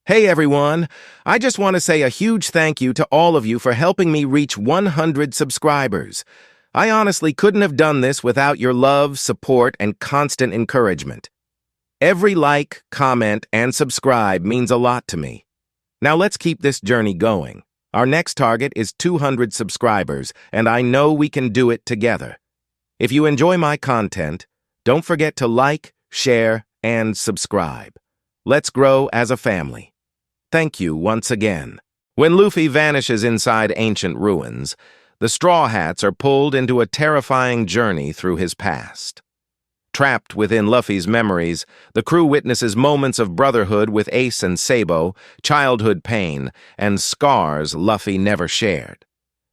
Hey everyone, I just want to say a huge thank you to all of you for helping me reach 100 subscribers. I honestly couldn't have done this without your love, support, and constant encouragement. Every like, comment, and subscribe means a lot to me. Now let's keep this journey going. Our next target is 200 subscribers, and I know we can do it together. If you enjoy my content, don't forget to like, share, and subscribe. Let's grow as a family. Thank you once again. When Luffy vanishes inside ancient ruins, the Straw Hats are pulled into a terrifying journey through his past. Trapped within Luffy's memories, the crew witnesses moments of brotherhood with Ace and Sabo, childhood pain, and scars Luffy never shared.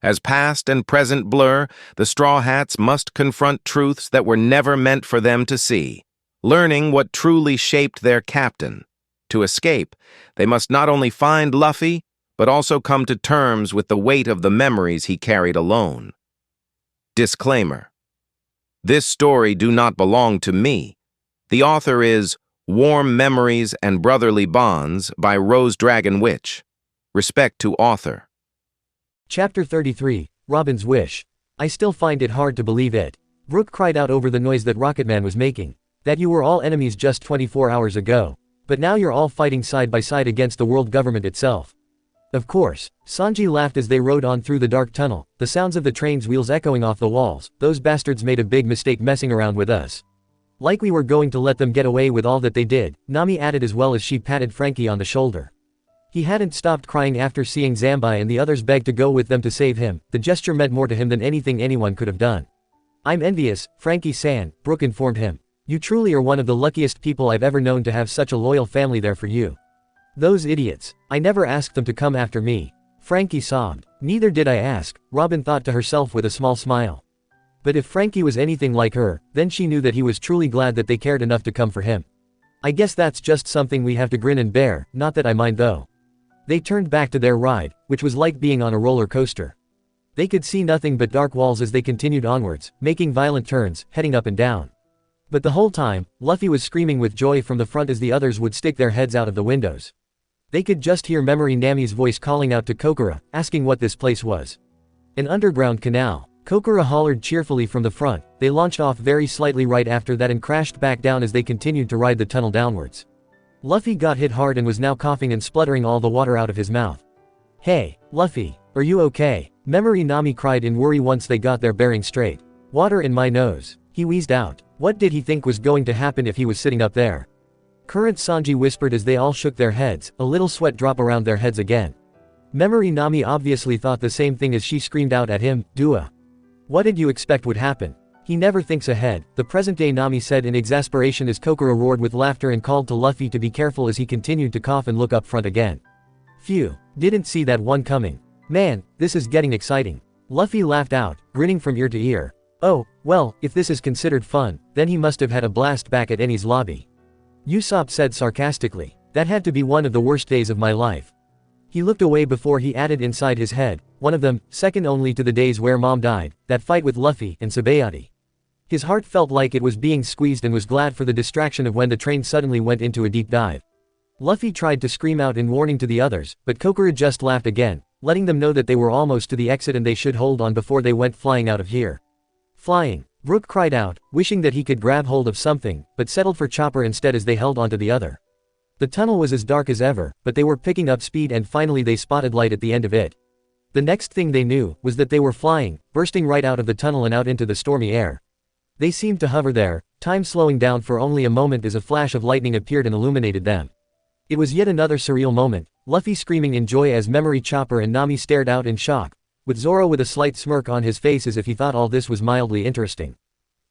As past and present blur, the Straw Hats must confront truths that were never meant for them to see, learning what truly shaped their captain. To escape, they must not only find Luffy, but also come to terms with the weight of the memories he carried alone. Disclaimer: this story do not belong to me. The author is Warm Memories and Brotherly Bonds by RoseDragonWitch. Respect to author. Chapter 33, Robin's Wish. I still find it hard to believe it. Brook cried out over the noise that Rocketman was making. That you were all enemies just 24 hours ago. But now you're all fighting side by side against the world government itself. Of course, Sanji laughed as they rode on through the dark tunnel, the sounds of the train's wheels echoing off the walls. Those bastards made a big mistake messing around with us. Like we were going to let them get away with all that they did, Nami added as well as she patted Frankie on the shoulder. He hadn't stopped crying after seeing Zambai and the others beg to go with them to save him. The gesture meant more to him than anything anyone could have done. I'm envious, Frankie-san, Brook informed him. You truly are one of the luckiest people I've ever known to have such a loyal family there for you. Those idiots. I never asked them to come after me. Frankie sobbed. Neither did I ask, Robin thought to herself with a small smile. But if Frankie was anything like her, then she knew that he was truly glad that they cared enough to come for him. I guess that's just something we have to grin and bear, not that I mind though. They turned back to their ride, which was like being on a roller coaster. They could see nothing but dark walls as they continued onwards, making violent turns, heading up and down. But the whole time, Luffy was screaming with joy from the front as the others would stick their heads out of the windows. They could just hear Memory Nami's voice calling out to Kokora, asking what this place was. An underground canal. Kokora hollered cheerfully from the front. They launched off very slightly right after that and crashed back down as they continued to ride the tunnel downwards. Luffy got hit hard and was now coughing and spluttering all the water out of his mouth. Hey, Luffy, are you okay? Memory Nami cried in worry once they got their bearings straight. Water in my nose. He wheezed out. What did he think was going to happen if he was sitting up there? Current Sanji whispered as they all shook their heads, a little sweat drop around their heads again. Memory Nami obviously thought the same thing as she screamed out at him, Dua. What did you expect would happen? He never thinks ahead, the present-day Nami said in exasperation as Kokora roared with laughter and called to Luffy to be careful as he continued to cough and look up front again. Phew, didn't see that one coming. Man, this is getting exciting. Luffy laughed out, grinning from ear to ear. Oh, well, if this is considered fun, then he must have had a blast back at Eni's lobby. Usopp said sarcastically. That had to be one of the worst days of my life. He looked away before he added inside his head, one of them, second only to the days where Mom died, that fight with Luffy and Sabayati. His heart felt like it was being squeezed and was glad for the distraction of when the train suddenly went into a deep dive. Luffy tried to scream out in warning to the others, but Kokora just laughed again, letting them know that they were almost to the exit and they should hold on before they went flying out of here. Flying. Brook cried out, wishing that he could grab hold of something, but settled for Chopper instead as they held onto the other. The tunnel was as dark as ever, but they were picking up speed and finally they spotted light at the end of it. The next thing they knew was that they were flying, bursting right out of the tunnel and out into the stormy air. They seemed to hover there, time slowing down for only a moment as a flash of lightning appeared and illuminated them. It was yet another surreal moment, Luffy screaming in joy as Memory Chopper and Nami stared out in shock, with Zoro with a slight smirk on his face as if he thought all this was mildly interesting.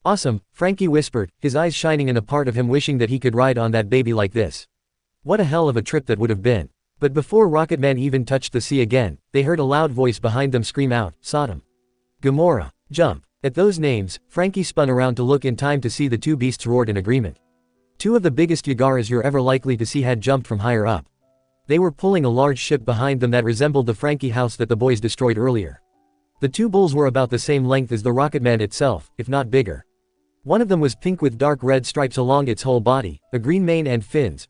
Awesome, Frankie whispered, his eyes shining and a part of him wishing that he could ride on that baby like this. What a hell of a trip that would have been. But before Rocketman even touched the sea again, they heard a loud voice behind them scream out, Sodom. Gamora. Jump. At those names, Frankie spun around to look in time to see the two beasts roared in agreement. Two of the biggest Yagaras you're ever likely to see had jumped from higher up. They were pulling a large ship behind them that resembled the Frankie house that the boys destroyed earlier. The two bulls were about the same length as the Rocketman itself, if not bigger. One of them was pink with dark red stripes along its whole body, a green mane and fins,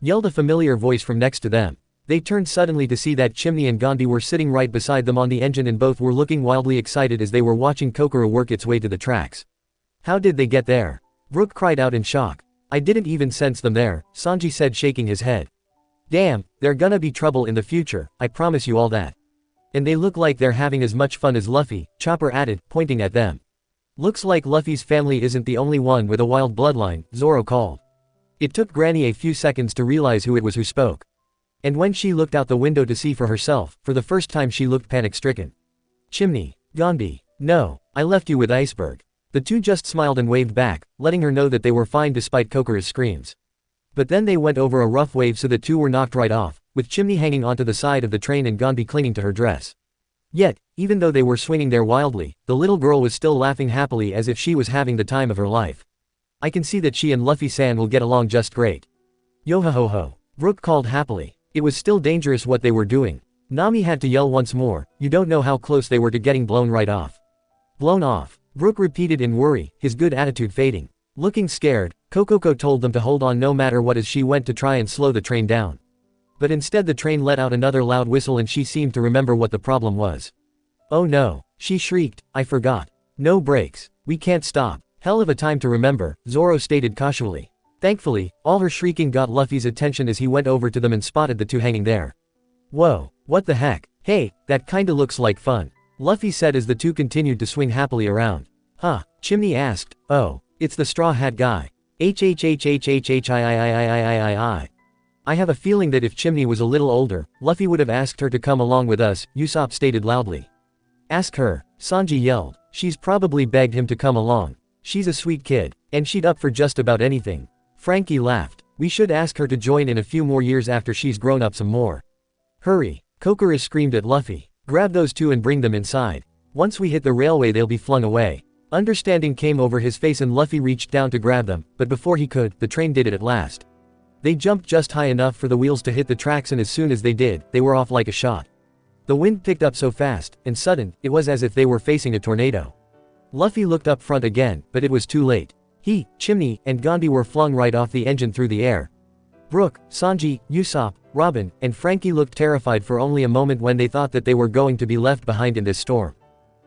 yelled a familiar voice from next to them. They turned suddenly to see that Chimney and Gandhi were sitting right beside them on the engine, and both were looking wildly excited as they were watching Kokoro work its way to the tracks. How did they get there? Brook cried out in shock. I didn't even sense them there, Sanji said, shaking his head. Damn, they're gonna be trouble in the future, I promise you all that. And they look like they're having as much fun as Luffy, Chopper added, pointing at them. Looks like Luffy's family isn't the only one with a wild bloodline, Zoro called. It took Granny a few seconds to realize who it was who spoke. And when she looked out the window to see for herself, for the first time she looked panic-stricken. Chimney, Gandhi, no, I left you with Iceberg. The two just smiled and waved back, letting her know that they were fine despite Kokoro's screams. But then they went over a rough wave, so the two were knocked right off, with Chimney hanging onto the side of the train and Gandhi clinging to her dress. Yet, even though they were swinging there wildly, the little girl was still laughing happily as if she was having the time of her life. I can see that she and Luffy-san will get along just great. Yo-ho-ho-ho, Brook called happily. It was still dangerous what they were doing. Nami had to yell once more, you don't know how close they were to getting blown right off. Blown off, Brook repeated in worry, his good attitude fading. Looking scared, Kokoko told them to hold on no matter what as she went to try and slow the train down. But instead the train let out another loud whistle and she seemed to remember what the problem was. Oh no, she shrieked, I forgot. No brakes, we can't stop. Hell of a time to remember, Zoro stated casually. Thankfully, all her shrieking got Luffy's attention as he went over to them and spotted the two hanging there. Whoa, what the heck? Hey, that kinda looks like fun, Luffy said as the two continued to swing happily around. Huh, Chimney asked, oh, it's the Straw Hat guy. HHHHHHIIIIIIII. I have a feeling that if Chimney was a little older, Luffy would have asked her to come along with us, Usopp stated loudly. Ask her, Sanji yelled. She's probably begged him to come along. She's a sweet kid, and she'd up for just about anything. Frankie laughed. We should ask her to join in a few more years after she's grown up some more. Hurry, Kokoro screamed at Luffy. Grab those two and bring them inside. Once we hit the railway they'll be flung away. Understanding came over his face and Luffy reached down to grab them, but before he could, the train did it at last. They jumped just high enough for the wheels to hit the tracks, and as soon as they did, they were off like a shot. The wind picked up so fast, and sudden, it was as if they were facing a tornado. Luffy looked up front again, but it was too late. He, Chimney, and Gandhi were flung right off the engine through the air. Brook, Sanji, Usopp, Robin, and Frankie looked terrified for only a moment when they thought that they were going to be left behind in this storm.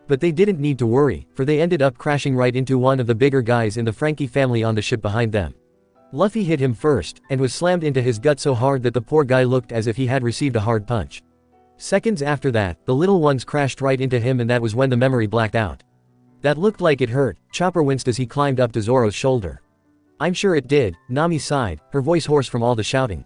But they didn't need to worry, for they ended up crashing right into one of the bigger guys in the Frankie family on the ship behind them. Luffy hit him first, and was slammed into his gut so hard that the poor guy looked as if he had received a hard punch. Seconds after that, the little ones crashed right into him, and that was when the memory blacked out. That looked like it hurt, Chopper winced as he climbed up to Zoro's shoulder. I'm sure it did, Nami sighed, her voice hoarse from all the shouting.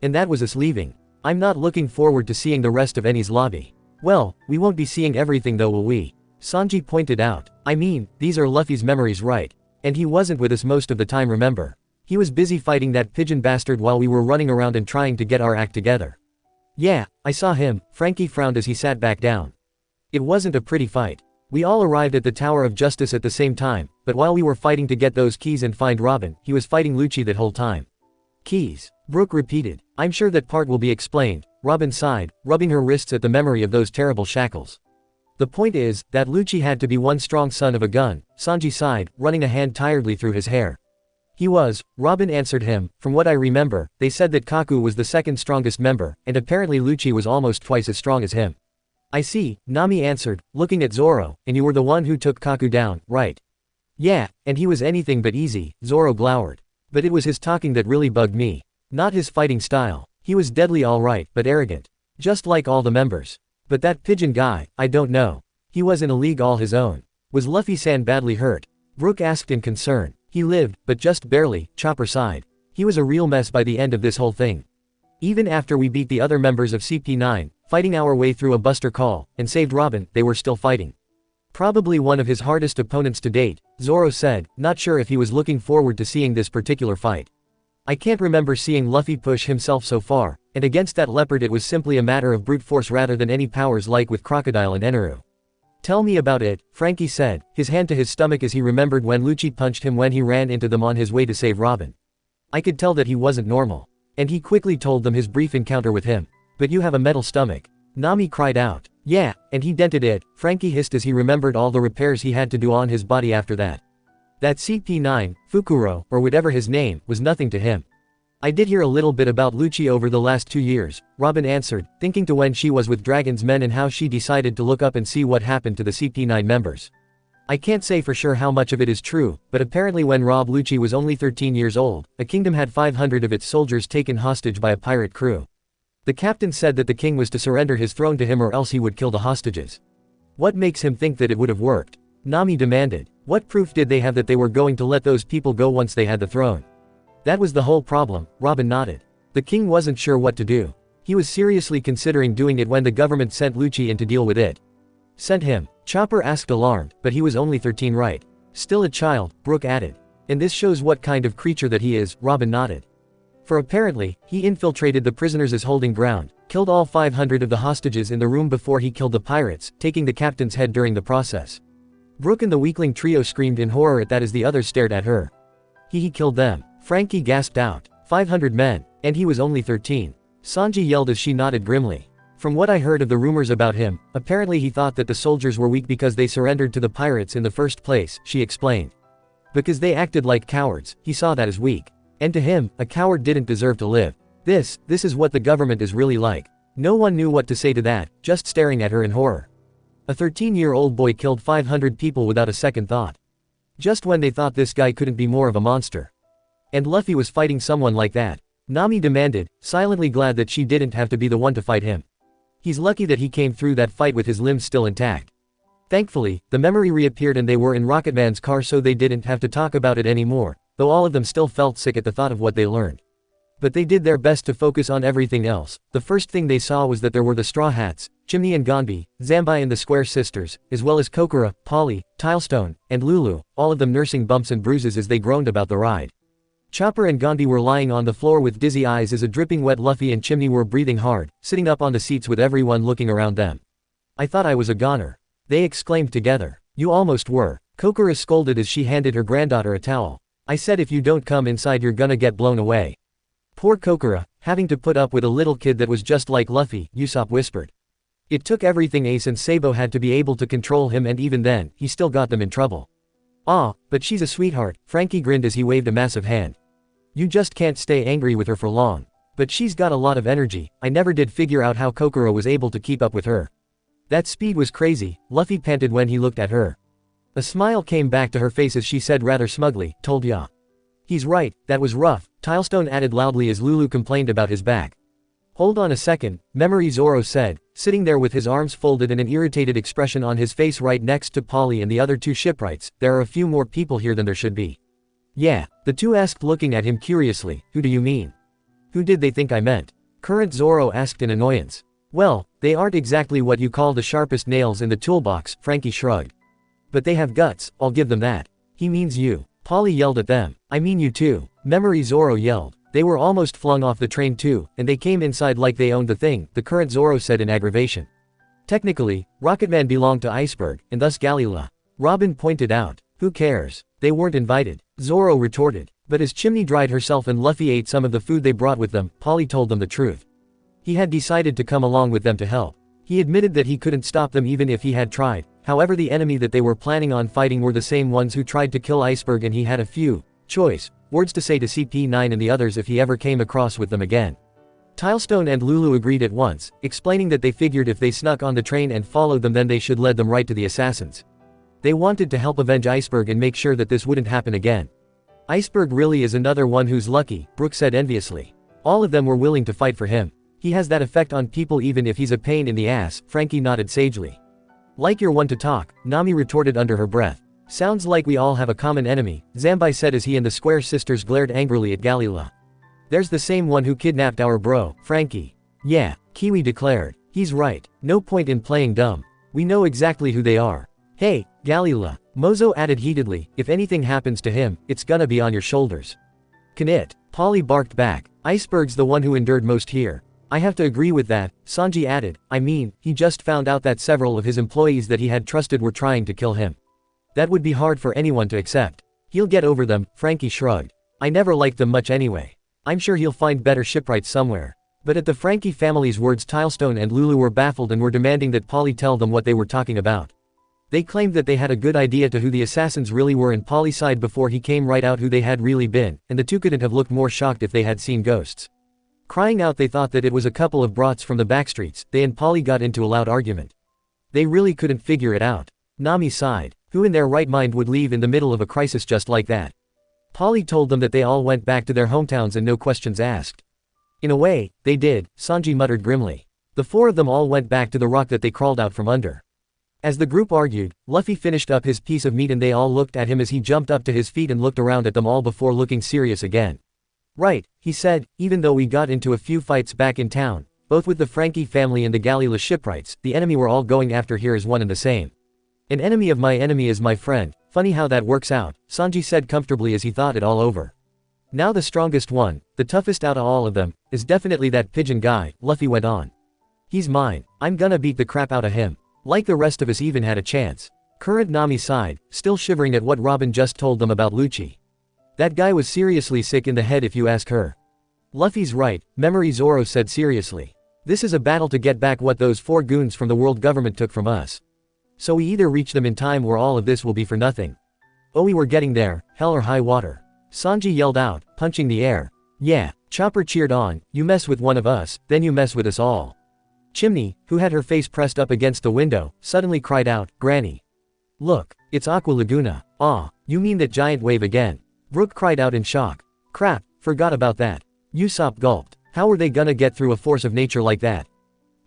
And that was us leaving. I'm not looking forward to seeing the rest of Enies Lobby. Well, we won't be seeing everything though, will we? Sanji pointed out. I mean, these are Luffy's memories, right? And he wasn't with us most of the time, remember? He was busy fighting that pigeon bastard while we were running around and trying to get our act together. Yeah, I saw him, Frankie frowned as he sat back down. It wasn't a pretty fight. We all arrived at the Tower of Justice at the same time, but while we were fighting to get those keys and find Robin, he was fighting Lucci that whole time. Keys, Brook repeated. I'm sure that part will be explained, Robin sighed, rubbing her wrists at the memory of those terrible shackles. The point is, that Lucci had to be one strong son of a gun, Sanji sighed, running a hand tiredly through his hair. He was, Robin answered him, from what I remember, they said that Kaku was the second strongest member, and apparently Lucci was almost twice as strong as him. I see, Nami answered, looking at Zoro, and you were the one who took Kaku down, right? Yeah, and he was anything but easy, Zoro glowered. But it was his talking that really bugged me. Not his fighting style. He was deadly alright, but arrogant. Just like all the members. But that pigeon guy, I don't know. He was in a league all his own. Was Luffy-san badly hurt? Brook asked in concern. He lived, but just barely, Chopper sighed. He was a real mess by the end of this whole thing. Even after we beat the other members of CP9, fighting our way through a Buster Call, and saved Robin, they were still fighting. Probably one of his hardest opponents to date, Zoro said, not sure if he was looking forward to seeing this particular fight. I can't remember seeing Luffy push himself so far, and against that leopard it was simply a matter of brute force rather than any powers like with Crocodile and Eneru. Tell me about it, Frankie said, his hand to his stomach as he remembered when Lucci punched him when he ran into them on his way to save Robin. I could tell that he wasn't normal. And he quickly told them his brief encounter with him. But you have a metal stomach. Nami cried out. Yeah, and he dented it, Frankie hissed as he remembered all the repairs he had to do on his body after that. That CP9, Fukuro, or whatever his name, was nothing to him. I did hear a little bit about Lucci over the last 2 years, Robin answered, thinking to when she was with Dragon's men and how she decided to look up and see what happened to the CP9 members. I can't say for sure how much of it is true, but apparently when Rob Lucci was only 13 years old, a kingdom had 500 of its soldiers taken hostage by a pirate crew. The captain said that the king was to surrender his throne to him or else he would kill the hostages. What makes him think that it would have worked? Nami demanded. What proof did they have that they were going to let those people go once they had the throne? That was the whole problem, Robin nodded. The king wasn't sure what to do. He was seriously considering doing it when the government sent Lucci in to deal with it. Sent him? Chopper asked alarmed, but he was only 13 right? Still a child, Brooke added. And this shows what kind of creature that he is, Robin nodded. For apparently, he infiltrated the prisoners as holding ground, killed all 500 of the hostages in the room before he killed the pirates, taking the captain's head during the process. Brooke and the weakling trio screamed in horror at that as the others stared at her. He killed them. Frankie gasped out. 500 men, and he was only 13. Sanji yelled as she nodded grimly. From what I heard of the rumors about him, apparently he thought that the soldiers were weak because they surrendered to the pirates in the first place, she explained. Because they acted like cowards, he saw that as weak. And to him, a coward didn't deserve to live. This is what the government is really like. No one knew what to say to that, just staring at her in horror. A 13-year-old boy killed 500 people without a second thought. Just when they thought this guy couldn't be more of a monster. And Luffy was fighting someone like that. Nami demanded, silently glad that she didn't have to be the one to fight him. He's lucky that he came through that fight with his limbs still intact. Thankfully, the memory reappeared and they were in Rocketman's car so they didn't have to talk about it anymore, though all of them still felt sick at the thought of what they learned. But they did their best to focus on everything else. The first thing they saw was that there were the Straw Hats, Chimney and Gonbi, Zambai and the Square Sisters, as well as Kokura, Polly, Tilestone, and Lulu, all of them nursing bumps and bruises as they groaned about the ride. Chopper and Gonbi were lying on the floor with dizzy eyes as a dripping wet Luffy and Chimney were breathing hard, sitting up on the seats with everyone looking around them. I thought I was a goner. They exclaimed together. You almost were. Kokura scolded as she handed her granddaughter a towel. I said if you don't come inside you're gonna get blown away. Poor Kokura, having to put up with a little kid that was just like Luffy, Usopp whispered. It took everything Ace and Sabo had to be able to control him and even then, he still got them in trouble. Ah, but she's a sweetheart, Frankie grinned as he waved a massive hand. You just can't stay angry with her for long. But she's got a lot of energy, I never did figure out how Kokura was able to keep up with her. That speed was crazy, Luffy panted when he looked at her. A smile came back to her face as she said rather smugly, told ya. He's right, that was rough, Tilestone added loudly as Lulu complained about his back. Hold on a second, Memory Zoro said, sitting there with his arms folded and an irritated expression on his face right next to Polly and the other two shipwrights. There are a few more people here than there should be. Yeah, the two asked looking at him curiously, who do you mean? Who did they think I meant? Current Zoro asked in annoyance. Well, they aren't exactly what you call the sharpest nails in the toolbox, Frankie shrugged. But they have guts, I'll give them that. He means you. Polly yelled at them. I mean you too. Memory Zoro yelled. They were almost flung off the train too, and they came inside like they owned the thing, the current Zoro said in aggravation. Technically, Rocketman belonged to Iceberg, and thus Galila. Robin pointed out. Who cares? They weren't invited. Zoro retorted. But as Chimney dried herself and Luffy ate some of the food they brought with them, Polly told them the truth. He had decided to come along with them to help. He admitted that he couldn't stop them even if he had tried. However, the enemy that they were planning on fighting were the same ones who tried to kill Iceberg, and he had a few words to say to CP9 and the others if he ever came across with them again. Tilestone and Lulu agreed at once, explaining that they figured if they snuck on the train and followed them then they should lead them right to the assassins. They wanted to help avenge Iceberg and make sure that this wouldn't happen again. Iceberg really is another one who's lucky, Brooke said enviously. All of them were willing to fight for him. He has that effect on people even if he's a pain in the ass, Frankie nodded sagely. Like you're one to talk, Nami retorted under her breath. Sounds like we all have a common enemy, Zambai said as he and the Square Sisters glared angrily at Galila. There's the same one who kidnapped our bro, Frankie. Yeah, Kiwi declared. He's right, no point in playing dumb. We know exactly who they are. Hey, Galila, Mozo added heatedly, if anything happens to him, it's gonna be on your shoulders. Can it? Polly barked back. Iceberg's the one who endured most here. I have to agree with that, Sanji added. I mean, he just found out that several of his employees that he had trusted were trying to kill him. That would be hard for anyone to accept. He'll get over them, Frankie shrugged. I never liked them much anyway. I'm sure he'll find better shipwrights somewhere. But at the Frankie family's words, Tilestone and Lulu were baffled and were demanding that Polly tell them what they were talking about. They claimed that they had a good idea to who the assassins really were, and Polly sighed before he came right out who they had really been, and the two couldn't have looked more shocked if they had seen ghosts. Crying out they thought that it was a couple of brats from the backstreets. They and Polly got into a loud argument. They really couldn't figure it out. Nami sighed. Who in their right mind would leave in the middle of a crisis just like that? Polly told them that they all went back to their hometowns and no questions asked. In a way, they did, Sanji muttered grimly. The four of them all went back to the rock that they crawled out from under. As the group argued, Luffy finished up his piece of meat and they all looked at him as he jumped up to his feet and looked around at them all before looking serious again. Right, he said, even though we got into a few fights back in town, both with the Frankie family and the Galila shipwrights, the enemy we're all going after here is one and the same. An enemy of my enemy is my friend. Funny how that works out, Sanji said comfortably as he thought it all over. Now the strongest one, the toughest out of all of them, is definitely that pigeon guy, Luffy went on. He's mine. I'm gonna beat the crap out of him. Like the rest of us even had a chance. Current Nami sighed, still shivering at what Robin just told them about Lucci. That guy was seriously sick in the head if you ask her. Luffy's right, Memory Zoro said seriously. This is a battle to get back what those four goons from the world government took from us. So we either reach them in time or all of this will be for nothing. Oh, we were getting there, hell or high water. Sanji yelled out, punching the air. Yeah, Chopper cheered on, you mess with one of us, then you mess with us all. Chimney, who had her face pressed up against the window, suddenly cried out, Granny. Look, it's Aqua Laguna. Ah, you mean that giant wave again? Brook cried out in shock. Crap, forgot about that. Usopp gulped. How were they gonna get through a force of nature like that?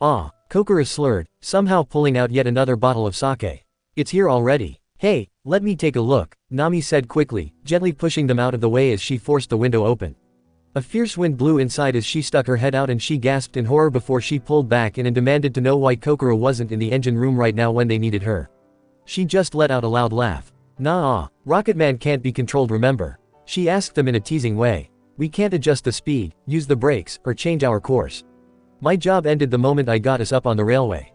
Ah, Kokura slurred, somehow pulling out yet another bottle of sake. It's here already. Hey, let me take a look, Nami said quickly, gently pushing them out of the way as she forced the window open. A fierce wind blew inside as she stuck her head out and she gasped in horror before she pulled back in and demanded to know why Kokura wasn't in the engine room right now when they needed her. She just let out a loud laugh. Nah, Rocketman can't be controlled, remember? She asked them in a teasing way. We can't adjust the speed, use the brakes, or change our course. My job ended the moment I got us up on the railway.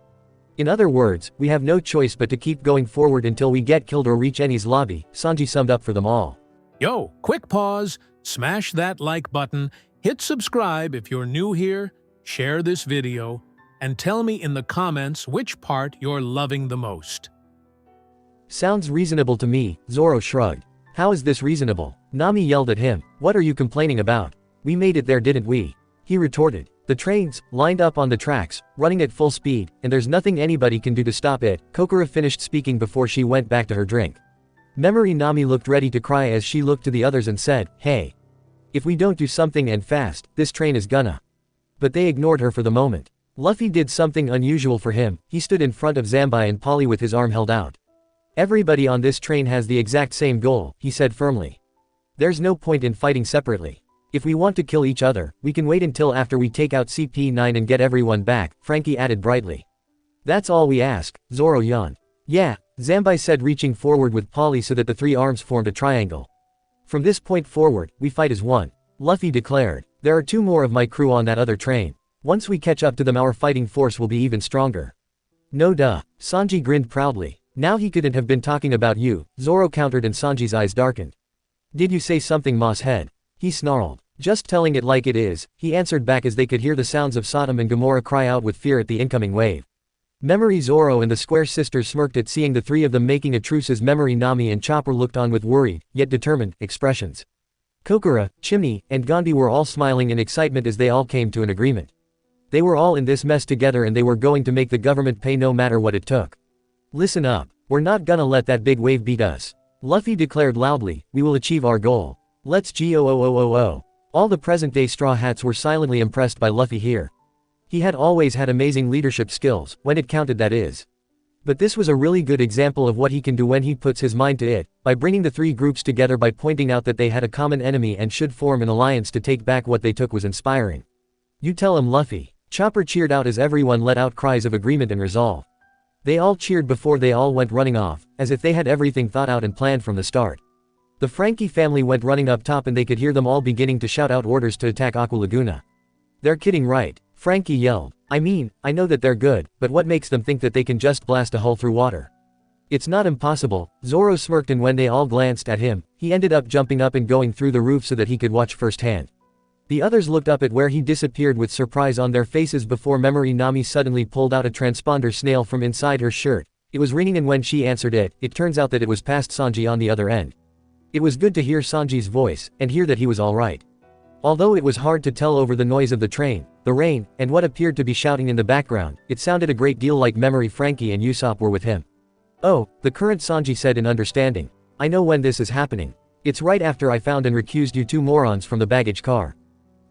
In other words, we have no choice but to keep going forward until we get killed or reach Eni's lobby, Sanji summed up for them all. Yo, quick pause, smash that like button, hit subscribe if you're new here, share this video, and tell me in the comments which part you're loving the most. Sounds reasonable to me, Zoro shrugged. How is this reasonable? Nami yelled at him. What are you complaining about? We made it there, didn't we? He retorted. The train's lined up on the tracks, running at full speed, and there's nothing anybody can do to stop it. Kokura finished speaking before she went back to her drink. Memory Nami looked ready to cry as she looked to the others and said, hey. If we don't do something and fast, this train is gonna. But they ignored her for the moment. Luffy did something unusual for him. He stood in front of Zambai and Polly with his arm held out. Everybody on this train has the exact same goal, he said firmly. There's no point in fighting separately. If we want to kill each other, we can wait until after we take out CP9 and get everyone back, Frankie added brightly. That's all we ask, Zoro yawned. Yeah, Zambai said, reaching forward with Polly so that the three arms formed a triangle. From this point forward, we fight as one. Luffy declared. There are two more of my crew on that other train. Once we catch up to them, our fighting force will be even stronger. No duh. Sanji grinned proudly. Now he couldn't have been talking about you, Zoro countered and Sanji's eyes darkened. Did you say something, Moss Head? He snarled. Just telling it like it is, he answered back as they could hear the sounds of Sodom and Gomorrah cry out with fear at the incoming wave. Memory Zoro and the Square Sisters smirked at seeing the three of them making a truce as Memory Nami and Chopper looked on with worried, yet determined, expressions. Kokura, Chimney, and Gandhi were all smiling in excitement as they all came to an agreement. They were all in this mess together and they were going to make the government pay no matter what it took. Listen up, we're not gonna let that big wave beat us. Luffy declared loudly, we will achieve our goal. Let's go. All the present-day Straw Hats were silently impressed by Luffy here. He had always had amazing leadership skills, when it counted, that is. But this was a really good example of what he can do when he puts his mind to it, by bringing the three groups together by pointing out that they had a common enemy and should form an alliance to take back what they took was inspiring. You tell him, Luffy. Chopper cheered out as everyone let out cries of agreement and resolve. They all cheered before they all went running off, as if they had everything thought out and planned from the start. The Frankie family went running up top and they could hear them all beginning to shout out orders to attack Aqua Laguna. They're kidding, right? Frankie yelled. I mean, I know that they're good, but what makes them think that they can just blast a hole through water? It's not impossible, Zoro smirked, and when they all glanced at him, he ended up jumping up and going through the roof so that he could watch firsthand. The others looked up at where he disappeared with surprise on their faces before Memory Nami suddenly pulled out a transponder snail from inside her shirt, It was ringing, and when she answered it, it turns out that it was past Sanji on the other end. It was good to hear Sanji's voice, and hear that he was alright. Although it was hard to tell over the noise of the train, the rain, and what appeared to be shouting in the background, it sounded a great deal like Memory, Frankie and Usopp were with him. "Oh," the current Sanji said in understanding. "I know when this is happening. It's right after I found and recused you two morons from the baggage car.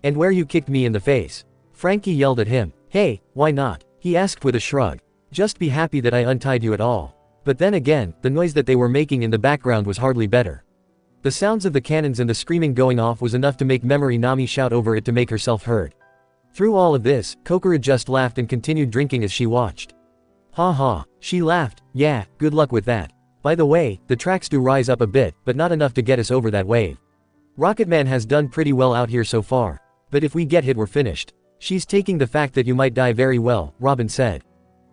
And where you kicked me in the face." Frankie yelled at him. "Hey, why not?" he asked with a shrug. "Just be happy that I untied you at all." But then again, the noise that they were making in the background was hardly better. The sounds of the cannons and the screaming going off was enough to make Memory Nami shout over it to make herself heard. Through all of this, Kokoro just laughed and continued drinking as she watched. "Ha ha," she laughed. "Yeah, good luck with that. By the way, the tracks do rise up a bit, but not enough to get us over that wave. Rocketman has done pretty well out here so far. But if we get hit, we're finished." "She's taking the fact that you might die very well," Robin said.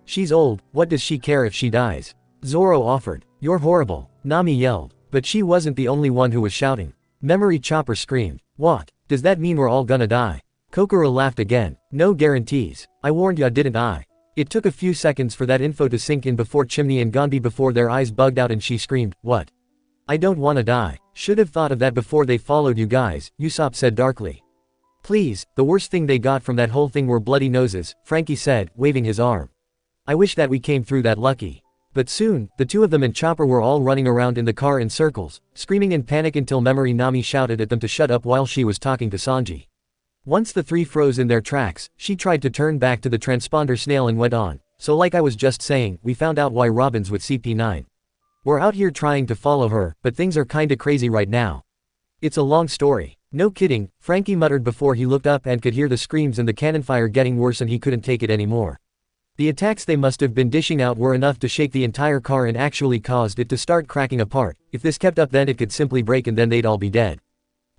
"She's old, what does she care if she dies?" Zoro offered. "You're horrible," Nami yelled. But she wasn't the only one who was shouting. Memory Chopper screamed. "What? Does that mean we're all gonna die?" Kokoro laughed again. "No guarantees. I warned ya, didn't I?" It took a few seconds for that info to sink in before Chimney and Gondi before their eyes bugged out and she screamed, "What? I don't wanna die." "Should have thought of that before they followed you guys," Usopp said darkly. "Please, the worst thing they got from that whole thing were bloody noses," Frankie said, waving his arm. "I wish that we came through that lucky." But soon, the two of them and Chopper were all running around in the car in circles, screaming in panic until Memory Nami shouted at them to shut up while she was talking to Sanji. Once the three froze in their tracks, she tried to turn back to the transponder snail and went on. "So like I was just saying, we found out why Robin's with CP9. We're out here trying to follow her, but things are kinda crazy right now. It's a long story." "No kidding," Frankie muttered before he looked up and could hear the screams and the cannon fire getting worse and he couldn't take it anymore. The attacks they must have been dishing out were enough to shake the entire car and actually caused it to start cracking apart. If this kept up, then it could simply break and then they'd all be dead.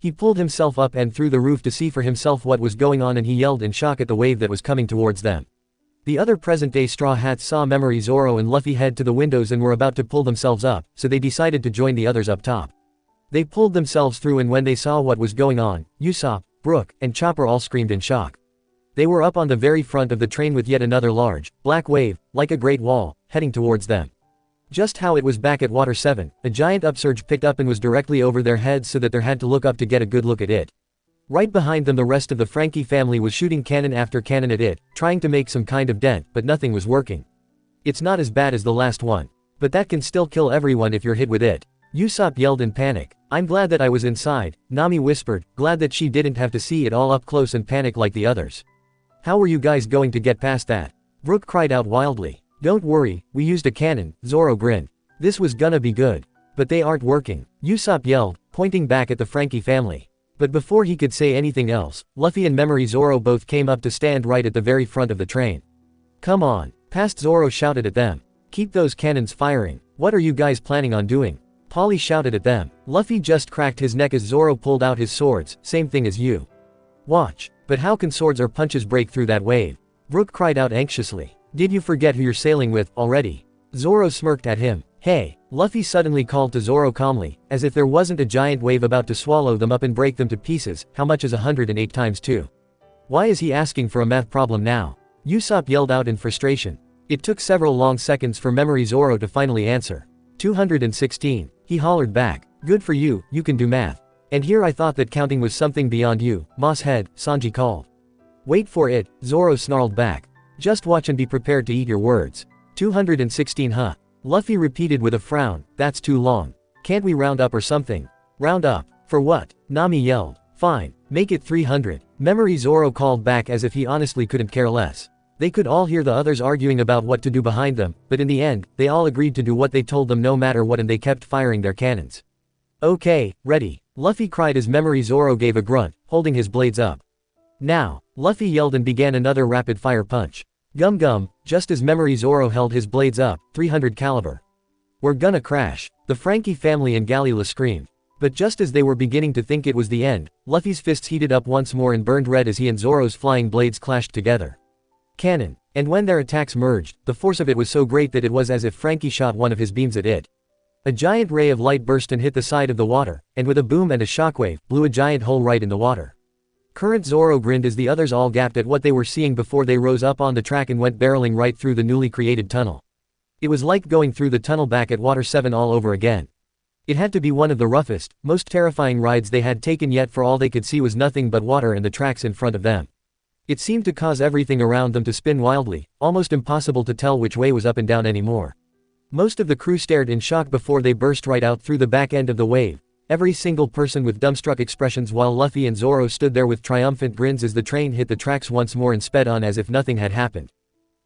He pulled himself up and through the roof to see for himself what was going on, and he yelled in shock at the wave that was coming towards them. The other present-day Straw Hats saw Memory, Zoro and Luffy head to the windows and were about to pull themselves up, so they decided to join the others up top. They pulled themselves through, and when they saw what was going on, Usopp, Brook, and Chopper all screamed in shock. They were up on the very front of the train with yet another large, black wave, like a great wall, heading towards them. Just how it was back at Water 7, a giant upsurge picked up and was directly over their heads so that they had to look up to get a good look at it. Right behind them the rest of the Frankie family was shooting cannon after cannon at it, trying to make some kind of dent, but nothing was working. "It's not as bad as the last one. But that can still kill everyone if you're hit with it." Usopp yelled in panic. "I'm glad that I was inside," Nami whispered, glad that she didn't have to see it all up close and panic like the others. "How were you guys going to get past that?" Brook cried out wildly. "Don't worry, we used a cannon," Zoro grinned. "This was gonna be good. But they aren't working," Usopp yelled, pointing back at the Frankie family. But before he could say anything else, Luffy and Memory Zoro both came up to stand right at the very front of the train. "Come on," Past Zoro shouted at them. "Keep those cannons firing. What are you guys planning on doing?" Polly shouted at them. Luffy just cracked his neck as Zoro pulled out his swords. "Same thing as you. Watch." "But how can swords or punches break through that wave?" Brook cried out anxiously. "Did you forget who you're sailing with, already?" Zoro smirked at him. "Hey," Luffy suddenly called to Zoro calmly, as if there wasn't a giant wave about to swallow them up and break them to pieces. "How much is 108 times 2? Why is he asking for a math problem now?" Usopp yelled out in frustration. It took several long seconds for Memory Zoro to finally answer. 216, he hollered back. "Good for you, you can do math. And here I thought that counting was something beyond you, Moss Head," Sanji called. "Wait for it," Zoro snarled back. "Just watch and be prepared to eat your words." 216 huh? Luffy repeated with a frown. "That's too long. Can't we round up or something?" "Round up? For what?" Nami yelled. "Fine, make it 300. Memory Zoro called back as if he honestly couldn't care less. They could all hear the others arguing about what to do behind them, but in the end, they all agreed to do what they told them no matter what, and they kept firing their cannons. "Okay, ready," Luffy cried as Memory Zoro gave a grunt, holding his blades up. "Now," Luffy yelled and began another rapid-fire punch. Gum gum, just as Memory Zoro held his blades up, 300 caliber. "We're gonna crash," the Frankie family and Galila screamed. But just as they were beginning to think it was the end, Luffy's fists heated up once more and burned red as he and Zoro's flying blades clashed together. Cannon. And when their attacks merged, the force of it was so great that it was as if Frankie shot one of his beams at it. A giant ray of light burst and hit the side of the water, and with a boom and a shockwave, blew a giant hole right in the water. Current Zoro grinned as the others all gaped at what they were seeing before they rose up on the track and went barreling right through the newly created tunnel. It was like going through the tunnel back at Water 7 all over again. It had to be one of the roughest, most terrifying rides they had taken yet, for all they could see was nothing but water and the tracks in front of them. It seemed to cause everything around them to spin wildly, almost impossible to tell which way was up and down anymore. Most of the crew stared in shock before they burst right out through the back end of the wave, every single person with dumbstruck expressions, while Luffy and Zoro stood there with triumphant grins as the train hit the tracks once more and sped on as if nothing had happened.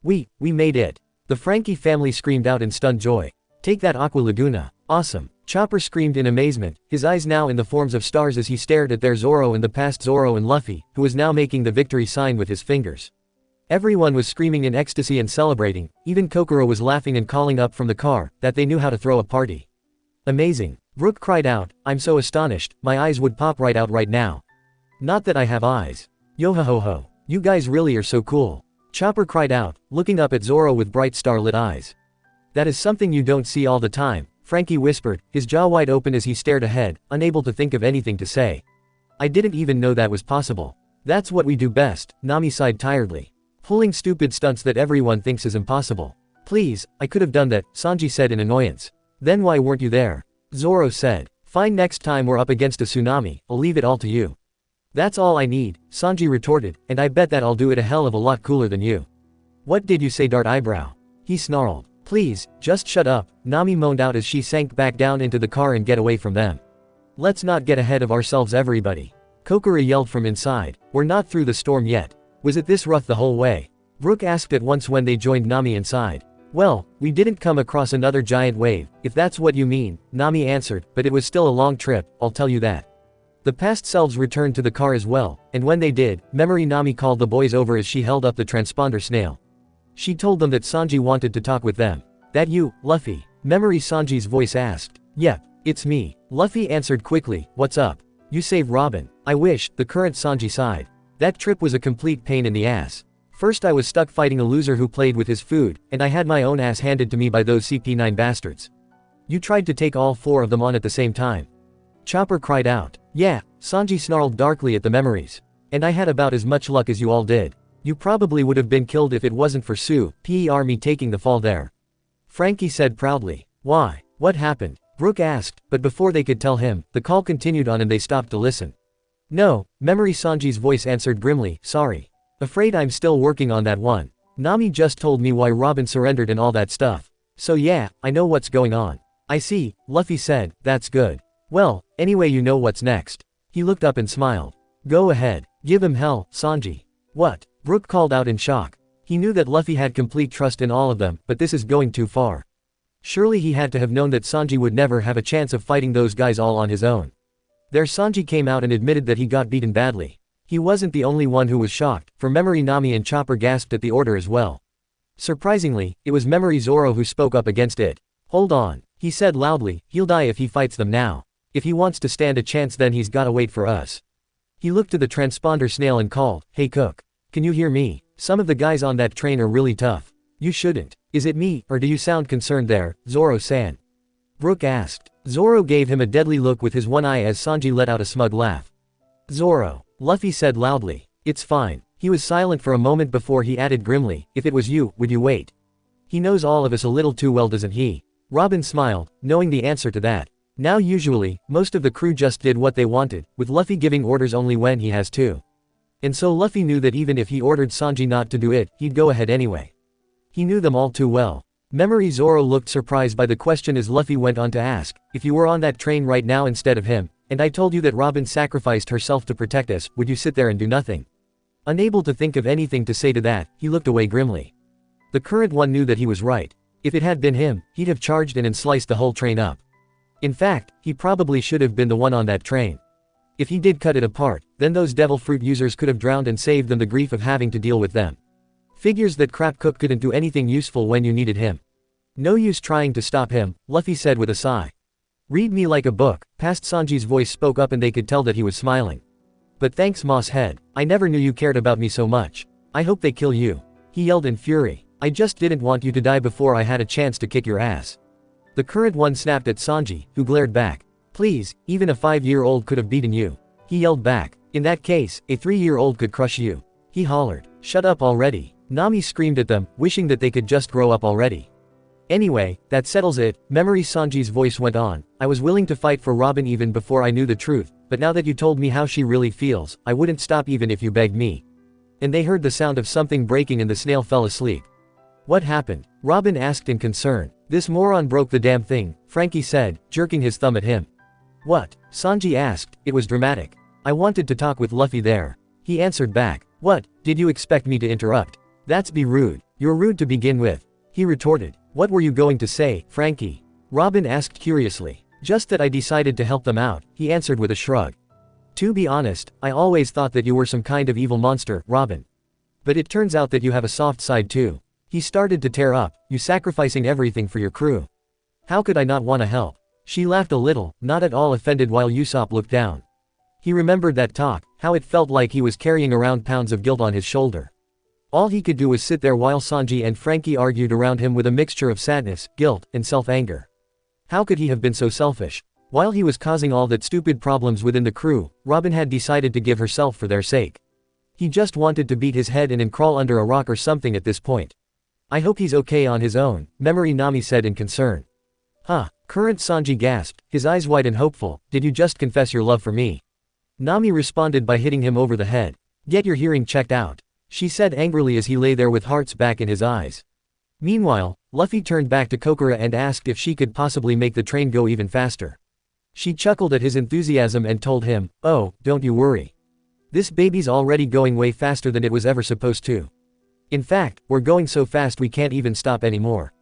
We made it! The Frankie family screamed out in stunned joy. Take that, Aqua Laguna! Awesome! Chopper screamed in amazement, his eyes now in the forms of stars as he stared at their Zoro and the past Zoro and Luffy, who was now making the victory sign with his fingers. Everyone was screaming in ecstasy and celebrating, even Kokoro was laughing and calling up from the car that they knew how to throw a party. Amazing! Brook cried out, I'm so astonished, my eyes would pop right out right now. Not that I have eyes. Yo-ho-ho-ho. You guys really are so cool. Chopper cried out, looking up at Zoro with bright star-lit eyes. That is something you don't see all the time, Frankie whispered, his jaw wide open as he stared ahead, unable to think of anything to say. I didn't even know that was possible. That's what we do best, Nami sighed tiredly. Pulling stupid stunts that everyone thinks is impossible. Please, I could have done that, Sanji said in annoyance. Then why weren't you there? Zoro said. Fine, next time we're up against a tsunami, I'll leave it all to you. That's all I need, Sanji retorted, and I bet that I'll do it a hell of a lot cooler than you. What did you say, Dart Eyebrow? He snarled. Please, just shut up, Nami moaned out as she sank back down into the car and get away from them. Let's not get ahead of ourselves, everybody. Kokoro yelled from inside. We're not through the storm yet. Was it this rough the whole way? Brook asked at once when they joined Nami inside. Well, we didn't come across another giant wave, if that's what you mean, Nami answered, but it was still a long trip, I'll tell you that. The past selves returned to the car as well, and when they did, Memory Nami called the boys over as she held up the transponder snail. She told them that Sanji wanted to talk with them. That you, Luffy? Memory Sanji's voice asked. Yep, it's me. Luffy answered quickly, what's up? You saved Robin. I wish, the current Sanji sighed. That trip was a complete pain in the ass. First I was stuck fighting a loser who played with his food, and I had my own ass handed to me by those CP9 bastards. You tried to take all 4 of them on at the same time. Chopper cried out. Yeah, Sanji snarled darkly at the memories. And I had about as much luck as you all did. You probably would have been killed if it wasn't for me taking the fall there. Frankie said proudly. Why? What happened? Brook asked, but before they could tell him, the call continued on and they stopped to listen. No, Memory Sanji's voice answered grimly, sorry. Afraid I'm still working on that one. Nami just told me why Robin surrendered and all that stuff. So yeah, I know what's going on. I see, Luffy said, that's good. Well, anyway, you know what's next. He looked up and smiled. Go ahead, give him hell, Sanji. What? Brook called out in shock. He knew that Luffy had complete trust in all of them, but this is going too far. Surely he had to have known that Sanji would never have a chance of fighting those guys all on his own. There Sanji came out and admitted that he got beaten badly. He wasn't the only one who was shocked, for Memory Nami and Chopper gasped at the order as well. Surprisingly, it was Memory Zoro who spoke up against it. Hold on, he said loudly, he'll die if he fights them now. If he wants to stand a chance then he's gotta wait for us. He looked to the transponder snail and called, hey Cook. Can you hear me? Some of the guys on that train are really tough. You shouldn't. Is it me, or do you sound concerned there, Zoro-san? Brook asked. Zoro gave him a deadly look with his one eye as Sanji let out a smug laugh. Zoro, Luffy said loudly. It's fine. He was silent for a moment before he added grimly, if it was you, would you wait? He knows all of us a little too well, doesn't he? Robin smiled, knowing the answer to that. Now usually, most of the crew just did what they wanted, with Luffy giving orders only when he has to. And so Luffy knew that even if he ordered Sanji not to do it, he'd go ahead anyway. He knew them all too well. Memory Zoro looked surprised by the question as Luffy went on to ask, if you were on that train right now instead of him, and I told you that Robin sacrificed herself to protect us, would you sit there and do nothing? Unable to think of anything to say to that, he looked away grimly. The current one knew that he was right. If it had been him, he'd have charged in and sliced the whole train up. In fact, he probably should have been the one on that train. If he did cut it apart, then those devil fruit users could have drowned and saved them the grief of having to deal with them. Figures that Crap Cook couldn't do anything useful when you needed him. No use trying to stop him, Luffy said with a sigh. Read me like a book, past Sanji's voice spoke up and they could tell that he was smiling. But thanks Moss Head, I never knew you cared about me so much. I hope they kill you. He yelled in fury. I just didn't want you to die before I had a chance to kick your ass. The current one snapped at Sanji, who glared back. Please, even a 5-year-old could have beaten you. He yelled back. In that case, a 3-year-old could crush you. He hollered. Shut up already. Nami screamed at them, wishing that they could just grow up already. Anyway, that settles it. Memory Sanji's voice went on. I was willing to fight for Robin even before I knew the truth, but now that you told me how she really feels, I wouldn't stop even if you begged me. And they heard the sound of something breaking and the snail fell asleep. What happened? Robin asked in concern. This moron broke the damn thing, Frankie said, jerking his thumb at him. What? Sanji asked. It was dramatic. I wanted to talk with Luffy there. He answered back. What, did you expect me to interrupt? That's be rude. You're rude to begin with. He retorted. What were you going to say, Frankie? Robin asked curiously. Just that I decided to help them out, he answered with a shrug. To be honest, I always thought that you were some kind of evil monster, Robin. But it turns out that you have a soft side too. He started to tear up, you sacrificing everything for your crew. How could I not want to help? She laughed a little, not at all offended while Usopp looked down. He remembered that talk, how it felt like he was carrying around pounds of guilt on his shoulder. All he could do was sit there while Sanji and Frankie argued around him with a mixture of sadness, guilt, and self-anger. How could he have been so selfish? While he was causing all that stupid problems within the crew, Robin had decided to give herself for their sake. He just wanted to beat his head in and crawl under a rock or something at this point. I hope he's okay on his own, Memory Nami said in concern. Huh, current Sanji gasped, his eyes wide and hopeful, did you just confess your love for me? Nami responded by hitting him over the head. Get your hearing checked out, she said angrily as he lay there with hearts back in his eyes. Meanwhile, Luffy turned back to Kokura and asked if she could possibly make the train go even faster. She chuckled at his enthusiasm and told him, oh, don't you worry. This baby's already going way faster than it was ever supposed to. In fact, we're going so fast we can't even stop anymore.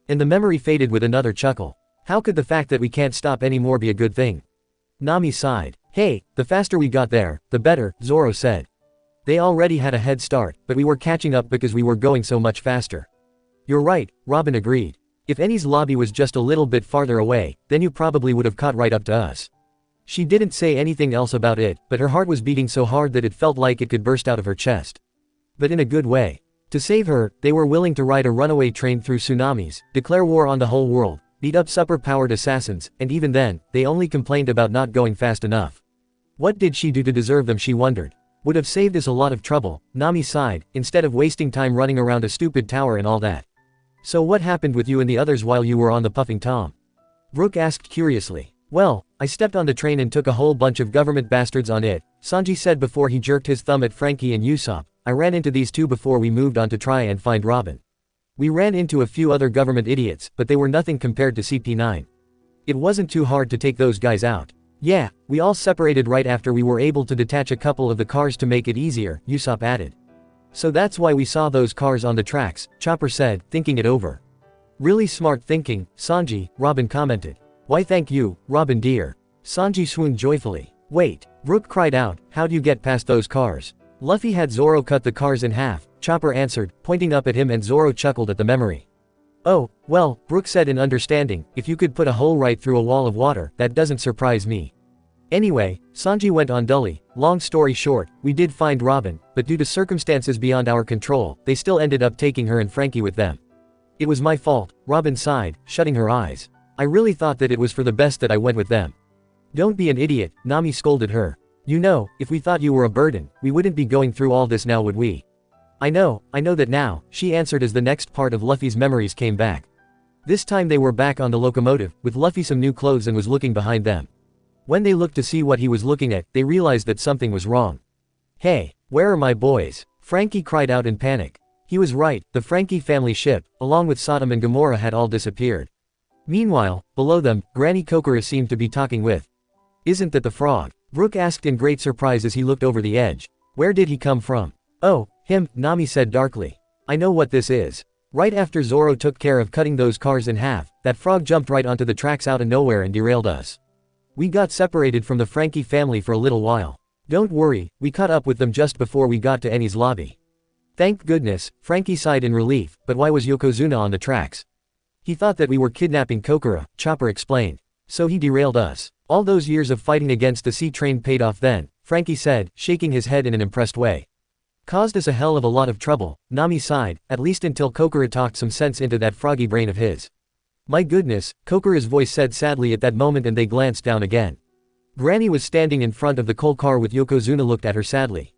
And the memory faded with another chuckle. How could the fact that we can't stop anymore be a good thing? Nami sighed. Hey, the faster we got there, the better, Zoro said. They already had a head start, but we were catching up because we were going so much faster. You're right, Robin agreed. If Enies lobby was just a little bit farther away, then you probably would have caught right up to us. She didn't say anything else about it, but her heart was beating so hard that it felt like it could burst out of her chest. But in a good way. To save her, they were willing to ride a runaway train through tsunamis, declare war on the whole world, beat up super-powered assassins, and even then, they only complained about not going fast enough. What did she do to deserve them, she wondered. Would have saved us a lot of trouble, Nami sighed, instead of wasting time running around a stupid tower and all that. So what happened with you and the others while you were on the Puffing Tom? Brook asked curiously. Well, I stepped on the train and took a whole bunch of government bastards on it, Sanji said before he jerked his thumb at Frankie and Usopp. I ran into these two before we moved on to try and find Robin. We ran into a few other government idiots, but they were nothing compared to CP9. It wasn't too hard to take those guys out. Yeah, we all separated right after we were able to detach a couple of the cars to make it easier, Usopp added. So that's why we saw those cars on the tracks, Chopper said, thinking it over. Really smart thinking, Sanji, Robin commented. Why thank you, Robin dear. Sanji swooned joyfully. Wait, Brook cried out, how'd you get past those cars? Luffy had Zoro cut the cars in half, Chopper answered, pointing up at him, and Zoro chuckled at the memory. Oh, well, Brook said in understanding, if you could put a hole right through a wall of water, that doesn't surprise me. Anyway, Sanji went on dully, long story short, we did find Robin, but due to circumstances beyond our control, they still ended up taking her and Frankie with them. It was my fault, Robin sighed, shutting her eyes. I really thought that it was for the best that I went with them. Don't be an idiot, Nami scolded her. You know, if we thought you were a burden, we wouldn't be going through all this now, would we? I know that now, she answered as the next part of Luffy's memories came back. This time they were back on the locomotive, with Luffy some new clothes and was looking behind them. When they looked to see what he was looking at, they realized that something was wrong. Hey, where are my boys? Frankie cried out in panic. He was right, the Frankie family ship, along with Sodom and Gomorrah, had all disappeared. Meanwhile, below them, Granny Kokura seemed to be talking with. Isn't that the frog? Brook asked in great surprise as he looked over the edge. Where did he come from? Oh, him, Nami said darkly. I know what this is. Right after Zoro took care of cutting those cars in half, that frog jumped right onto the tracks out of nowhere and derailed us. We got separated from the Frankie family for a little while. Don't worry, we caught up with them just before we got to Enies lobby. Thank goodness, Frankie sighed in relief, but why was Yokozuna on the tracks? He thought that we were kidnapping Kokura, Chopper explained. So he derailed us. All those years of fighting against the sea train paid off then, Frankie said, shaking his head in an impressed way. Caused us a hell of a lot of trouble, Nami sighed, at least until Kokura talked some sense into that froggy brain of his. My goodness, Kokura's voice said sadly at that moment, and they glanced down again. Granny was standing in front of the coal car with Yokozuna looked at her sadly.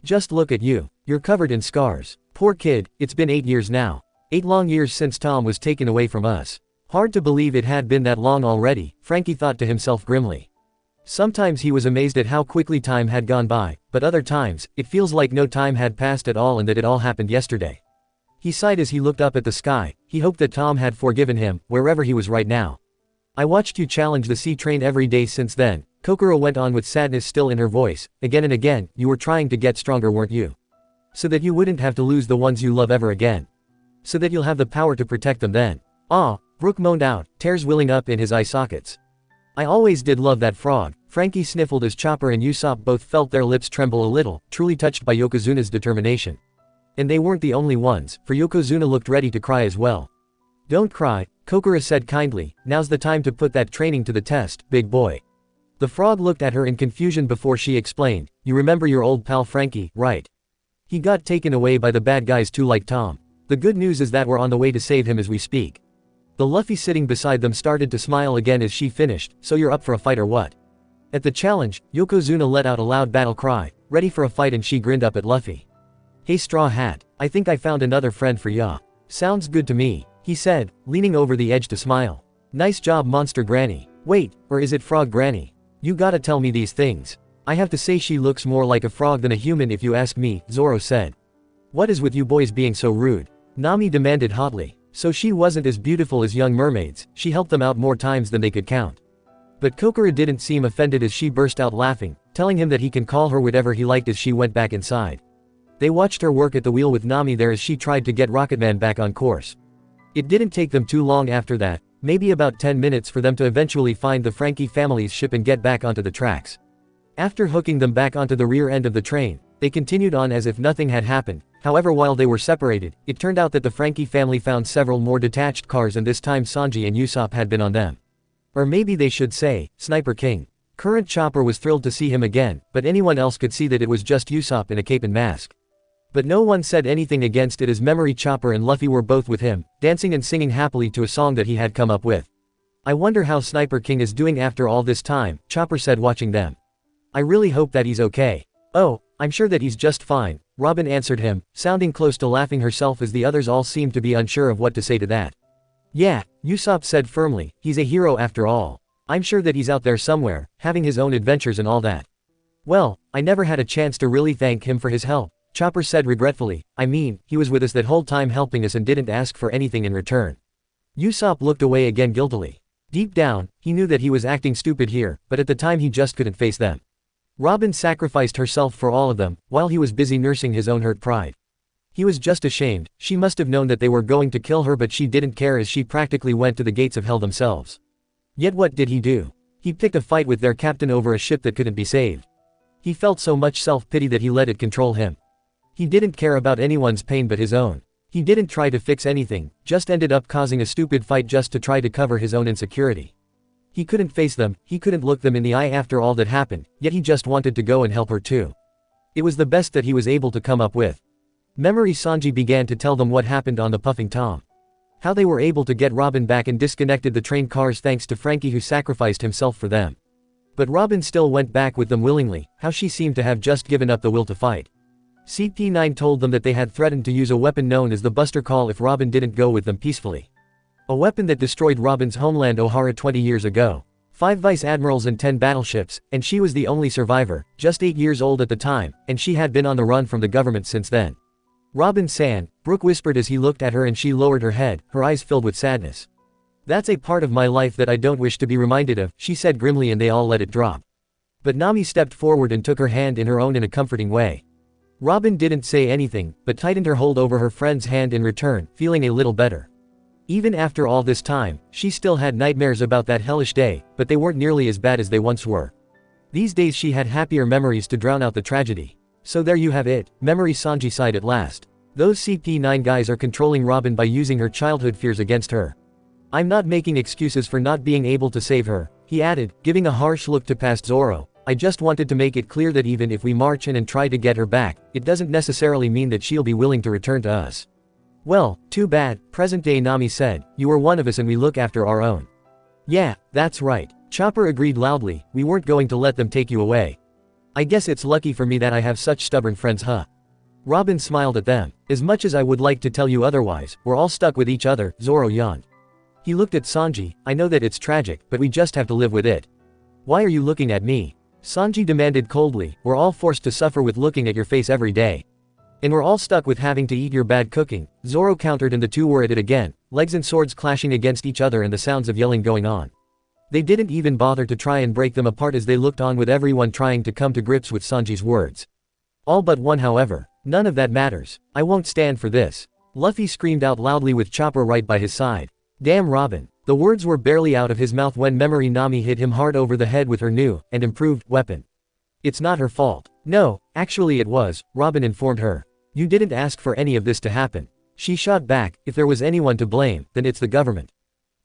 Just look at you. You're covered in scars. Poor kid, it's been 8 years now. 8 long years since Tom was taken away from us. Hard to believe it had been that long already, Frankie thought to himself grimly. Sometimes he was amazed at how quickly time had gone by, but other times, it feels like no time had passed at all and that it all happened yesterday. He sighed as he looked up at the sky. He hoped that Tom had forgiven him, wherever he was right now. I watched you challenge the sea train every day since then, Kokoro went on with sadness still in her voice. Again and again, you were trying to get stronger, weren't you? So that you wouldn't have to lose the ones you love ever again. So that you'll have the power to protect them then. Ah, Brook moaned out, tears welling up in his eye sockets. I always did love that frog, Frankie sniffled as Chopper and Usopp both felt their lips tremble a little, truly touched by Yokozuna's determination. And they weren't the only ones, for Yokozuna looked ready to cry as well. Don't cry, Kokoro said kindly, now's the time to put that training to the test, big boy. The frog looked at her in confusion before she explained, you remember your old pal Frankie, right? He got taken away by the bad guys too, like Tom. The good news is that we're on the way to save him as we speak. The Luffy sitting beside them started to smile again as she finished, so you're up for a fight or what? At the challenge, Yokozuna let out a loud battle cry, ready for a fight, and she grinned up at Luffy. Hey Straw Hat, I think I found another friend for ya. Sounds good to me, he said, leaning over the edge to smile. Nice job, Monster Granny. Wait, or is it Frog Granny? You gotta tell me these things. I have to say she looks more like a frog than a human if you ask me, Zoro said. What is with you boys being so rude? Nami demanded hotly. So she wasn't as beautiful as young mermaids, she helped them out more times than they could count. But Kokoro didn't seem offended as she burst out laughing, telling him that he can call her whatever he liked as she went back inside. They watched her work at the wheel with Nami there as she tried to get Rocketman back on course. It didn't take them too long after that, maybe about 10 minutes for them to eventually find the Frankie family's ship and get back onto the tracks. After hooking them back onto the rear end of the train, they continued on as if nothing had happened. However, while they were separated, it turned out that the Frankie family found several more detached cars, and this time Sanji and Usopp had been on them. Or maybe they should say, Sniper King. Current Chopper was thrilled to see him again, but anyone else could see that it was just Usopp in a cape and mask. But no one said anything against it as Memory Chopper and Luffy were both with him, dancing and singing happily to a song that he had come up with. I wonder how Sniper King is doing after all this time, Chopper said watching them. I really hope that he's okay. Oh, I'm sure that he's just fine, Robin answered him, sounding close to laughing herself as the others all seemed to be unsure of what to say to that. Yeah, Usopp said firmly, he's a hero after all. I'm sure that he's out there somewhere, having his own adventures and all that. Well, I never had a chance to really thank him for his help, Chopper said regretfully. I mean, he was with us that whole time helping us and didn't ask for anything in return. Usopp looked away again guiltily. Deep down, he knew that he was acting stupid here, but at the time he just couldn't face them. Robin sacrificed herself for all of them, while he was busy nursing his own hurt pride. He was just ashamed. She must have known that they were going to kill her, but she didn't care as she practically went to the gates of hell themselves. Yet what did he do? He picked a fight with their captain over a ship that couldn't be saved. He felt so much self-pity that he let it control him. He didn't care about anyone's pain but his own. He didn't try to fix anything, just ended up causing a stupid fight just to try to cover his own insecurity. He couldn't face them, he couldn't look them in the eye after all that happened, yet he just wanted to go and help her too. It was the best that he was able to come up with. Memory Sanji began to tell them what happened on the Puffing Tom. How they were able to get Robin back and disconnected the train cars thanks to Frankie, who sacrificed himself for them. But Robin still went back with them willingly, how she seemed to have just given up the will to fight. CP9 told them that they had threatened to use a weapon known as the Buster Call if Robin didn't go with them peacefully. A weapon that destroyed Robin's homeland Ohara 20 years ago. 5 vice admirals and 10 battleships, and she was the only survivor, just 8 years old at the time, and she had been on the run from the government since then. Robin-san, Brook whispered as he looked at her, and she lowered her head, her eyes filled with sadness. That's a part of my life that I don't wish to be reminded of, she said grimly, and they all let it drop. But Nami stepped forward and took her hand in her own in a comforting way. Robin didn't say anything, but tightened her hold over her friend's hand in return, feeling a little better. Even after all this time, she still had nightmares about that hellish day, but they weren't nearly as bad as they once were. These days she had happier memories to drown out the tragedy. So there you have it, Memory Sanji sighed at last. Those CP9 guys are controlling Robin by using her childhood fears against her. I'm not making excuses for not being able to save her, he added, giving a harsh look to past Zoro. I just wanted to make it clear that even if we march in and try to get her back, it doesn't necessarily mean that she'll be willing to return to us. Well, too bad, present-day Nami said, you were one of us and we look after our own. Yeah, that's right, Chopper agreed loudly, we weren't going to let them take you away. I guess it's lucky for me that I have such stubborn friends, huh? Robin smiled at them. As much as I would like to tell you otherwise, we're all stuck with each other, Zoro yawned. He looked at Sanji. I know that it's tragic, but we just have to live with it. Why are you looking at me? Sanji demanded coldly. We're all forced to suffer with looking at your face every day. And we're all stuck with having to eat your bad cooking, Zoro countered, and the two were at it again, legs and swords clashing against each other and the sounds of yelling going on. They didn't even bother to try and break them apart as they looked on, with everyone trying to come to grips with Sanji's words. All but one, however. None of that matters. I won't stand for this. Luffy screamed out loudly with Chopper right by his side. Damn Robin. The words were barely out of his mouth when Memory Nami hit him hard over the head with her new, and improved, weapon. It's not her fault. No, actually it was, Robin informed her. You didn't ask for any of this to happen. She shot back. If there was anyone to blame, then it's the government.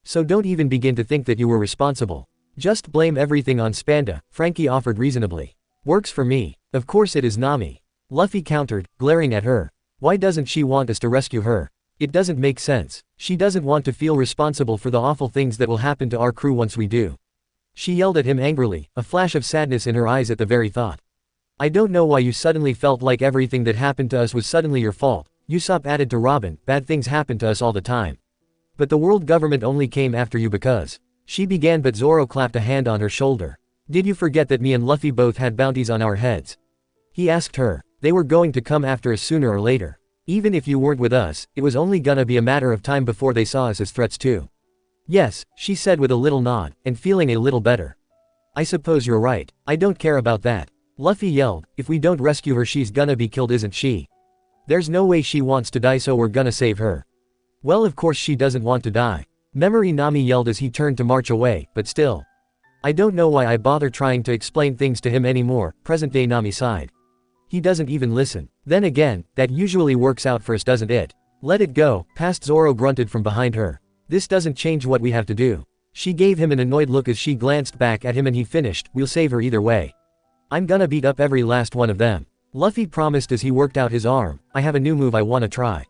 So don't even begin to think that you were responsible. Just blame everything on Spanda, Frankie offered reasonably. Works for me. Of course it is Nami. Luffy countered, glaring at her. Why doesn't she want us to rescue her? It doesn't make sense. She doesn't want to feel responsible for the awful things that will happen to our crew once we do. She yelled at him angrily, a flash of sadness in her eyes at the very thought. I don't know why you suddenly felt like everything that happened to us was suddenly your fault, Usopp added to Robin. Bad things happen to us all the time. But the world government only came after you because. She began, but Zoro clapped a hand on her shoulder. Did you forget that me and Luffy both had bounties on our heads? He asked her. They were going to come after us sooner or later. Even if you weren't with us, it was only gonna be a matter of time before they saw us as threats too. Yes, she said with a little nod, and feeling a little better. I suppose you're right. I don't care about that. Luffy yelled, if we don't rescue her she's gonna be killed, isn't she? There's no way she wants to die, so we're gonna save her. Well, of course she doesn't want to die. Memory Nami yelled as he turned to march away, but still. I don't know why I bother trying to explain things to him anymore, present-day Nami sighed. He doesn't even listen. Then again, that usually works out for us, doesn't it? Let it go, past Zoro grunted from behind her. This doesn't change what we have to do. She gave him an annoyed look as she glanced back at him, and he finished, we'll save her either way. I'm gonna beat up every last one of them. Luffy promised as he worked out his arm. I have a new move I wanna try.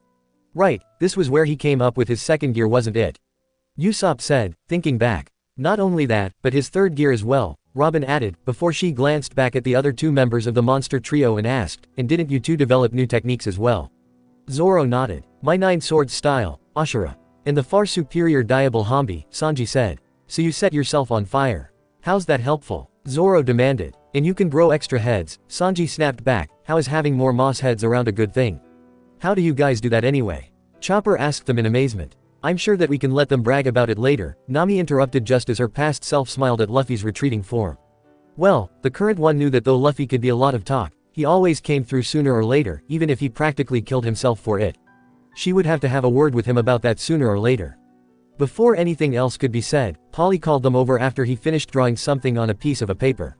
Right, this was where he came up with his second gear, wasn't it? Usopp said, thinking back. Not only that, but his third gear as well, Robin added, before she glanced back at the other two members of the monster trio and asked, and didn't you two develop new techniques as well? Zoro nodded. My 9-sword style, Ashura. And the far superior Diable Hambi, Sanji said. So you set yourself on fire. How's that helpful? Zoro demanded. And you can grow extra heads, Sanji snapped back. How is having more moss heads around a good thing? How do you guys do that anyway? Chopper asked them in amazement. I'm sure that we can let them brag about it later, Nami interrupted just as her past self smiled at Luffy's retreating form. Well, the current one knew that though Luffy could be a lot of talk, he always came through sooner or later, even if he practically killed himself for it. She would have to have a word with him about that sooner or later. Before anything else could be said, Polly called them over after he finished drawing something on a piece of a paper.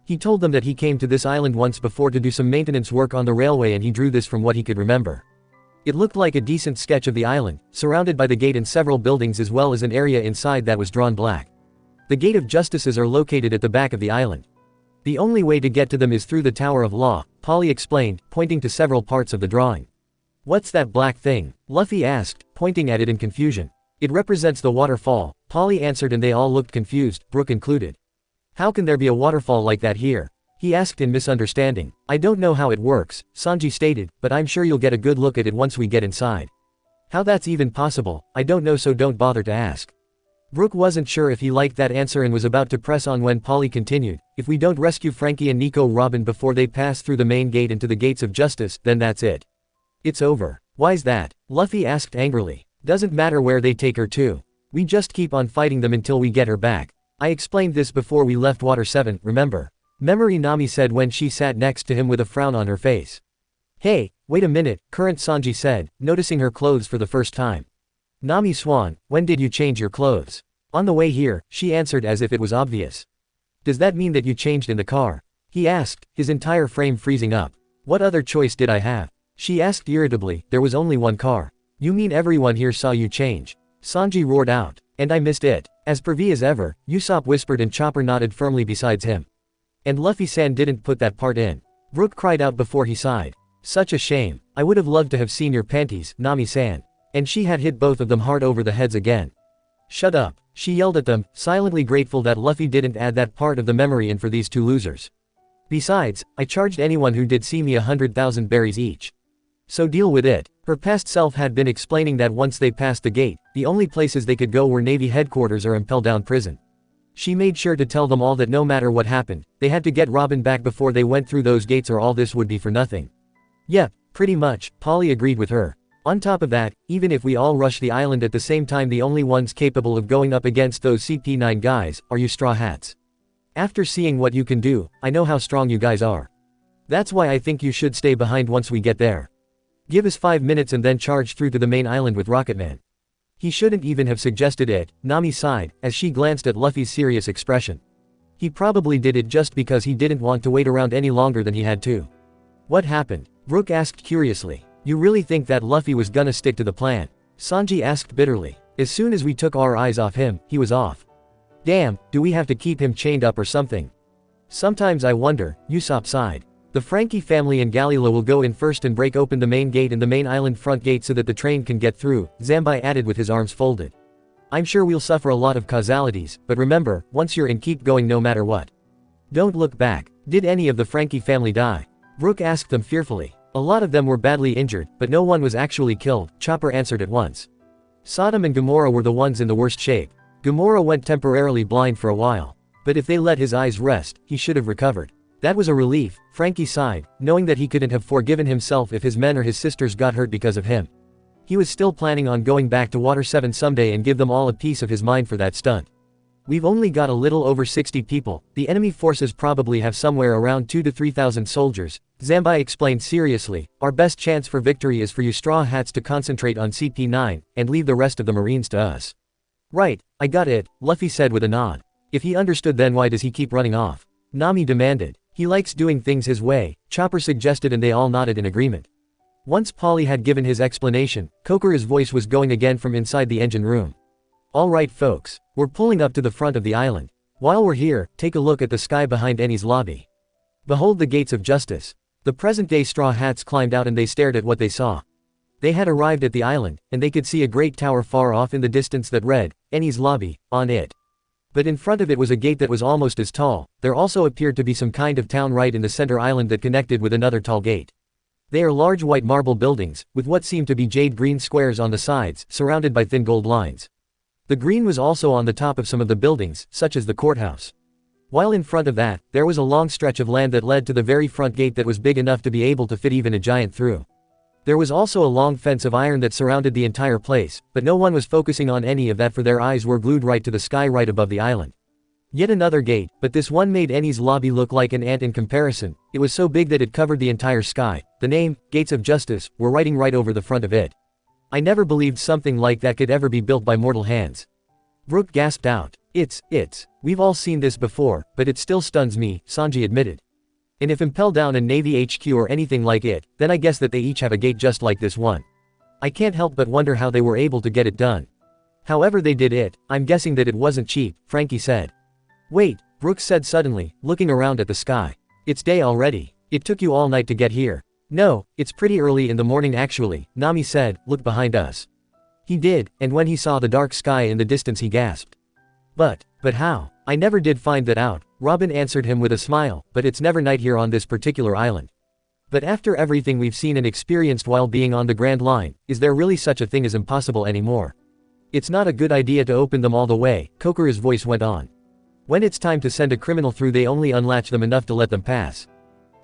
He told them that he came to this island once before to do some maintenance work on the railway, and he drew this from what he could remember. It looked like a decent sketch of the island, surrounded by the gate and several buildings as well as an area inside that was drawn black. The Gate of Justices are located at the back of the island. The only way to get to them is through the Tower of Law, Polly explained, pointing to several parts of the drawing. What's that black thing? Luffy asked, pointing at it in confusion. It represents the waterfall, Polly answered, and they all looked confused, Brook included. How can there be a waterfall like that here? He asked in misunderstanding. I don't know how it works, Sanji stated, but I'm sure you'll get a good look at it once we get inside. How that's even possible, I don't know, so don't bother to ask. Brook wasn't sure if he liked that answer and was about to press on when Polly continued, if we don't rescue Frankie and Nico Robin before they pass through the main gate into the Gates of Justice, then that's it. It's over. Why's that? Luffy asked angrily. Doesn't matter where they take her to. We just keep on fighting them until we get her back. I explained this before we left Water 7, remember? Memory Nami said when she sat next to him with a frown on her face. Hey, wait a minute, Current Sanji said, noticing her clothes for the first time. Nami Swan, when did you change your clothes? On the way here, she answered as if it was obvious. Does that mean that you changed in the car? He asked, his entire frame freezing up. What other choice did I have? She asked irritably, there was only one car. You mean everyone here saw you change? Sanji roared out. And I missed it. As pervy as ever, Usopp whispered and Chopper nodded firmly besides him. And Luffy-san didn't put that part in. Brook cried out before he sighed. Such a shame. I would have loved to have seen your panties, Nami-san. And she had hit both of them hard over the heads again. Shut up. She yelled at them, silently grateful that Luffy didn't add that part of the memory in for these two losers. Besides, I charged anyone who did see me 100,000 berries each. So deal with it. Her past self had been explaining that once they passed the gate, the only places they could go were Navy headquarters or Impel Down prison. She made sure to tell them all that no matter what happened, they had to get Robin back before they went through those gates or all this would be for nothing. Yep, pretty much, Polly agreed with her. On top of that, even if we all rush the island at the same time, the only ones capable of going up against those CP9 guys are you Straw Hats. After seeing what you can do, I know how strong you guys are. That's why I think you should stay behind once we get there. Give us 5 minutes and then charge through to the main island with Rocketman. He shouldn't even have suggested it, Nami sighed, as she glanced at Luffy's serious expression. He probably did it just because he didn't want to wait around any longer than he had to. What happened? Brook asked curiously. You really think that Luffy was gonna stick to the plan? Sanji asked bitterly. As soon as we took our eyes off him, he was off. Damn, do we have to keep him chained up or something? Sometimes I wonder, Usopp sighed. The Frankie family and Galila will go in first and break open the main gate and the main island front gate so that the train can get through, Zambai added with his arms folded. I'm sure we'll suffer a lot of causalities, but remember, once you're in, keep going no matter what. Don't look back. Did any of the Frankie family die? Brook asked them fearfully. A lot of them were badly injured, but no one was actually killed, Chopper answered at once. Sodom and Gomorrah were the ones in the worst shape. Gomorrah went temporarily blind for a while. But if they let his eyes rest, he should have recovered. That was a relief, Frankie sighed, knowing that he couldn't have forgiven himself if his men or his sisters got hurt because of him. He was still planning on going back to Water 7 someday and give them all a piece of his mind for that stunt. We've only got a little over 60 people, the enemy forces probably have somewhere around 2,000 to 3,000 soldiers, Zambai explained seriously. Our best chance for victory is for you Straw Hats to concentrate on CP9, and leave the rest of the Marines to us. Right, I got it, Luffy said with a nod. If he understood, then why does he keep running off? Nami demanded. He likes doing things his way, Chopper suggested, and they all nodded in agreement. Once Polly had given his explanation, Kokura's voice was going again from inside the engine room. Alright folks, we're pulling up to the front of the island. While we're here, take a look at the sky behind Eni's lobby. Behold the gates of justice. The present-day Straw Hats climbed out and they stared at what they saw. They had arrived at the island, and they could see a great tower far off in the distance that read, Eni's lobby, on it. But in front of it was a gate that was almost as tall. There also appeared to be some kind of town right in the center island that connected with another tall gate. They are large white marble buildings, with what seemed to be jade green squares on the sides, surrounded by thin gold lines. The green was also on the top of some of the buildings, such as the courthouse. While in front of that, there was a long stretch of land that led to the very front gate that was big enough to be able to fit even a giant through. There was also a long fence of iron that surrounded the entire place, but no one was focusing on any of that, for their eyes were glued right to the sky right above the island. Yet another gate, but this one made Eni's lobby look like an ant in comparison. It was so big that it covered the entire sky. The name, Gates of Justice, were writing right over the front of it. I never believed something like that could ever be built by mortal hands. Brook gasped out. We've all seen this before, but it still stuns me, Sanji admitted. And if Impel Down and Navy HQ or anything like it, then I guess that they each have a gate just like this one. I can't help but wonder how they were able to get it done. However they did it, I'm guessing that it wasn't cheap, Frankie said. Wait, Brooks said suddenly, looking around at the sky. It's day already. It took you all night to get here. No, it's pretty early in the morning actually, Nami said, look behind us. He did, and when he saw the dark sky in the distance he gasped. But how? I never did find that out, Robin answered him with a smile, but it's never night here on this particular island. But after everything we've seen and experienced while being on the Grand Line, is there really such a thing as impossible anymore? It's not a good idea to open them all the way, Kokura's voice went on. When it's time to send a criminal through they only unlatch them enough to let them pass.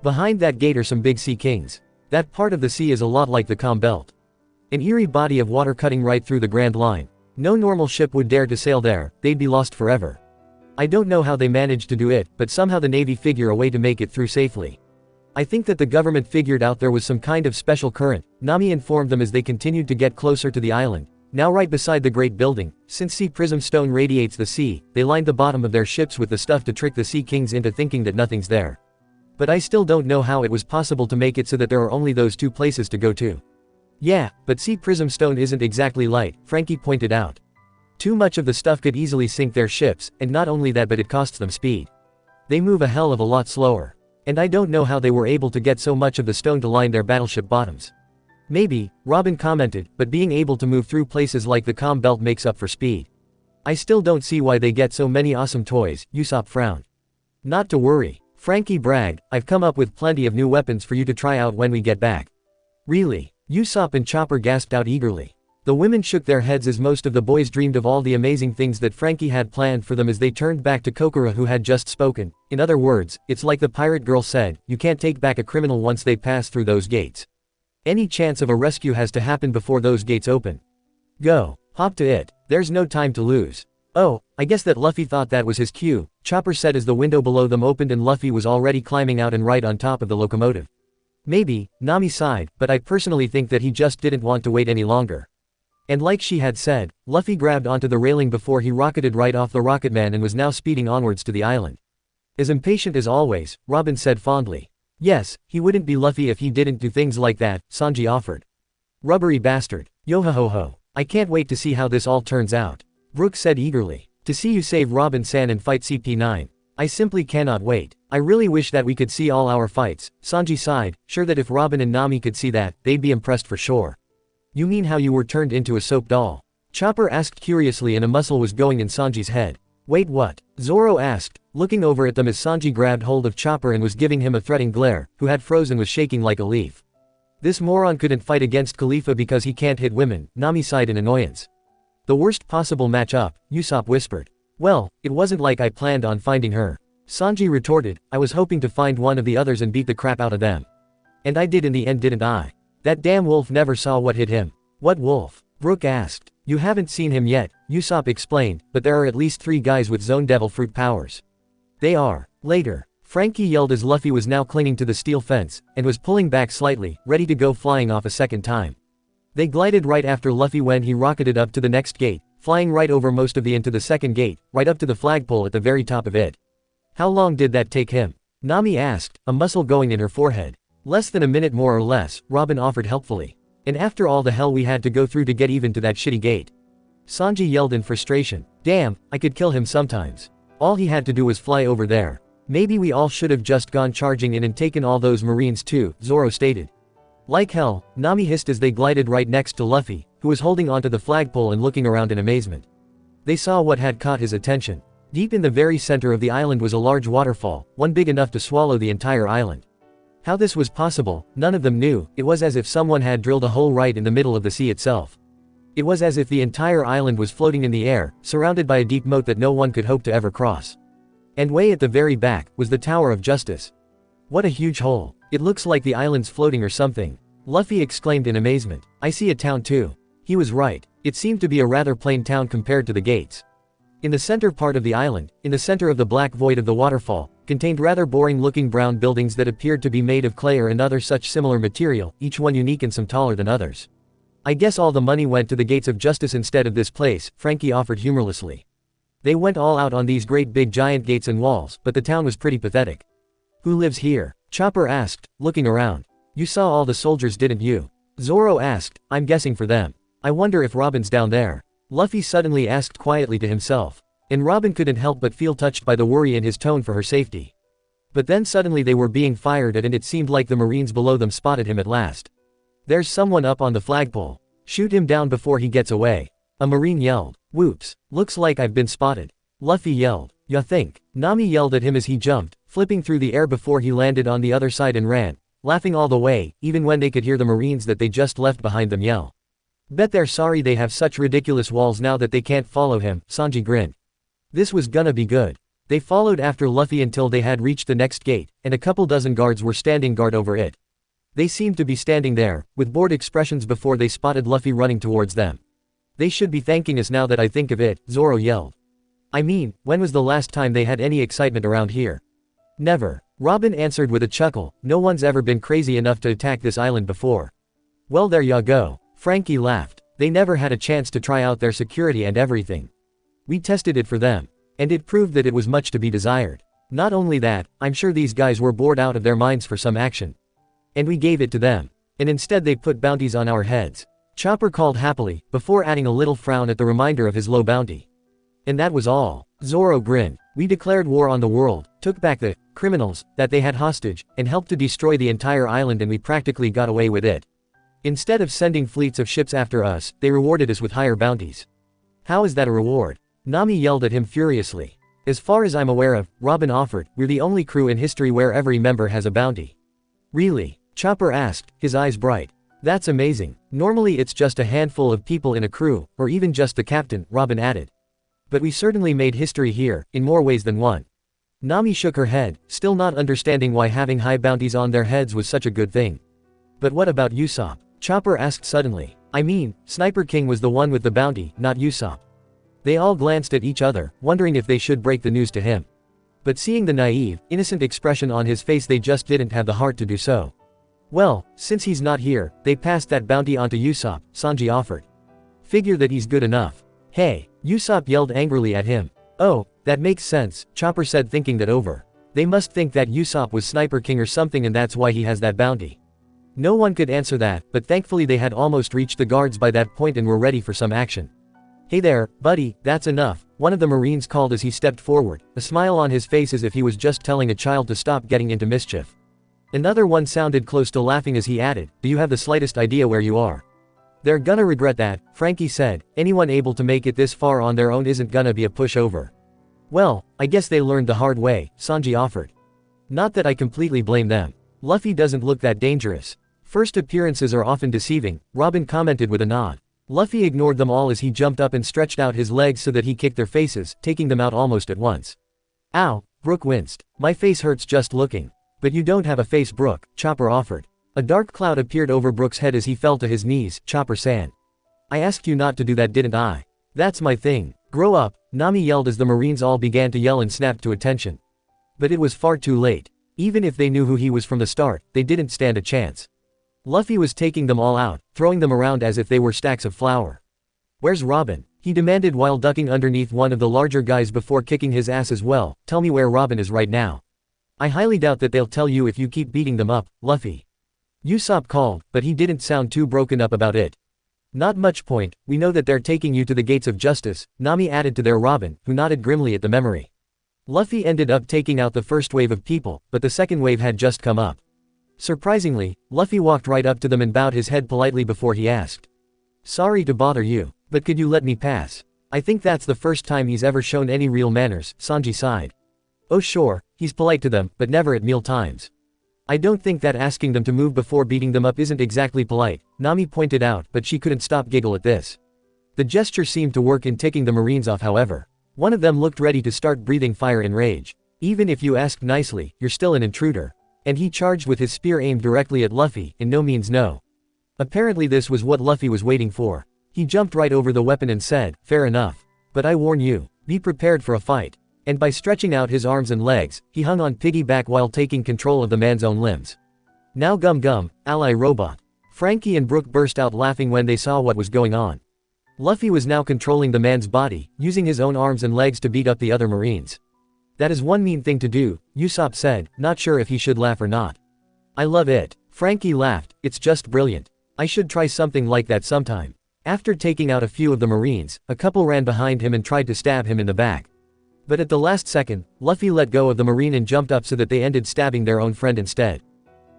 Behind that gate are some big sea kings. That part of the sea is a lot like the Calm Belt. An eerie body of water cutting right through the Grand Line. No normal ship would dare to sail there, they'd be lost forever. I don't know how they managed to do it, but somehow the Navy figure a way to make it through safely. I think that the government figured out there was some kind of special current, Nami informed them as they continued to get closer to the island. Now right beside the great building, since sea prism stone radiates the sea, they lined the bottom of their ships with the stuff to trick the Sea Kings into thinking that nothing's there. But I still don't know how it was possible to make it so that there are only those two places to go to. Yeah, but sea prism stone isn't exactly light, Frankie pointed out. Too much of the stuff could easily sink their ships, and not only that but it costs them speed. They move a hell of a lot slower. And I don't know how they were able to get so much of the stone to line their battleship bottoms. Maybe, Robin commented, but being able to move through places like the Calm Belt makes up for speed. I still don't see why they get so many awesome toys, Usopp frowned. Not to worry, Frankie bragged, I've come up with plenty of new weapons for you to try out when we get back. Really? Usopp and Chopper gasped out eagerly. The women shook their heads as most of the boys dreamed of all the amazing things that Frankie had planned for them as they turned back to Kokoro, who had just spoken. In other words, it's like the pirate girl said, you can't take back a criminal once they pass through those gates. Any chance of a rescue has to happen before those gates open. Go. Hop to it. There's no time to lose. Oh, I guess that Luffy thought that was his cue, Chopper said as the window below them opened and Luffy was already climbing out and right on top of the locomotive. Maybe, Nami sighed, but I personally think that he just didn't want to wait any longer. And like she had said, Luffy grabbed onto the railing before he rocketed right off the Rocketman and was now speeding onwards to the island. As impatient as always, Robin said fondly. Yes, he wouldn't be Luffy if he didn't do things like that, Sanji offered. Rubbery bastard. Yo-ho-ho-ho. I can't wait to see how this all turns out. Brook said eagerly. To see you save Robin-san and fight CP9. I simply cannot wait. I really wish that we could see all our fights, Sanji sighed, sure that if Robin and Nami could see that, they'd be impressed for sure. You mean how you were turned into a soap doll? Chopper asked curiously and a muscle was going in Sanji's head. Wait, what? Zoro asked, looking over at them as Sanji grabbed hold of Chopper and was giving him a threatening glare, who had frozen was shaking like a leaf. This moron couldn't fight against Khalifa because he can't hit women, Nami sighed in annoyance. The worst possible match-up, Usopp whispered. Well, it wasn't like I planned on finding her. Sanji retorted, I was hoping to find one of the others and beat the crap out of them. And I did in the end, didn't I? That damn wolf never saw what hit him. What wolf? Brook asked. You haven't seen him yet, Usopp explained, but there are at least 3 guys with Zone Devil Fruit powers. They are. Later. Frankie yelled as Luffy was now clinging to the steel fence, and was pulling back slightly, ready to go flying off a second time. They glided right after Luffy when he rocketed up to the next gate, flying right over most of the into the second gate, right up to the flagpole at the very top of it. How long did that take him? Nami asked, a muscle going in her forehead. Less than a minute more or less, Robin offered helpfully. And after all the hell we had to go through to get even to that shitty gate. Sanji yelled in frustration. Damn, I could kill him sometimes. All he had to do was fly over there. Maybe we all should have just gone charging in and taken all those marines too, Zoro stated. Like hell, Nami hissed as they glided right next to Luffy, who was holding onto the flagpole and looking around in amazement. They saw what had caught his attention. Deep in the very center of the island was a large waterfall, one big enough to swallow the entire island. How this was possible, none of them knew. It was as if someone had drilled a hole right in the middle of the sea itself. It was as if the entire island was floating in the air, surrounded by a deep moat that no one could hope to ever cross. And way at the very back, was the Tower of Justice. What a huge hole. It looks like the island's floating or something. Luffy exclaimed in amazement. I see a town too. He was right. It seemed to be a rather plain town compared to the gates. In the center part of the island, in the center of the black void of the waterfall, contained rather boring-looking brown buildings that appeared to be made of clay or another such similar material, each one unique and some taller than others. I guess all the money went to the gates of justice instead of this place, Frankie offered humorlessly. They went all out on these great big giant gates and walls, but the town was pretty pathetic. Who lives here? Chopper asked, looking around. You saw all the soldiers, didn't you? Zoro asked, I'm guessing for them. I wonder if Robin's down there. Luffy suddenly asked quietly to himself. And Robin couldn't help but feel touched by the worry in his tone for her safety. But then suddenly they were being fired at and it seemed like the Marines below them spotted him at last. There's someone up on the flagpole. Shoot him down before he gets away. A Marine yelled. Whoops. Looks like I've been spotted. Luffy yelled. Ya think? Nami yelled at him as he jumped, flipping through the air before he landed on the other side and ran, laughing all the way, even when they could hear the Marines that they just left behind them yell. Bet they're sorry they have such ridiculous walls now that they can't follow him, Sanji grinned. This was gonna be good. They followed after Luffy until they had reached the next gate, and a couple dozen guards were standing guard over it. They seemed to be standing there, with bored expressions before they spotted Luffy running towards them. They should be thanking us now that I think of it, Zoro yelled. I mean, when was the last time they had any excitement around here? Never. Robin answered with a chuckle, no one's ever been crazy enough to attack this island before. Well there ya go. Frankie laughed. They never had a chance to try out their security and everything. We tested it for them. And it proved that it was much to be desired. Not only that, I'm sure these guys were bored out of their minds for some action. And we gave it to them. And instead they put bounties on our heads. Chopper called happily, before adding a little frown at the reminder of his low bounty. And that was all. Zoro grinned. We declared war on the world, took back the criminals that they had hostage, and helped to destroy the entire island, and we practically got away with it. Instead of sending fleets of ships after us, they rewarded us with higher bounties. How is that a reward? Nami yelled at him furiously. As far as I'm aware of, Robin offered, we're the only crew in history where every member has a bounty. Really? Chopper asked, his eyes bright. That's amazing. Normally it's just a handful of people in a crew, or even just the captain, Robin added. But we certainly made history here, in more ways than one. Nami shook her head, still not understanding why having high bounties on their heads was such a good thing. But what about Usopp? Chopper asked suddenly. I mean, Sniper King was the one with the bounty, not Usopp. They all glanced at each other, wondering if they should break the news to him. But seeing the naive, innocent expression on his face, they just didn't have the heart to do so. Well, since he's not here, they passed that bounty on to Usopp, Sanji offered. Figure that he's good enough. Hey, Usopp yelled angrily at him. Oh, that makes sense, Chopper said, thinking that over. They must think that Usopp was Sniper King or something, and that's why he has that bounty. No one could answer that, but thankfully they had almost reached the guards by that point and were ready for some action. Hey there, buddy, that's enough, one of the Marines called as he stepped forward, a smile on his face as if he was just telling a child to stop getting into mischief. Another one sounded close to laughing as he added, do you have the slightest idea where you are? They're gonna regret that, Frankie said. Anyone able to make it this far on their own isn't gonna be a pushover. Well, I guess they learned the hard way, Sanji offered. Not that I completely blame them. Luffy doesn't look that dangerous. First appearances are often deceiving, Robin commented with a nod. Luffy ignored them all as he jumped up and stretched out his legs so that he kicked their faces, taking them out almost at once. Ow, Brook winced. My face hurts just looking. But you don't have a face, Brook, Chopper offered. A dark cloud appeared over Brook's head as he fell to his knees, Chopper-san. I asked you not to do that, didn't I? That's my thing. Grow up, Nami yelled as the Marines all began to yell and snapped to attention. But it was far too late. Even if they knew who he was from the start, they didn't stand a chance. Luffy was taking them all out, throwing them around as if they were stacks of flour. Where's Robin? He demanded while ducking underneath one of the larger guys before kicking his ass as well. Tell me where Robin is right now. I highly doubt that they'll tell you if you keep beating them up, Luffy. Usopp called, but he didn't sound too broken up about it. Not much point, we know that they're taking you to the gates of justice, Nami added to their Robin, who nodded grimly at the memory. Luffy ended up taking out the first wave of people, but the second wave had just come up. Surprisingly, Luffy walked right up to them and bowed his head politely before he asked. Sorry to bother you, but could you let me pass? I think that's the first time he's ever shown any real manners, Sanji sighed. Oh sure, he's polite to them, but never at meal times. I don't think that asking them to move before beating them up isn't exactly polite, Nami pointed out, but she couldn't stop giggle at this. The gesture seemed to work in ticking the Marines off, however. One of them looked ready to start breathing fire in rage. Even if you ask nicely, you're still an intruder. And he charged with his spear aimed directly at Luffy, in no means no. Apparently this was what Luffy was waiting for. He jumped right over the weapon and said, fair enough. But I warn you, be prepared for a fight. And by stretching out his arms and legs, he hung on piggyback while taking control of the man's own limbs. Now Gum Gum, ally robot. Frankie and Brook burst out laughing when they saw what was going on. Luffy was now controlling the man's body, using his own arms and legs to beat up the other Marines. That is one mean thing to do, Usopp said, not sure if he should laugh or not. I love it. Frankie laughed, it's just brilliant. I should try something like that sometime. After taking out a few of the Marines, a couple ran behind him and tried to stab him in the back. But at the last second, Luffy let go of the Marine and jumped up so that they ended stabbing their own friend instead.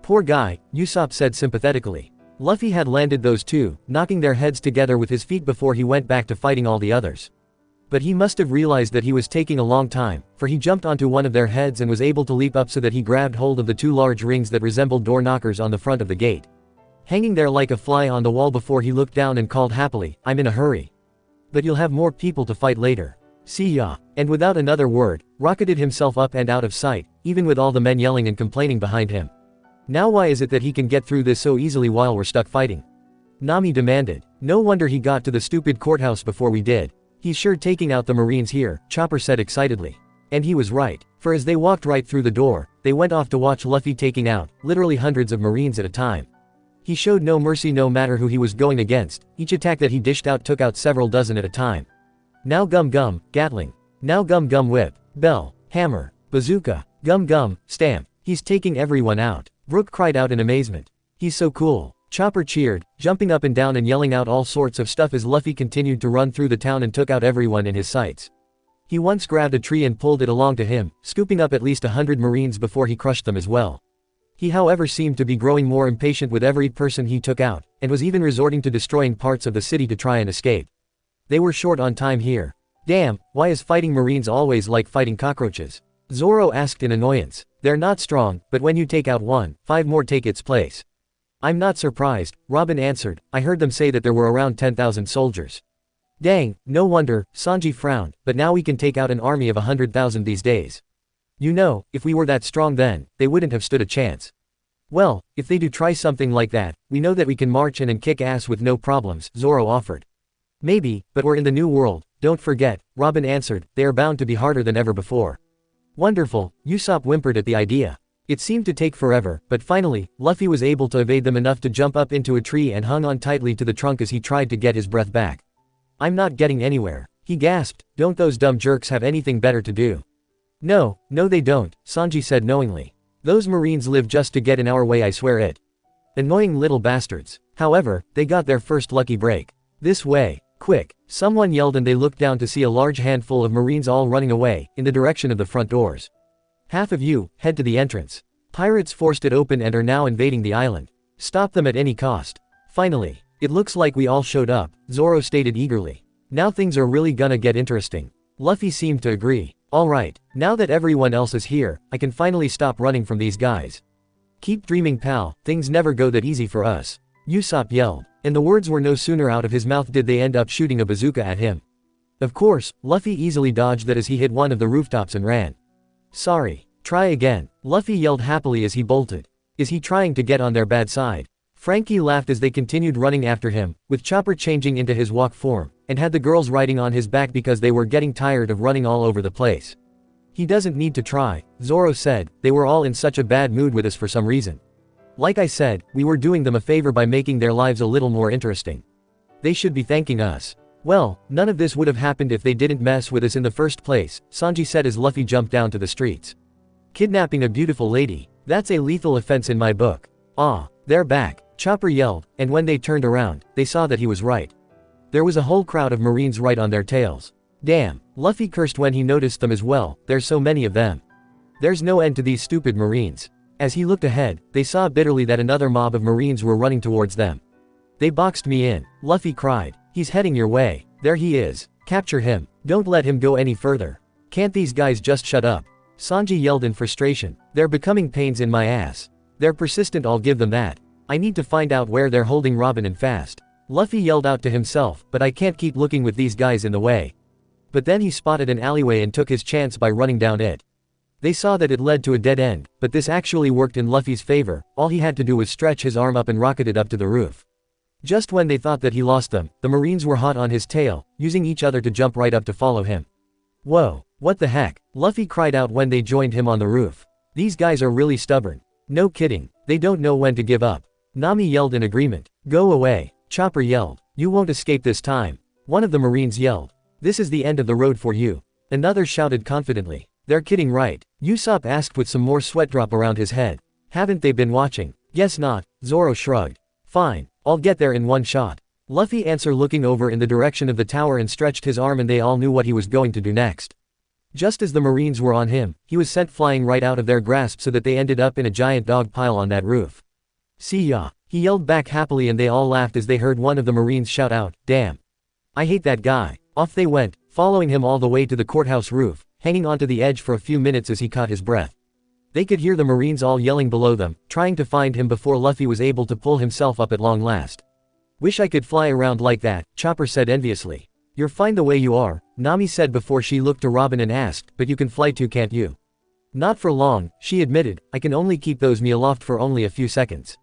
Poor guy, Usopp said sympathetically. Luffy had landed those two, knocking their heads together with his feet before he went back to fighting all the others. But he must have realized that he was taking a long time, for he jumped onto one of their heads and was able to leap up so that he grabbed hold of the two large rings that resembled door knockers on the front of the gate. Hanging there like a fly on the wall before he looked down and called happily, I'm in a hurry. But you'll have more people to fight later. See ya. And without another word, rocketed himself up and out of sight, even with all the men yelling and complaining behind him. Now why is it that he can get through this so easily while we're stuck fighting? Nami demanded. No wonder he got to the stupid courthouse before we did. He's sure taking out the Marines here, Chopper said excitedly. And he was right, for as they walked right through the door, they went off to watch Luffy taking out, literally hundreds of Marines at a time. He showed no mercy no matter who he was going against, each attack that he dished out took out several dozen at a time. Now Gum Gum, Gatling. Now Gum Gum Whip, Bell, Hammer, Bazooka, Gum Gum, Stamp. He's taking everyone out, Brook cried out in amazement. He's so cool. Chopper cheered, jumping up and down and yelling out all sorts of stuff as Luffy continued to run through the town and took out everyone in his sights. He once grabbed a tree and pulled it along to him, scooping up at least 100 Marines before he crushed them as well. He however seemed to be growing more impatient with every person he took out, and was even resorting to destroying parts of the city to try and escape. They were short on time here. Damn, why is fighting Marines always like fighting cockroaches? Zoro asked in annoyance. They're not strong, but when you take out one, 5 more take its place. I'm not surprised, Robin answered. I heard them say that there were around 10,000 soldiers. Dang, no wonder, Sanji frowned, but now we can take out an army of 100,000 these days. You know, if we were that strong then, they wouldn't have stood a chance. Well, if they do try something like that, we know that we can march in and kick ass with no problems, Zoro offered. Maybe, but we're in the new world, don't forget, Robin answered, they are bound to be harder than ever before. Wonderful, Usopp whimpered at the idea. It seemed to take forever, but finally, Luffy was able to evade them enough to jump up into a tree and hung on tightly to the trunk as he tried to get his breath back. I'm not getting anywhere, he gasped. Don't those dumb jerks have anything better to do? No they don't, Sanji said knowingly. Those Marines live just to get in our way, I swear it. Annoying little bastards. However, they got their first lucky break. This way, quick, someone yelled and they looked down to see a large handful of Marines all running away, in the direction of the front doors. Half of you, head to the entrance. Pirates forced it open and are now invading the island. Stop them at any cost. Finally, it looks like we all showed up, Zoro stated eagerly. Now things are really gonna get interesting. Luffy seemed to agree. Alright, now that everyone else is here, I can finally stop running from these guys. Keep dreaming pal, things never go that easy for us. Usopp yelled, and the words were no sooner out of his mouth did they end up shooting a bazooka at him. Of course, Luffy easily dodged that as he hit one of the rooftops and ran. Sorry, try again, Luffy yelled happily as he bolted. Is he trying to get on their bad side? Frankie laughed as they continued running after him, with Chopper changing into his walk form, and had the girls riding on his back because they were getting tired of running all over the place. He doesn't need to try, Zoro said, they were all in such a bad mood with us for some reason. Like I said, we were doing them a favor by making their lives a little more interesting. They should be thanking us. Well, none of this would have happened if they didn't mess with us in the first place, Sanji said as Luffy jumped down to the streets. Kidnapping a beautiful lady, that's a lethal offense in my book. Ah, they're back, Chopper yelled, and when they turned around, they saw that he was right. There was a whole crowd of Marines right on their tails. Damn, Luffy cursed when he noticed them as well, there's so many of them. There's no end to these stupid Marines. As he looked ahead, they saw bitterly that another mob of Marines were running towards them. They boxed me in, Luffy cried. He's heading your way. There he is. Capture him. Don't let him go any further. Can't these guys just shut up? Sanji yelled in frustration. They're becoming pains in my ass. They're persistent, I'll give them that. I need to find out where they're holding Robin and fast. Luffy yelled out to himself, but I can't keep looking with these guys in the way. But then he spotted an alleyway and took his chance by running down it. They saw that it led to a dead end, but this actually worked in Luffy's favor. All he had to do was stretch his arm up and rocket it up to the roof. Just when they thought that he lost them, the Marines were hot on his tail, using each other to jump right up to follow him. Whoa, what the heck? Luffy cried out when they joined him on the roof. These guys are really stubborn. No kidding, they don't know when to give up. Nami yelled in agreement. Go away, Chopper yelled. You won't escape this time. One of the Marines yelled. This is the end of the road for you. Another shouted confidently. They're kidding, right? Usopp asked with some more sweat drop around his head. Haven't they been watching? Guess not, Zoro shrugged. Fine, I'll get there in one shot. Luffy answered looking over in the direction of the tower and stretched his arm, and they all knew what he was going to do next. Just as the Marines were on him, he was sent flying right out of their grasp so that they ended up in a giant dog pile on that roof. See ya, he yelled back happily, and they all laughed as they heard one of the Marines shout out, damn. I hate that guy. Off they went, following him all the way to the courthouse roof, hanging onto the edge for a few minutes as he caught his breath. They could hear the Marines all yelling below them, trying to find him before Luffy was able to pull himself up at long last. Wish I could fly around like that, Chopper said enviously. You're fine the way you are, Nami said before she looked to Robin and asked, but you can fly too, can't you? Not for long, she admitted, I can only keep those me aloft for only a few seconds.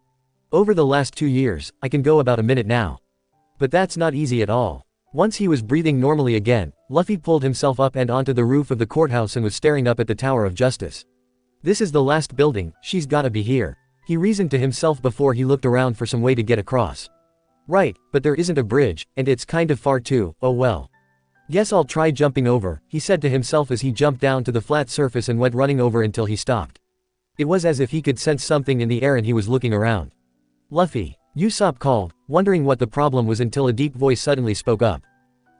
Over the last 2 years, I can go about a minute now. But that's not easy at all. Once he was breathing normally again, Luffy pulled himself up and onto the roof of the courthouse and was staring up at the Tower of Justice. This is the last building, she's gotta be here. He reasoned to himself before he looked around for some way to get across. Right, but there isn't a bridge, and it's kind of far too, oh well. Guess I'll try jumping over, he said to himself as he jumped down to the flat surface and went running over until he stopped. It was as if he could sense something in the air and he was looking around. Luffy, Usopp called, wondering what the problem was until a deep voice suddenly spoke up.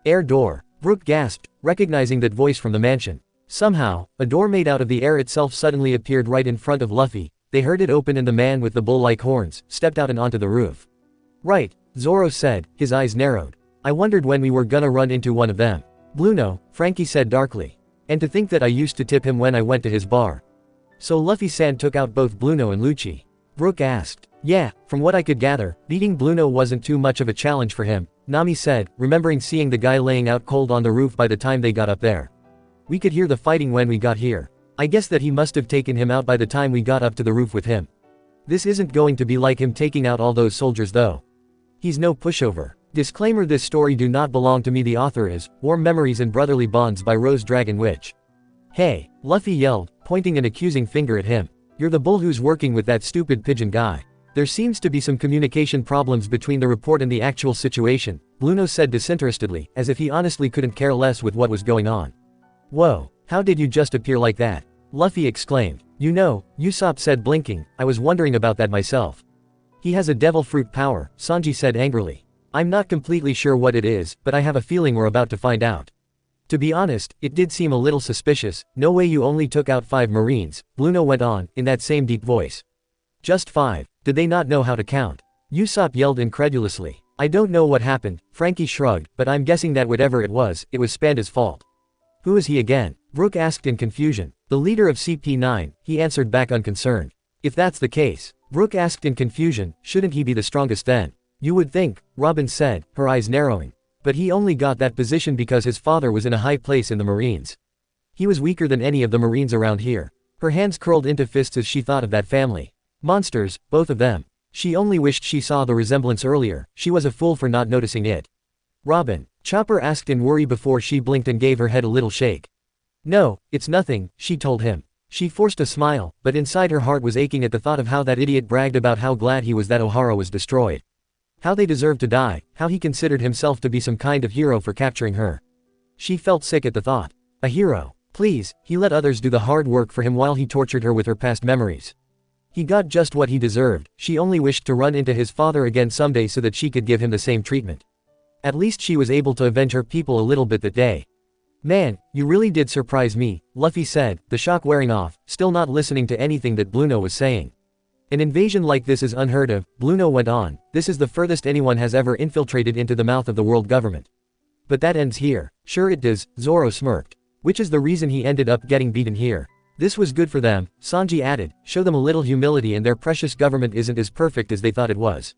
Air door, Brook gasped, recognizing that voice from the mansion. Somehow, a door made out of the air itself suddenly appeared right in front of Luffy. They heard it open and the man with the bull-like horns stepped out and onto the roof. Right, Zoro said, his eyes narrowed. I wondered when we were gonna run into one of them. Bluno, Frankie said darkly. And to think that I used to tip him when I went to his bar. So Luffy-san took out both Bluno and Lucci. Brook asked. Yeah, from what I could gather, beating Bluno wasn't too much of a challenge for him, Nami said, remembering seeing the guy laying out cold on the roof by the time they got up there. We could hear the fighting when we got here. I guess that he must have taken him out by the time we got up to the roof with him. This isn't going to be like him taking out all those soldiers though. He's no pushover. Disclaimer: this story do not belong to me. The author is Warm Memories and Brotherly Bonds by RoseDragonWitch. Hey, Luffy yelled, pointing an accusing finger at him. You're the bull who's working with that stupid pigeon guy. There seems to be some communication problems between the report and the actual situation, Bluno said disinterestedly, as if he honestly couldn't care less with what was going on. Whoa, how did you just appear like that? Luffy exclaimed. You know, Usopp said, blinking, I was wondering about that myself. He has a devil fruit power, Sanji said angrily. I'm not completely sure what it is, but I have a feeling we're about to find out. To be honest, it did seem a little suspicious. No way you only took out 5 Marines, Bluno went on, in that same deep voice. Just 5. Did they not know how to count? Usopp yelled incredulously. I don't know what happened, Frankie shrugged, but I'm guessing that whatever it was Spanda's fault. Who is he again? Brook asked in confusion. The leader of CP9, he answered back unconcerned. If that's the case, Brook asked in confusion, shouldn't he be the strongest then? You would think, Robin said, her eyes narrowing. But he only got that position because his father was in a high place in the Marines. He was weaker than any of the Marines around here. Her hands curled into fists as she thought of that family. Monsters, both of them. She only wished she saw the resemblance earlier. She was a fool for not noticing it. Robin, Chopper asked in worry before she blinked and gave her head a little shake. No, it's nothing, she told him. She forced a smile, but inside her heart was aching at the thought of how that idiot bragged about how glad he was that Ohara was destroyed. How they deserved to die, how he considered himself to be some kind of hero for capturing her. She felt sick at the thought. A hero. Please, he let others do the hard work for him while he tortured her with her past memories. He got just what he deserved. She only wished to run into his father again someday so that she could give him the same treatment. At least she was able to avenge her people a little bit that day. Man, you really did surprise me, Luffy said, the shock wearing off, still not listening to anything that Bluno was saying. An invasion like this is unheard of, Bluno went on. This is the furthest anyone has ever infiltrated into the mouth of the world government. But that ends here. Sure it does, Zoro smirked. Which is the reason he ended up getting beaten here. This was good for them, Sanji added, show them a little humility and their precious government isn't as perfect as they thought it was.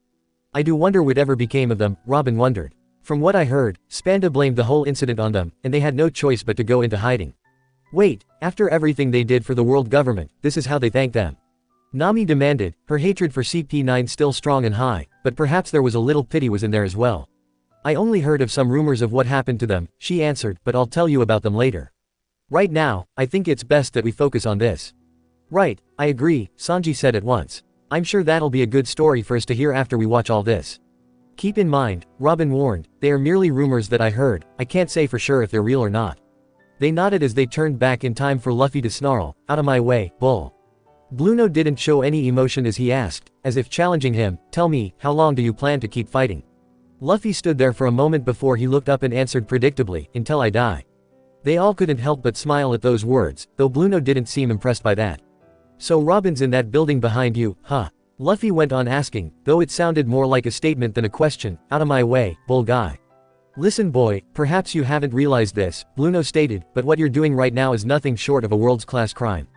I do wonder whatever became of them, Robin wondered. From what I heard, Spanda blamed the whole incident on them, and they had no choice but to go into hiding. Wait, after everything they did for the world government, this is how they thanked them? Nami demanded, her hatred for CP9 still strong and high, but perhaps there was a little pity was in there as well. I only heard of some rumors of what happened to them, she answered, but I'll tell you about them later. Right now, I think it's best that we focus on this. Right, I agree, Sanji said at once. I'm sure that'll be a good story for us to hear after we watch all this. Keep in mind, Robin warned, they are merely rumors that I heard, I can't say for sure if they're real or not. They nodded as they turned back in time for Luffy to snarl, out of my way, bull. Bluno didn't show any emotion as he asked, as if challenging him, tell me, how long do you plan to keep fighting? Luffy stood there for a moment before he looked up and answered predictably, until I die. They all couldn't help but smile at those words, though Bluno didn't seem impressed by that. So Robin's in that building behind you, huh? Luffy went on asking, though it sounded more like a statement than a question, out of my way, bull guy. Listen boy, perhaps you haven't realized this, Bluno stated, but what you're doing right now is nothing short of a world-class crime.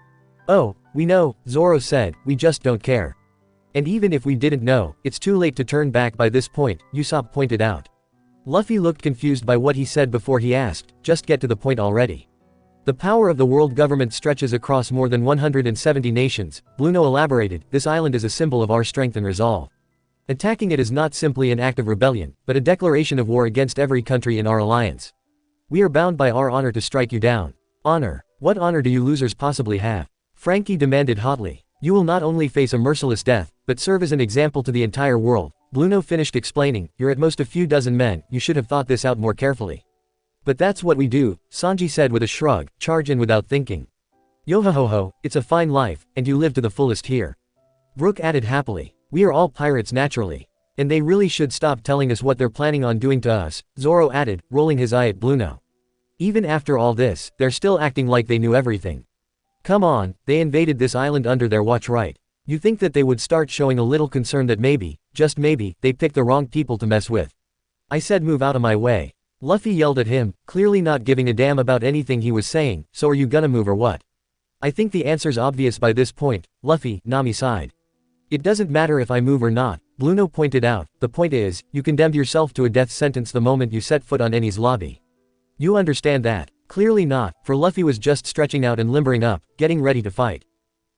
Oh, we know, Zoro said, we just don't care. And even if we didn't know, it's too late to turn back by this point, Usopp pointed out. Luffy looked confused by what he said before he asked, just get to the point already. The power of the world government stretches across more than 170 nations, Bluno elaborated, this island is a symbol of our strength and resolve. Attacking it is not simply an act of rebellion, but a declaration of war against every country in our alliance. We are bound by our honor to strike you down. Honor? What honor do you losers possibly have? Frankie demanded hotly. You will not only face a merciless death, but serve as an example to the entire world. Bluno finished explaining, you're at most a few dozen men, you should have thought this out more carefully. But that's what we do, Sanji said with a shrug, charge in without thinking. Yo-ho-ho-ho, it's a fine life, and you live to the fullest here. Brook added happily, we are all pirates naturally. And they really should stop telling us what they're planning on doing to us, Zoro added, rolling his eye at Bluno. Even after all this, they're still acting like they knew everything. Come on, they invaded this island under their watch, right? You think that they would start showing a little concern that maybe, just maybe, they picked the wrong people to mess with. I said move out of my way. Luffy yelled at him, clearly not giving a damn about anything he was saying, so are you gonna move or what? I think the answer's obvious by this point, Luffy, Nami sighed. It doesn't matter if I move or not, Bluno pointed out. The point is, you condemned yourself to a death sentence the moment you set foot on Eni's lobby. You understand that? Clearly not, for Luffy was just stretching out and limbering up, getting ready to fight.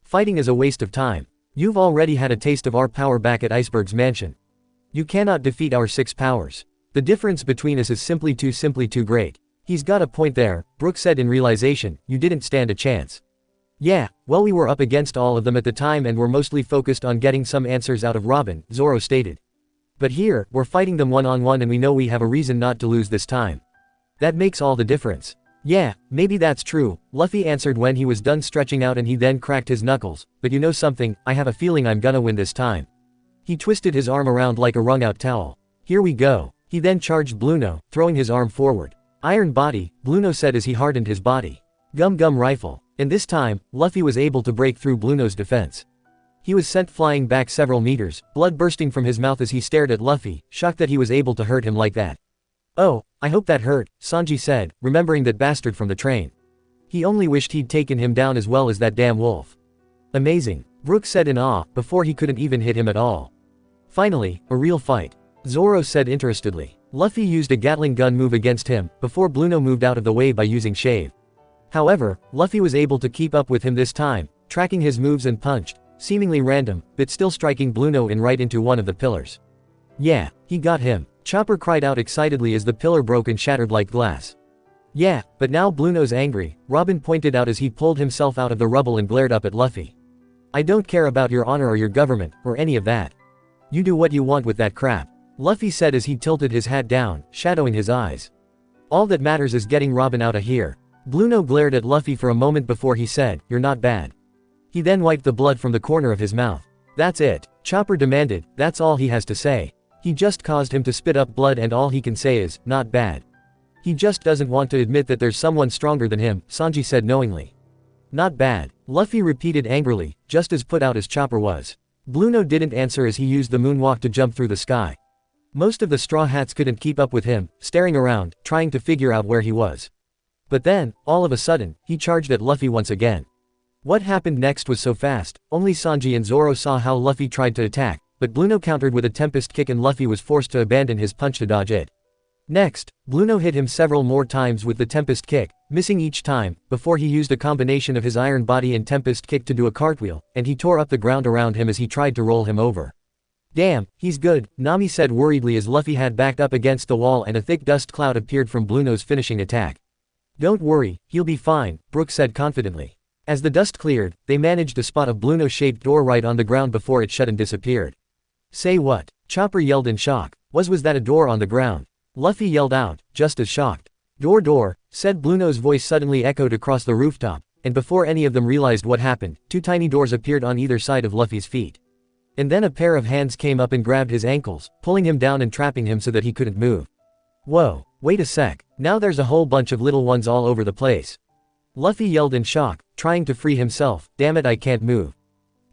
Fighting is a waste of time. You've already had a taste of our power back at Iceberg's mansion. You cannot defeat our 6 powers. The difference between us is simply too great. He's got a point there, Brook said in realization. You didn't stand a chance. Yeah, well, we were up against all of them at the time and were mostly focused on getting some answers out of Robin, Zoro stated. But here, we're fighting them one-on-one and we know we have a reason not to lose this time. That makes all the difference. Yeah, maybe that's true, Luffy answered when he was done stretching out, and he then cracked his knuckles. But you know something, I have a feeling I'm gonna win this time. He twisted his arm around like a wrung-out towel. Here we go. He then charged Bluno, throwing his arm forward. Iron body, Bluno said as he hardened his body. Gum rifle. And this time, Luffy was able to break through Bluno's defense. He was sent flying back several meters, blood bursting from his mouth as he stared at Luffy, shocked that he was able to hurt him like that. Oh, I hope that hurt, Sanji said, remembering that bastard from the train. He only wished he'd taken him down as well as that damn wolf. Amazing, Brook said in awe, before he couldn't even hit him at all. Finally, a real fight. Zoro said interestedly. Luffy used a Gatling gun move against him, before Bluno moved out of the way by using shave. However, Luffy was able to keep up with him this time, tracking his moves and punched, seemingly random, but still striking Bluno right into one of the pillars. Yeah, he got him, Chopper cried out excitedly as the pillar broke and shattered like glass. Yeah, but now Bluno's angry, Robin pointed out as he pulled himself out of the rubble and glared up at Luffy. I don't care about your honor or your government, or any of that. You do what you want with that crap, Luffy said as he tilted his hat down, shadowing his eyes. All that matters is getting Robin out of here. Bluno glared at Luffy for a moment before he said, you're not bad. He then wiped the blood from the corner of his mouth. That's it, Chopper demanded, that's all he has to say. He just caused him to spit up blood and all he can say is, not bad. He just doesn't want to admit that there's someone stronger than him, Sanji said knowingly. Not bad, Luffy repeated angrily, just as put out as Chopper was. Bluno didn't answer as he used the moonwalk to jump through the sky. Most of the Straw Hats couldn't keep up with him, staring around, trying to figure out where he was. But then, all of a sudden, he charged at Luffy once again. What happened next was so fast, only Sanji and Zoro saw how Luffy tried to attack, but Bluno countered with a Tempest kick and Luffy was forced to abandon his punch to dodge it. Next, Bluno hit him several more times with the Tempest kick, missing each time, before he used a combination of his iron body and Tempest kick to do a cartwheel, and he tore up the ground around him as he tried to roll him over. Damn, he's good, Nami said worriedly as Luffy had backed up against the wall and a thick dust cloud appeared from Bluno's finishing attack. Don't worry, he'll be fine, Brook said confidently. As the dust cleared, they managed to spot a Bluno-shaped door right on the ground before it shut and disappeared. Say what? Chopper yelled in shock. Was that a door on the ground? Luffy yelled out, just as shocked. Door, said Bluno's voice suddenly echoed across the rooftop, and before any of them realized what happened, 2 tiny doors appeared on either side of Luffy's feet. And then a pair of hands came up and grabbed his ankles, pulling him down and trapping him so that he couldn't move. Whoa, wait a sec, now there's a whole bunch of little ones all over the place. Luffy yelled in shock, trying to free himself. Damn it, I can't move.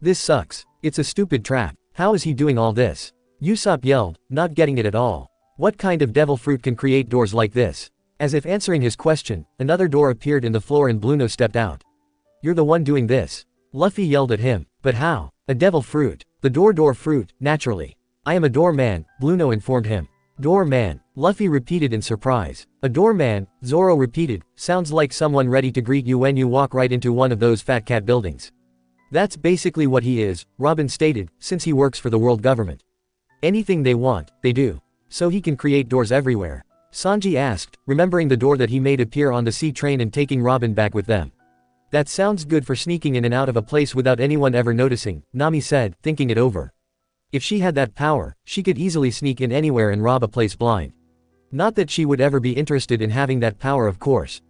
This sucks. It's a stupid trap. How is he doing all this? Usopp yelled, not getting it at all. What kind of devil fruit can create doors like this? As if answering his question, another door appeared in the floor and Bluno stepped out. You're the one doing this. Luffy yelled at him, but how? A devil fruit. The door fruit, naturally. I am a doorman, Bluno informed him. Doorman, Luffy repeated in surprise. A doorman, Zoro repeated, sounds like someone ready to greet you when you walk right into one of those fat cat buildings. That's basically what he is, Robin stated, since he works for the world government. Anything they want, they do. So he can create doors everywhere. Sanji asked, remembering the door that he made appear on the sea train and taking Robin back with them. That sounds good for sneaking in and out of a place without anyone ever noticing, Nami said, thinking it over. If she had that power, she could easily sneak in anywhere and rob a place blind. Not that she would ever be interested in having that power, of course.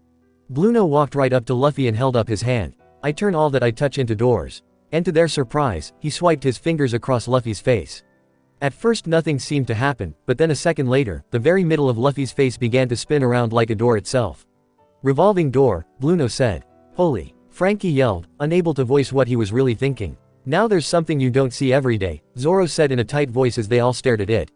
Bluno walked right up to Luffy and held up his hand. I turn all that I touch into doors. And to their surprise, he swiped his fingers across Luffy's face. At first nothing seemed to happen, but then a second later, the very middle of Luffy's face began to spin around like a door itself. Revolving door, Bluno said. Holy, Frankie yelled, unable to voice what he was really thinking. Now there's something you don't see every day, Zoro said in a tight voice as they all stared at it.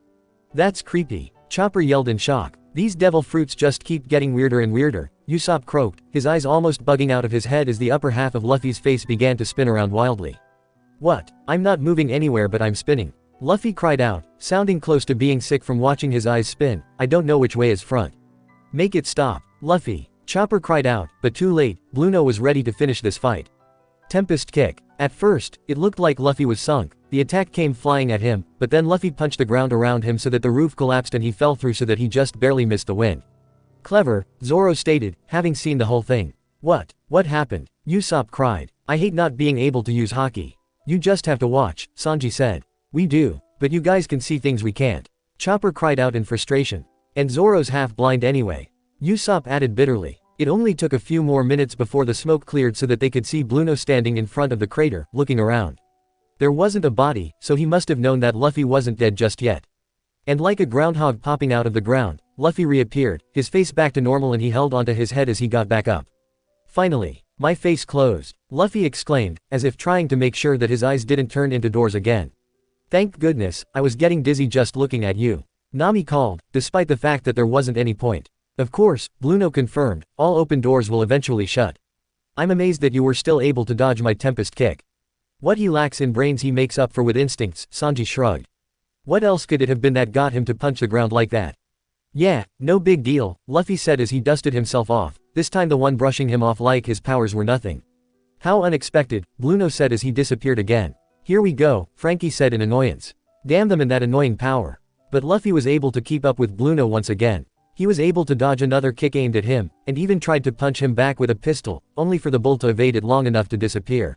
That's creepy, Chopper yelled in shock. These devil fruits just keep getting weirder and weirder, Usopp croaked, his eyes almost bugging out of his head as the upper half of Luffy's face began to spin around wildly. What? I'm not moving anywhere but I'm spinning. Luffy cried out, sounding close to being sick from watching his eyes spin. I don't know which way is front. Make it stop, Luffy. Chopper cried out, but too late. Blueno was ready to finish this fight. Tempest kick. At first, it looked like Luffy was sunk. The attack came flying at him, but then Luffy punched the ground around him so that the roof collapsed and he fell through so that he just barely missed the wind. Clever, Zoro stated, having seen the whole thing. What happened? Usopp cried. I hate not being able to use haki. You just have to watch, Sanji said. We do, but you guys can see things we can't. Chopper cried out in frustration. And Zoro's half blind anyway. Usopp added bitterly. It only took a few more minutes before the smoke cleared so that they could see Blueno standing in front of the crater, looking around. There wasn't a body, so he must have known that Luffy wasn't dead just yet. And like a groundhog popping out of the ground, Luffy reappeared, his face back to normal and he held onto his head as he got back up. Finally, my face closed, Luffy exclaimed, as if trying to make sure that his eyes didn't turn into doors again. Thank goodness, I was getting dizzy just looking at you. Nami called, despite the fact that there wasn't any point. Of course, Blueno confirmed, all open doors will eventually shut. I'm amazed that you were still able to dodge my Tempest kick. What he lacks in brains he makes up for with instincts, Sanji shrugged. What else could it have been that got him to punch the ground like that? Yeah, no big deal, Luffy said as he dusted himself off, this time the one brushing him off like his powers were nothing. How unexpected, Blueno said as he disappeared again. Here we go, Frankie said in annoyance. Damn them and that annoying power. But Luffy was able to keep up with Blueno once again. He was able to dodge another kick aimed at him, and even tried to punch him back with a pistol, only for the bull to evade it long enough to disappear.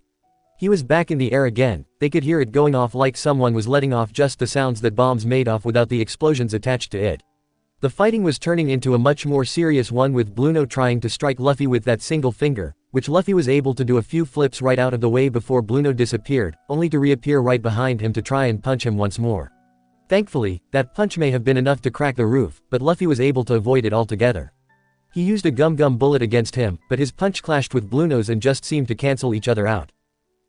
He was back in the air again, they could hear it going off like someone was letting off just the sounds that bombs made off without the explosions attached to it. The fighting was turning into a much more serious one with Blueno trying to strike Luffy with that single finger, which Luffy was able to do a few flips right out of the way before Blueno disappeared, only to reappear right behind him to try and punch him once more. Thankfully, that punch may have been enough to crack the roof, but Luffy was able to avoid it altogether. He used a gum-gum bullet against him, but his punch clashed with Blueno's and just seemed to cancel each other out.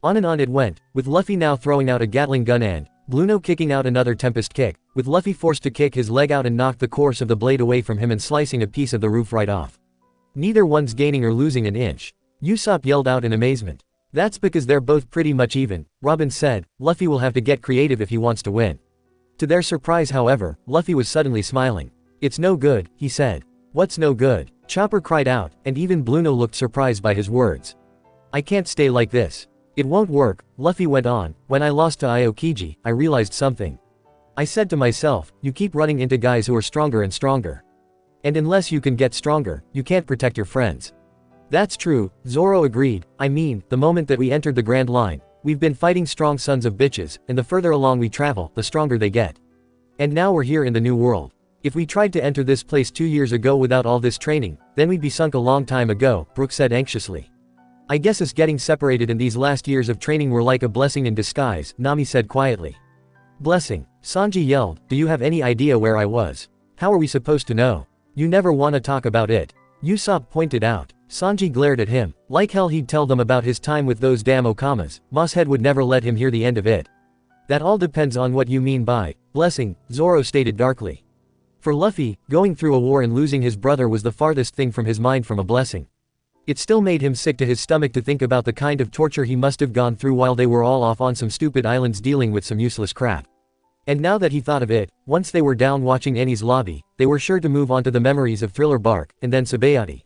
On and on it went, with Luffy now throwing out a Gatling gun and Blueno kicking out another Tempest kick, with Luffy forced to kick his leg out and knock the course of the blade away from him and slicing a piece of the roof right off. Neither one's gaining or losing an inch. Usopp yelled out in amazement. That's because they're both pretty much even, Robin said. Luffy will have to get creative if he wants to win. To their surprise however, Luffy was suddenly smiling. It's no good, he said. What's no good? Chopper cried out, and even Blueno looked surprised by his words. I can't stay like this. It won't work, Luffy went on. When I lost to Aokiji, I realized something. I said to myself, you keep running into guys who are stronger and stronger. And unless you can get stronger, you can't protect your friends. That's true, Zoro agreed. I mean, the moment that we entered the Grand Line, we've been fighting strong sons of bitches, and the further along we travel, the stronger they get. And now we're here in the New World. If we tried to enter this place 2 years ago without all this training, then we'd be sunk a long time ago, Brook said anxiously. I guess us getting separated in these last years of training were like a blessing in disguise, Nami said quietly. Blessing? Sanji yelled, do you have any idea where I was? How are we supposed to know? You never wanna talk about it. Usopp pointed out. Sanji glared at him. Like hell he'd tell them about his time with those damn Okamas. Mosshead would never let him hear the end of it. That all depends on what you mean by blessing, Zoro stated darkly. For Luffy, going through a war and losing his brother was the farthest thing from his mind from a blessing. It still made him sick to his stomach to think about the kind of torture he must have gone through while they were all off on some stupid islands dealing with some useless crap. And now that he thought of it, once they were down watching Enies lobby, they were sure to move on to the memories of Thriller Bark, and then Sabayati.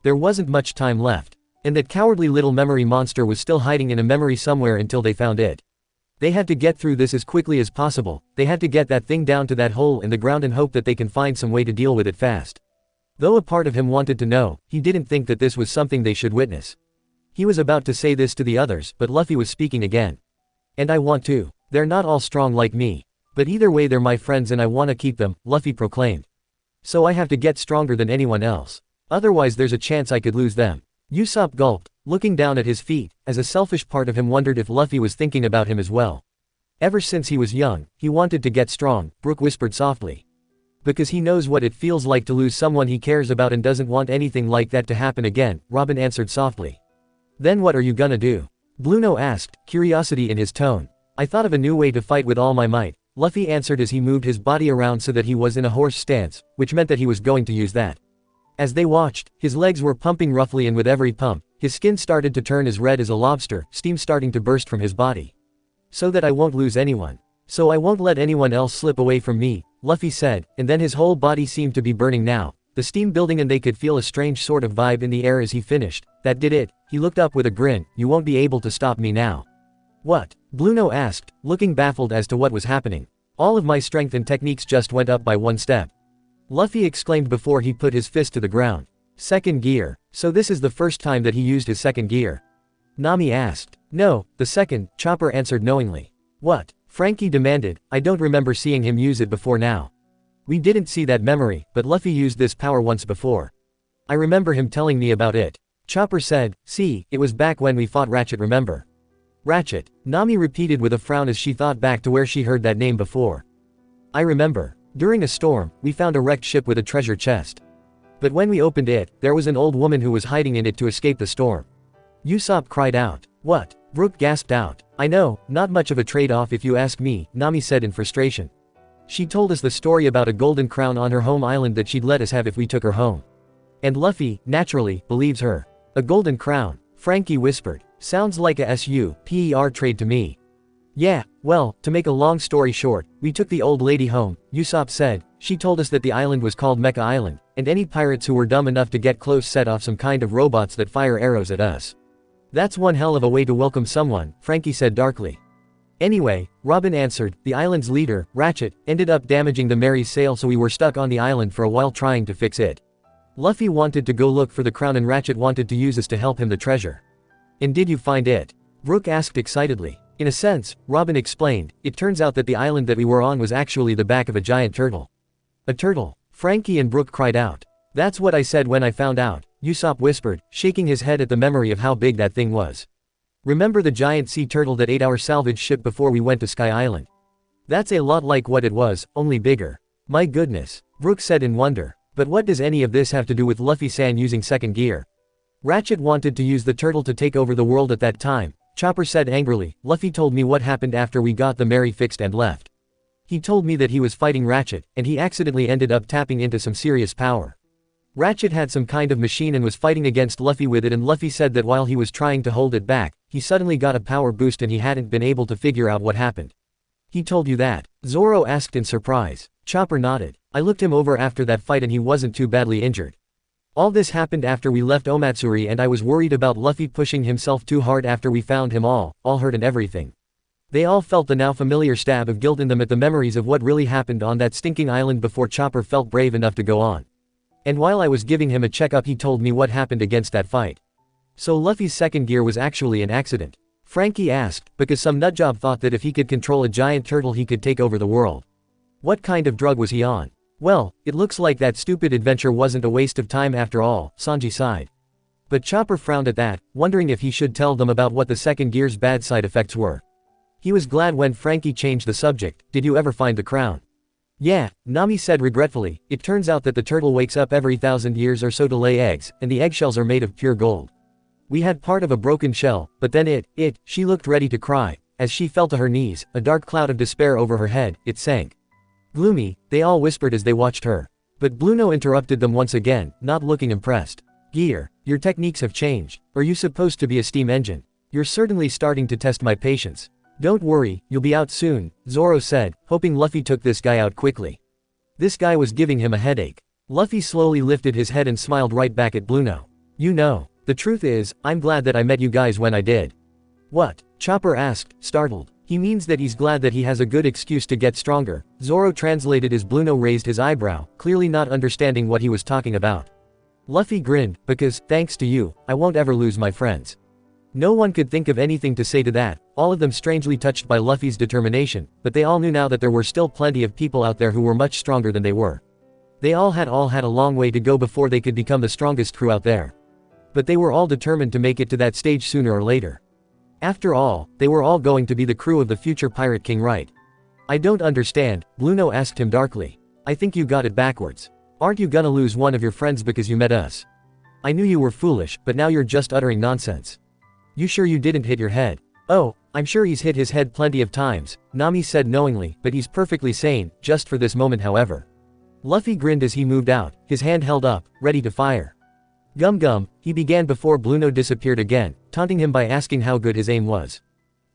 There wasn't much time left. And that cowardly little memory monster was still hiding in a memory somewhere until they found it. They had to get through this as quickly as possible, they had to get that thing down to that hole in the ground and hope that they can find some way to deal with it fast. Though a part of him wanted to know, he didn't think that this was something they should witness. He was about to say this to the others, but Luffy was speaking again. And I want to. They're not all strong like me. But either way they're my friends and I want to keep them, Luffy proclaimed. So I have to get stronger than anyone else. Otherwise there's a chance I could lose them. Usopp gulped, looking down at his feet, as a selfish part of him wondered if Luffy was thinking about him as well. Ever since he was young, he wanted to get strong, Brook whispered softly. Because he knows what it feels like to lose someone he cares about and doesn't want anything like that to happen again, Robin answered softly. Then what are you gonna do? Blueno asked, curiosity in his tone. I thought of a new way to fight with all my might, Luffy answered as he moved his body around so that he was in a horse stance, which meant that he was going to use that. As they watched, his legs were pumping roughly and with every pump, his skin started to turn as red as a lobster, steam starting to burst from his body. So that I won't lose anyone. So I won't let anyone else slip away from me, Luffy said, and then his whole body seemed to be burning now, the steam building, and they could feel a strange sort of vibe in the air as he finished. That did it. He looked up with a grin. You won't be able to stop me now. What? Blueno asked, looking baffled as to what was happening. All of my strength and techniques just went up by one step. Luffy exclaimed before he put his fist to the ground. Second gear. So this is the first time that he used his second gear? Nami asked. No, the second, Chopper answered knowingly. What? Frankie demanded. I don't remember seeing him use it before now. We didn't see that memory, but Luffy used this power once before. I remember him telling me about it. Chopper said, see, it was back when we fought Ratchet, remember? Ratchet, Nami repeated with a frown as she thought back to where she heard that name before. I remember. During a storm, we found a wrecked ship with a treasure chest. But when we opened it, there was an old woman who was hiding in it to escape the storm. Usopp cried out. What? Brook gasped out. I know, not much of a trade-off if you ask me, Nami said in frustration. She told us the story about a golden crown on her home island that she'd let us have if we took her home. And Luffy, naturally, believes her. A golden crown, Frankie whispered. Sounds like a super trade to me. Yeah, well, to make a long story short, we took the old lady home, Usopp said. She told us that the island was called Mecha Island, and any pirates who were dumb enough to get close set off some kind of robots that fire arrows at us. That's one hell of a way to welcome someone, Frankie said darkly. Anyway, Robin answered, the island's leader, Ratchet, ended up damaging the Mary's sail, so we were stuck on the island for a while trying to fix it. Luffy wanted to go look for the crown and Ratchet wanted to use us to help him the treasure. And did you find it? Brook asked excitedly. In a sense, Robin explained, it turns out that the island that we were on was actually the back of a giant turtle. A turtle? Frankie and Brook cried out. That's what I said when I found out, Usopp whispered, shaking his head at the memory of how big that thing was. Remember the giant sea turtle that ate our salvage ship before we went to Sky Island? That's a lot like what it was, only bigger. My goodness, Brook said in wonder. But what does any of this have to do with Luffy-san using second gear? Ratchet wanted to use the turtle to take over the world at that time, Chopper said angrily. Luffy told me what happened after we got the Mary fixed and left. He told me that he was fighting Ratchet, and he accidentally ended up tapping into some serious power. Ratchet had some kind of machine and was fighting against Luffy with it, and Luffy said that while he was trying to hold it back, he suddenly got a power boost and he hadn't been able to figure out what happened. He told you that? Zoro asked in surprise. Chopper nodded. I looked him over after that fight and he wasn't too badly injured. All this happened after we left Omatsuri, and I was worried about Luffy pushing himself too hard after we found him all hurt and everything. They all felt the now familiar stab of guilt in them at the memories of what really happened on that stinking island before Chopper felt brave enough to go on. And while I was giving him a checkup, he told me what happened against that fight. So Luffy's second gear was actually an accident? Frankie asked, because some nutjob thought that if he could control a giant turtle he could take over the world. What kind of drug was he on? Well, it looks like that stupid adventure wasn't a waste of time after all, Sanji sighed. But Chopper frowned at that, wondering if he should tell them about what the second gear's bad side effects were. He was glad when Frankie changed the subject. Did you ever find the crown? Yeah, Nami said regretfully. It turns out that the turtle wakes up every 1,000 years or so to lay eggs, and the eggshells are made of pure gold. We had part of a broken shell, but then she looked ready to cry. As she fell to her knees, a dark cloud of despair over her head, it sank. Gloomy, they all whispered as they watched her. But Blueno interrupted them once again, not looking impressed. Gear, your techniques have changed. Are you supposed to be a steam engine? You're certainly starting to test my patience. Don't worry, you'll be out soon, Zoro said, hoping Luffy took this guy out quickly. This guy was giving him a headache. Luffy slowly lifted his head and smiled right back at Blueno. You know, the truth is, I'm glad that I met you guys when I did. What? Chopper asked, startled. He means that he's glad that he has a good excuse to get stronger, Zoro translated as Blueno raised his eyebrow, clearly not understanding what he was talking about. Luffy grinned, because, thanks to you, I won't ever lose my friends. No one could think of anything to say to that, all of them strangely touched by Luffy's determination, but they all knew now that there were still plenty of people out there who were much stronger than they were. They all had a long way to go before they could become the strongest crew out there. But they were all determined to make it to that stage sooner or later. After all, they were all going to be the crew of the future Pirate King, right? I don't understand, Blueno asked him darkly. I think you got it backwards. Aren't you gonna lose one of your friends because you met us? I knew you were foolish, but now you're just uttering nonsense. You sure you didn't hit your head? Oh, I'm sure he's hit his head plenty of times, Nami said knowingly, but he's perfectly sane, just for this moment however. Luffy grinned as he moved out, his hand held up, ready to fire. Gum gum, he began before Blueno disappeared again, taunting him by asking how good his aim was.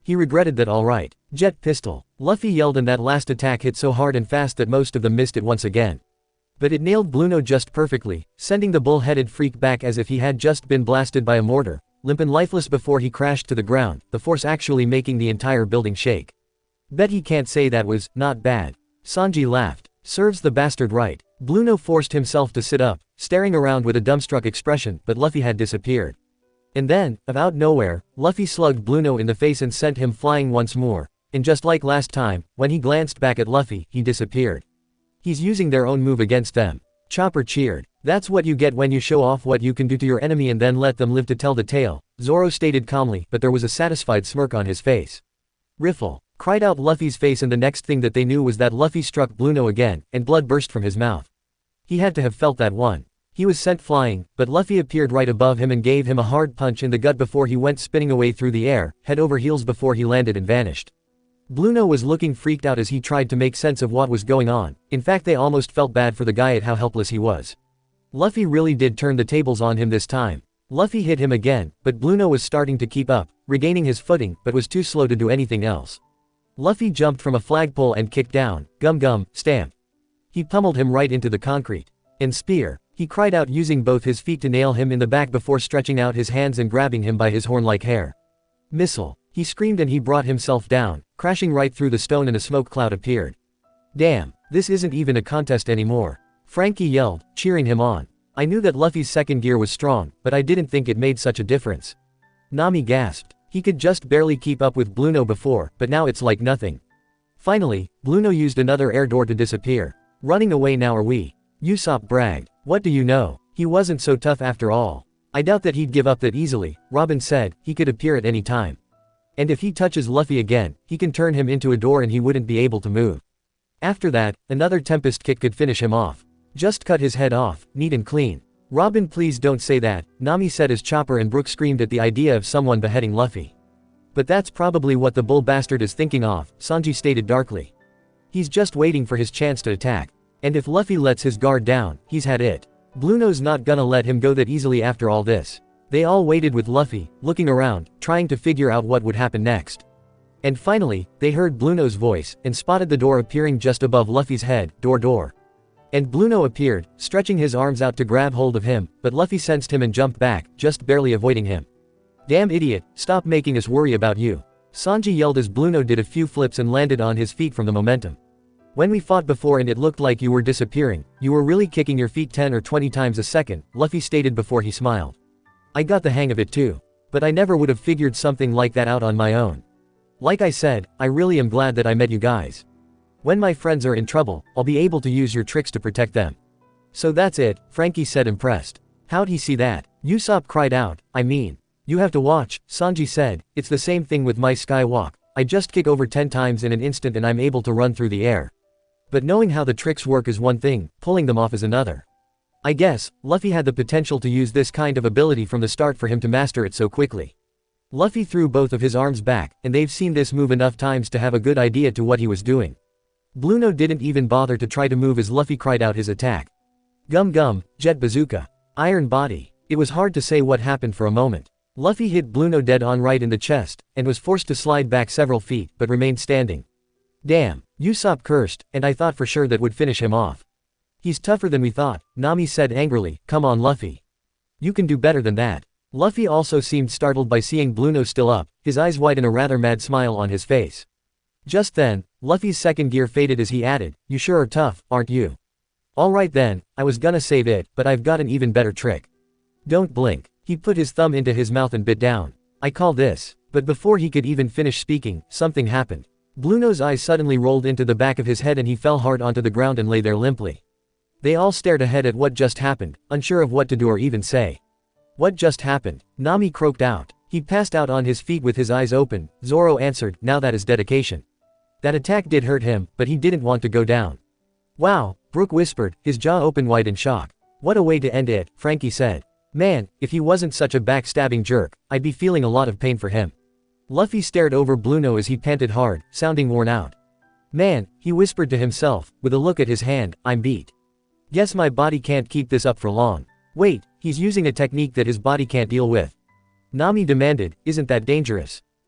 He regretted that. Alright. Jet pistol. Luffy yelled, and that last attack hit so hard and fast that most of them missed it once again. But it nailed Blueno just perfectly, sending the bull-headed freak back as if he had just been blasted by a mortar, limp and lifeless before he crashed to the ground, the force actually making the entire building shake. Bet he can't say that was not bad. Sanji laughed. Serves the bastard right. Blueno forced himself to sit up, staring around with a dumbstruck expression, but Luffy had disappeared. And then, out nowhere, Luffy slugged Blueno in the face and sent him flying once more, and just like last time, when he glanced back at Luffy, he disappeared. He's using their own move against them. Chopper cheered. That's what you get when you show off what you can do to your enemy and then let them live to tell the tale, Zoro stated calmly, but there was a satisfied smirk on his face. Riffle! Cried out Luffy's face, and the next thing that they knew was that Luffy struck Blueno again, and blood burst from his mouth. He had to have felt that one. He was sent flying, but Luffy appeared right above him and gave him a hard punch in the gut before he went spinning away through the air, head over heels before he landed and vanished. Blueno was looking freaked out as he tried to make sense of what was going on. In fact, they almost felt bad for the guy at how helpless he was. Luffy really did turn the tables on him this time. Luffy hit him again, but Blueno was starting to keep up, regaining his footing, but was too slow to do anything else. Luffy jumped from a flagpole and kicked down, gum, stamp. He pummeled him right into the concrete. And spear, he cried out, using both his feet to nail him in the back before stretching out his hands and grabbing him by his horn-like hair. Missile, he screamed, and he brought himself down, crashing right through the stone, and a smoke cloud appeared. Damn, this isn't even a contest anymore. Frankie yelled, cheering him on. I knew that Luffy's second gear was strong, but I didn't think it made such a difference. Nami gasped. He could just barely keep up with Blueno before, but now it's like nothing. Finally, Blueno used another air door to disappear. Running away now are we? Usopp bragged. What do you know? He wasn't so tough after all. I doubt that he'd give up that easily, Robin said. He could appear at any time. And if he touches Luffy again, he can turn him into a door and he wouldn't be able to move. After that, another Tempest kick could finish him off. Just cut his head off, neat and clean. Robin, please don't say that, Nami said as Chopper and Brook screamed at the idea of someone beheading Luffy. But that's probably what the bull bastard is thinking of, Sanji stated darkly. He's just waiting for his chance to attack. And if Luffy lets his guard down, he's had it. Blueno's not gonna let him go that easily after all this. They all waited with Luffy, looking around, trying to figure out what would happen next. And finally, they heard Blueno's voice, and spotted the door appearing just above Luffy's head, door. And Blueno appeared, stretching his arms out to grab hold of him, but Luffy sensed him and jumped back, just barely avoiding him. Damn idiot, stop making us worry about you. Sanji yelled as Blueno did a few flips and landed on his feet from the momentum. When we fought before and it looked like you were disappearing, you were really kicking your feet 10 or 20 times a second, Luffy stated before he smiled. I got the hang of it too. But I never would have figured something like that out on my own. Like I said, I really am glad that I met you guys. When my friends are in trouble, I'll be able to use your tricks to protect them. So that's it, Frankie said, impressed. How'd he see that? Usopp cried out, I mean, you have to watch, Sanji said. It's the same thing with my skywalk. I just kick over 10 times in an instant and I'm able to run through the air. But knowing how the tricks work is one thing, pulling them off is another. I guess, Luffy had the potential to use this kind of ability from the start for him to master it so quickly. Luffy threw both of his arms back, and they've seen this move enough times to have a good idea to what he was doing. Blueno didn't even bother to try to move as Luffy cried out his attack. Gum, jet bazooka. Iron body. It was hard to say what happened for a moment. Luffy hit Blueno dead on right in the chest, and was forced to slide back several feet, but remained standing. Damn, Usopp cursed, and I thought for sure that would finish him off. He's tougher than we thought, Nami said angrily. Come on Luffy. You can do better than that. Luffy also seemed startled by seeing Blueno still up, his eyes wide and a rather mad smile on his face. Just then, Luffy's second gear faded as he added, you sure are tough, aren't you? Alright then, I was gonna save it, but I've got an even better trick. Don't blink. He put his thumb into his mouth and bit down. I call this. But before he could even finish speaking, something happened. Blueno's eyes suddenly rolled into the back of his head and he fell hard onto the ground and lay there limply. They all stared ahead at what just happened, unsure of what to do or even say. What just happened? Nami croaked out. He passed out on his feet with his eyes open. Zoro answered, now that is dedication. That attack did hurt him, but he didn't want to go down. Wow, Brook whispered, his jaw open wide in shock. What a way to end it, Frankie said. Man, if he wasn't such a backstabbing jerk, I'd be feeling a lot of pain for him. Luffy stared over Blueno as he panted hard, sounding worn out. Man, he whispered to himself, with a look at his hand, I'm beat. Guess my body can't keep this up for long. Wait, he's using a technique that his body can't deal with. Nami demanded, isn't that dangerous?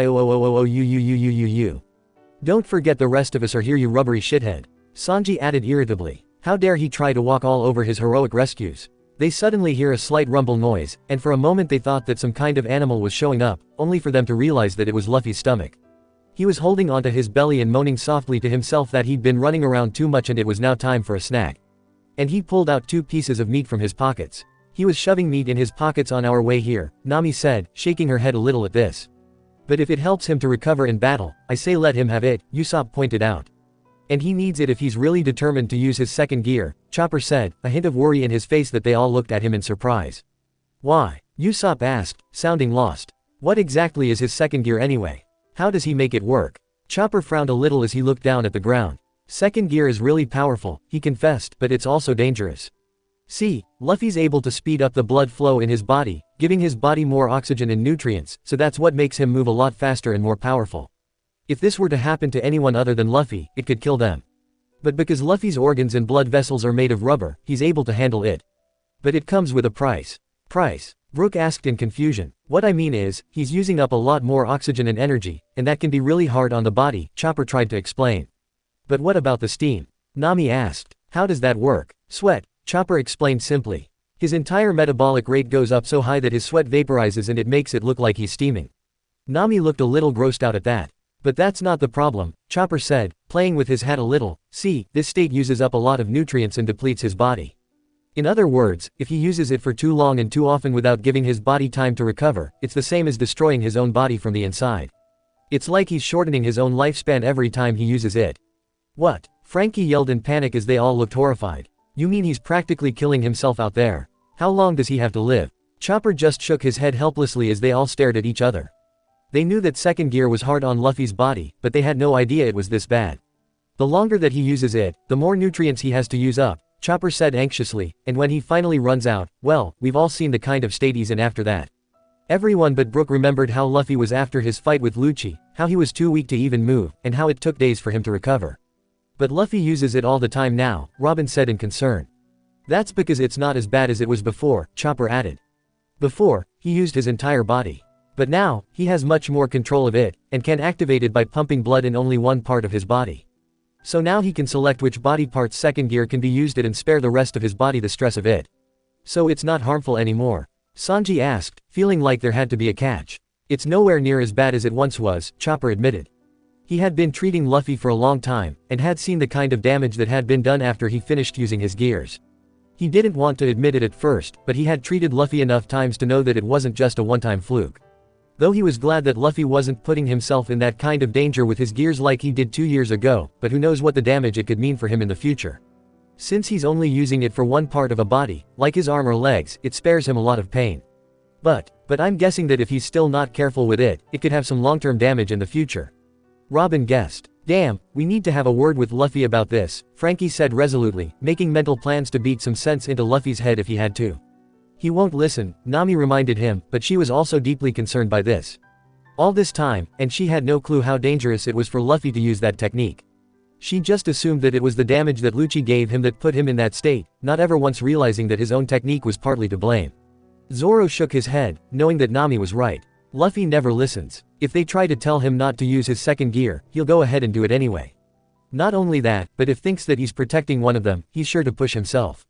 you. Don't forget the rest of us are here, you rubbery shithead. Sanji added irritably. How dare he try to walk all over his heroic rescues. They suddenly hear a slight rumble noise, and for a moment they thought that some kind of animal was showing up, only for them to realize that it was Luffy's stomach. He was holding onto his belly and moaning softly to himself that he'd been running around too much and it was now time for a snack. And he pulled out 2 pieces of meat from his pockets. He was shoving meat in his pockets on our way here, Nami said, shaking her head a little at this. But if it helps him to recover in battle, I say let him have it, Usopp pointed out. And he needs it if he's really determined to use his second gear, Chopper said, a hint of worry in his face that they all looked at him in surprise. Why? Usopp asked, sounding lost. What exactly is his second gear anyway? How does he make it work? Chopper frowned a little as he looked down at the ground. Second gear is really powerful, he confessed, but it's also dangerous. See, Luffy's able to speed up the blood flow in his body, giving his body more oxygen and nutrients, so that's what makes him move a lot faster and more powerful. If this were to happen to anyone other than Luffy, it could kill them. But because Luffy's organs and blood vessels are made of rubber, he's able to handle it. But it comes with a price. Price? Brook asked in confusion. What I mean is, he's using up a lot more oxygen and energy, and that can be really hard on the body, Chopper tried to explain. But what about the steam? Nami asked. How does that work? Sweat, Chopper explained simply. His entire metabolic rate goes up so high that his sweat vaporizes and it makes it look like he's steaming. Nami looked a little grossed out at that. But that's not the problem, Chopper said, playing with his hat a little. See, this state uses up a lot of nutrients and depletes his body. In other words, if he uses it for too long and too often without giving his body time to recover, it's the same as destroying his own body from the inside. It's like he's shortening his own lifespan every time he uses it. What? Frankie yelled in panic as they all looked horrified. You mean he's practically killing himself out there? How long does he have to live? Chopper just shook his head helplessly as they all stared at each other. They knew that second gear was hard on Luffy's body, but they had no idea it was this bad. The longer that he uses it, the more nutrients he has to use up, Chopper said anxiously, and when he finally runs out, well, we've all seen the kind of state he's in after that. Everyone but Brook remembered how Luffy was after his fight with Lucci, how he was too weak to even move, and how it took days for him to recover. But Luffy uses it all the time now, Robin said in concern. That's because it's not as bad as it was before, Chopper added. Before, he used his entire body. But now, he has much more control of it, and can activate it by pumping blood in only one part of his body. So now he can select which body part's second gear can be used and spare the rest of his body the stress of it. So it's not harmful anymore? Sanji asked, feeling like there had to be a catch. It's nowhere near as bad as it once was, Chopper admitted. He had been treating Luffy for a long time, and had seen the kind of damage that had been done after he finished using his gears. He didn't want to admit it at first, but he had treated Luffy enough times to know that it wasn't just a one-time fluke. Though he was glad that Luffy wasn't putting himself in that kind of danger with his gears like he did 2 years ago, but who knows what the damage it could mean for him in the future. Since he's only using it for one part of a body, like his arm or legs, it spares him a lot of pain. But I'm guessing that if he's still not careful with it, it could have some long-term damage in the future. Robin guessed. Damn, we need to have a word with Luffy about this, Frankie said resolutely, making mental plans to beat some sense into Luffy's head if he had to. He won't listen, Nami reminded him, but she was also deeply concerned by this. All this time, and she had no clue how dangerous it was for Luffy to use that technique. She just assumed that it was the damage that Lucci gave him that put him in that state, not ever once realizing that his own technique was partly to blame. Zoro shook his head, knowing that Nami was right. Luffy never listens. If they try to tell him not to use his second gear, he'll go ahead and do it anyway. Not only that, but if thinks that he's protecting one of them, he's sure to push himself.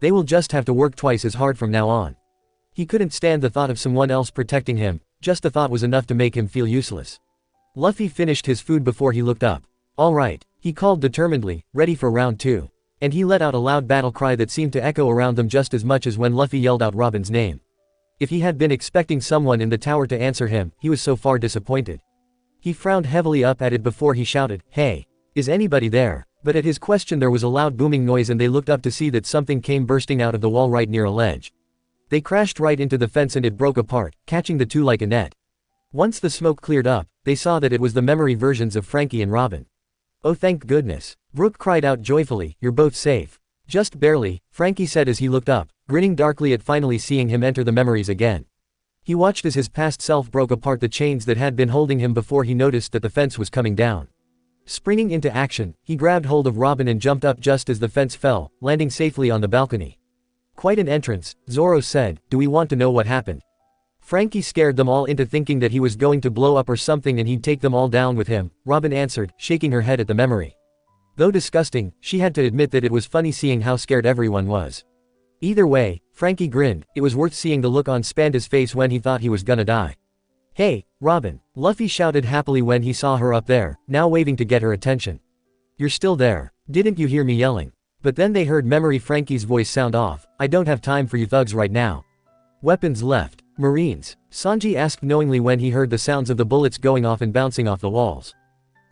They will just have to work twice as hard from now on. He couldn't stand the thought of someone else protecting him, just the thought was enough to make him feel useless. Luffy finished his food before he looked up. All right, he called determinedly, ready for round 2. And he let out a loud battle cry that seemed to echo around them just as much as when Luffy yelled out Robin's name. If he had been expecting someone in the tower to answer him, he was so far disappointed. He frowned heavily up at it before he shouted, "Hey! Is anybody there?" But at his question there was a loud booming noise and they looked up to see that something came bursting out of the wall right near a ledge. They crashed right into the fence and it broke apart, catching the two like a net. Once the smoke cleared up, they saw that it was the memory versions of Frankie and Robin. "Oh, thank goodness," Brooke cried out joyfully, "you're both safe." "Just barely," Frankie said as he looked up, grinning darkly at finally seeing him enter the memories again. He watched as his past self broke apart the chains that had been holding him before he noticed that the fence was coming down. Springing into action, he grabbed hold of Robin and jumped up just as the fence fell, landing safely on the balcony. "Quite an entrance," Zoro said. "Do we want to know what happened?" Frankie scared them all into thinking that he was going to blow up or something and he'd take them all down with him, Robin answered, shaking her head at the memory. Though disgusting, she had to admit that it was funny seeing how scared everyone was. Either way, Frankie grinned. It was worth seeing the look on Spanda's face when he thought he was gonna die. "Hey, Robin," Luffy shouted happily when he saw her up there, now waving to get her attention. "You're still there. Didn't you hear me yelling?" But then they heard Memory Frankie's voice sound off. "I don't have time for you thugs right now." "Weapons left, Marines?" Sanji asked knowingly when he heard the sounds of the bullets going off and bouncing off the walls.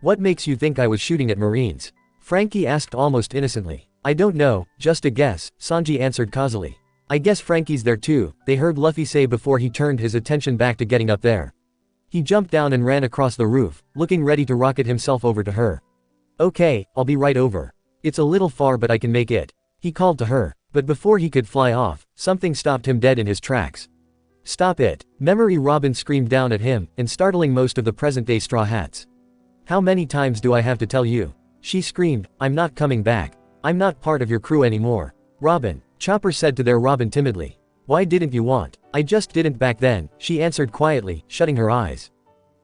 "What makes you think I was shooting at Marines?" Frankie asked almost innocently. "I don't know, just a guess," Sanji answered causally. "I guess Frankie's there too," they heard Luffy say before he turned his attention back to getting up there. He jumped down and ran across the roof, looking ready to rocket himself over to her. "Okay, I'll be right over. It's a little far but I can make it," he called to her. But before he could fly off, something stopped him dead in his tracks. "Stop it!" Memory Robin screamed down at him, and startling most of the present-day Straw Hats. "How many times do I have to tell you?" she screamed. "I'm not coming back. I'm not part of your crew anymore." "Robin," Chopper said to their Robin timidly. "Why didn't you want?" "I just didn't back then," she answered quietly, shutting her eyes.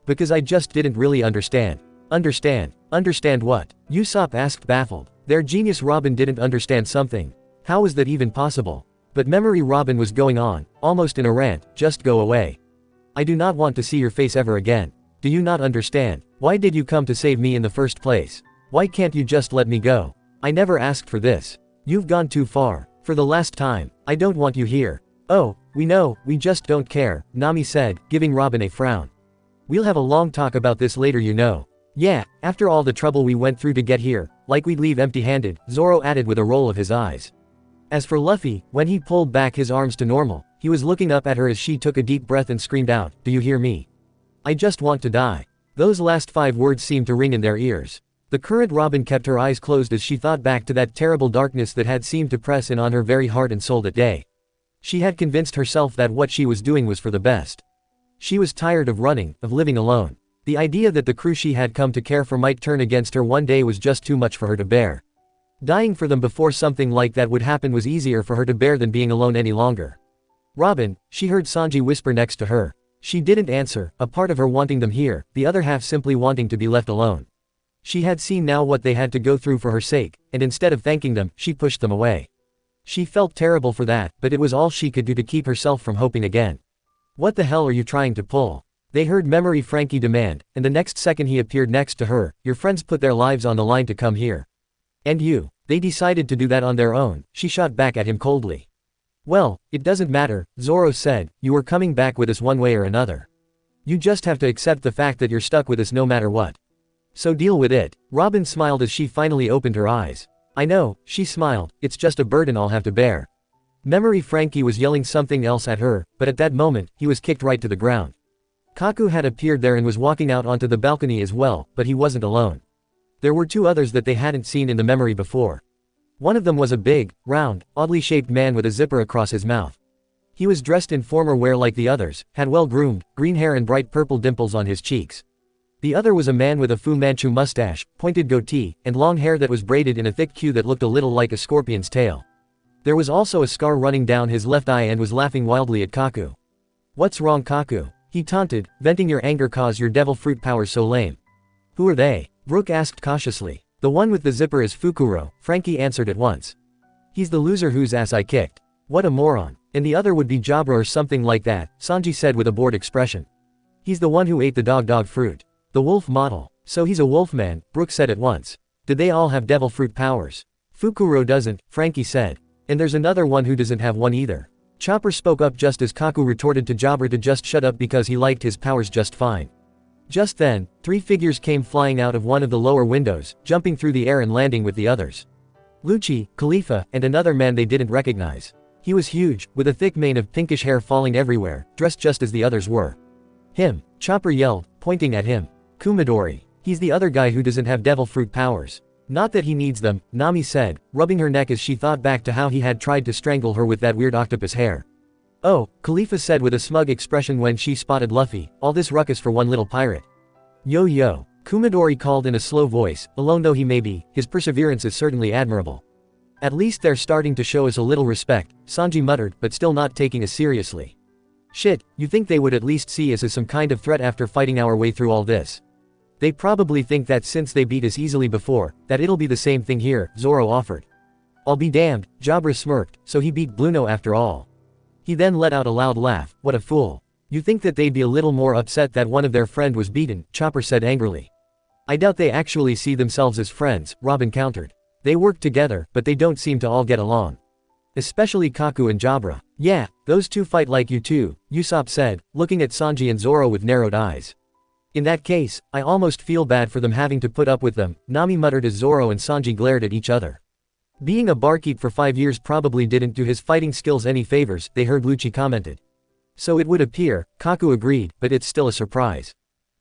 "Because I just didn't really understand." "Understand? Understand what?" Usopp asked baffled. Their genius Robin didn't understand something. How was that even possible? But Memory Robin was going on, almost in a rant. "Just go away. I do not want to see your face ever again. Do you not understand? Why did you come to save me in the first place? Why can't you just let me go? I never asked for this. You've gone too far. For the last time, I don't want you here." "Oh, we know, we just don't care," Nami said, giving Robin a frown. "We'll have a long talk about this later, you know." "Yeah, after all the trouble we went through to get here, like we'd leave empty-handed," Zoro added with a roll of his eyes. As for Luffy, when he pulled back his arms to normal, he was looking up at her as she took a deep breath and screamed out, "Do you hear me? I just want to die." Those last 5 words seemed to ring in their ears. The current Robin kept her eyes closed as she thought back to that terrible darkness that had seemed to press in on her very heart and soul that day. She had convinced herself that what she was doing was for the best. She was tired of running, of living alone. The idea that the crew she had come to care for might turn against her one day was just too much for her to bear. Dying for them before something like that would happen was easier for her to bear than being alone any longer. "Robin," she heard Sanji whisper next to her. She didn't answer, a part of her wanting them here, the other half simply wanting to be left alone. She had seen now what they had to go through for her sake, and instead of thanking them, she pushed them away. She felt terrible for that, but it was all she could do to keep herself from hoping again. "What the hell are you trying to pull?" They heard Memory Frankie demand, and the next second he appeared next to her. "Your friends put their lives on the line to come here. And you, they decided to do that on their own," she shot back at him coldly. "Well, it doesn't matter," Zoro said, "you were coming back with us one way or another. You just have to accept the fact that you're stuck with us no matter what. So deal with it." Robin smiled as she finally opened her eyes. "I know," she smiled, "it's just a burden I'll have to bear." Memory Frankie was yelling something else at her, but at that moment, he was kicked right to the ground. Kaku had appeared there and was walking out onto the balcony as well, but he wasn't alone. There were 2 others that they hadn't seen in the memory before. One of them was a big, round, oddly shaped man with a zipper across his mouth. He was dressed in formal wear like the others, had well-groomed, green hair and bright purple dimples on his cheeks. The other was a man with a Fu Manchu mustache, pointed goatee, and long hair that was braided in a thick queue that looked a little like a scorpion's tail. There was also a scar running down his left eye and was laughing wildly at Kaku. "What's wrong, Kaku?" he taunted, "venting your anger cause your devil fruit powers so lame." "Who are they?" Brook asked cautiously. "The one with the zipper is Fukuro," Frankie answered at once. "He's the loser whose ass I kicked." "What a moron. And the other would be Jabra or something like that," Sanji said with a bored expression. "He's the one who ate the dog fruit. The wolf model. So he's a wolfman," Brook said at once. "Did they all have devil fruit powers?" "Fukuro doesn't," Frankie said. "And there's another one who doesn't have one either." Chopper spoke up just as Kaku retorted to Jabra to just shut up because he liked his powers just fine. Just then, 3 figures came flying out of one of the lower windows, jumping through the air and landing with the others. Lucci, Khalifa, and another man they didn't recognize. He was huge, with a thick mane of pinkish hair falling everywhere, dressed just as the others were. Him, Chopper yelled, pointing at him. Kumadori. He's the other guy who doesn't have devil fruit powers. Not that he needs them, Nami said, rubbing her neck as she thought back to how he had tried to strangle her with that weird octopus hair. Oh, Khalifa said with a smug expression when she spotted Luffy, all this ruckus for one little pirate. Yo yo, Kumadori called in a slow voice, alone though he may be, his perseverance is certainly admirable. At least they're starting to show us a little respect, Sanji muttered, but still not taking us seriously. Shit, you think they would at least see us as some kind of threat after fighting our way through all this? They probably think that since they beat us easily before, that it'll be the same thing here, Zoro offered. I'll be damned, Jabra smirked, so he beat Bluno after all. He then let out a loud laugh, what a fool. You think that they'd be a little more upset that one of their friend was beaten, Chopper said angrily. I doubt they actually see themselves as friends, Robin countered. They work together, but they don't seem to all get along. Especially Kaku and Jabra. Yeah, those two fight like you too, Usopp said, looking at Sanji and Zoro with narrowed eyes. In that case, I almost feel bad for them having to put up with them, Nami muttered as Zoro and Sanji glared at each other. Being a barkeep for 5 years probably didn't do his fighting skills any favors, they heard Lucci commented. So it would appear, Kaku agreed, but it's still a surprise.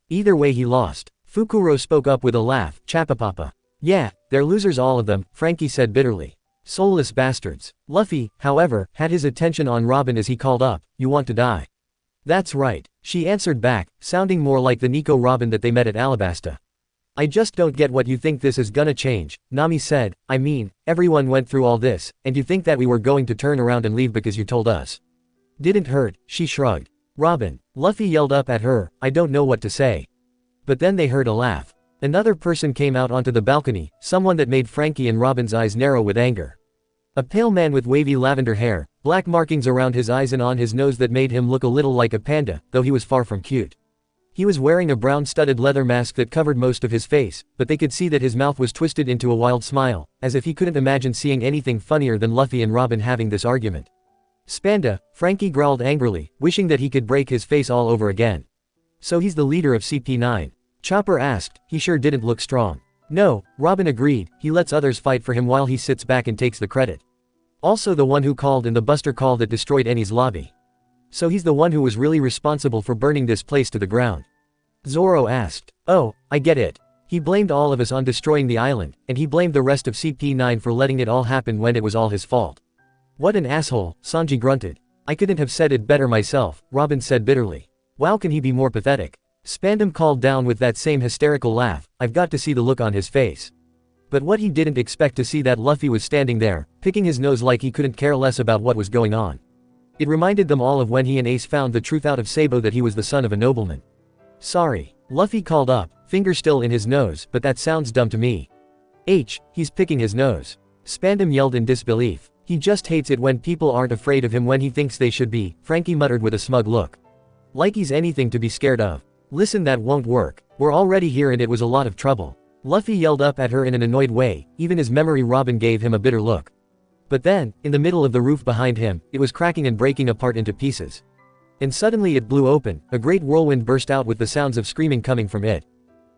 Either way he lost. Fukuro spoke up with a laugh, Chapapapa. Yeah, they're losers all of them, Frankie said bitterly. Soulless bastards. Luffy, however, had his attention on Robin as he called up, you want to die? That's right, she answered back, sounding more like the Nico Robin that they met at Alabasta. I just don't get what you think this is gonna change, Nami said, I mean, everyone went through all this, and you think that we were going to turn around and leave because you told us. Didn't hurt, she shrugged. Robin, Luffy yelled up at her, I don't know what to say. But then they heard a laugh. Another person came out onto the balcony, someone that made Frankie and Robin's eyes narrow with anger. A pale man with wavy lavender hair, black markings around his eyes and on his nose that made him look a little like a panda, though he was far from cute. He was wearing a brown studded leather mask that covered most of his face, but they could see that his mouth was twisted into a wild smile, as if he couldn't imagine seeing anything funnier than Luffy and Robin having this argument. Spanda, Frankie growled angrily, wishing that he could break his face all over again. So he's the leader of CP9? Chopper asked, he sure didn't look strong. No, Robin agreed, he lets others fight for him while he sits back and takes the credit. Also the one who called in the Buster call that destroyed Eni's lobby. So he's the one who was really responsible for burning this place to the ground. Zoro asked. Oh, I get it. He blamed all of us on destroying the island, and he blamed the rest of CP9 for letting it all happen when it was all his fault. What an asshole, Sanji grunted. I couldn't have said it better myself, Robin said bitterly. Wow, can he be more pathetic? Spandam called down with that same hysterical laugh, I've got to see the look on his face. But what he didn't expect to see that Luffy was standing there, picking his nose like he couldn't care less about what was going on. It reminded them all of when he and Ace found the truth out of Sabo that he was the son of a nobleman. Sorry, Luffy called up, finger still in his nose, but that sounds dumb to me. He's picking his nose. Spandam yelled in disbelief. He just hates it when people aren't afraid of him when he thinks they should be, Frankie muttered with a smug look. Like he's anything to be scared of. Listen, that won't work. We're already here and it was a lot of trouble. Luffy yelled up at her in an annoyed way, even his memory Robin gave him a bitter look. But then, in the middle of the roof behind him, it was cracking and breaking apart into pieces. And suddenly it blew open, a great whirlwind burst out with the sounds of screaming coming from it.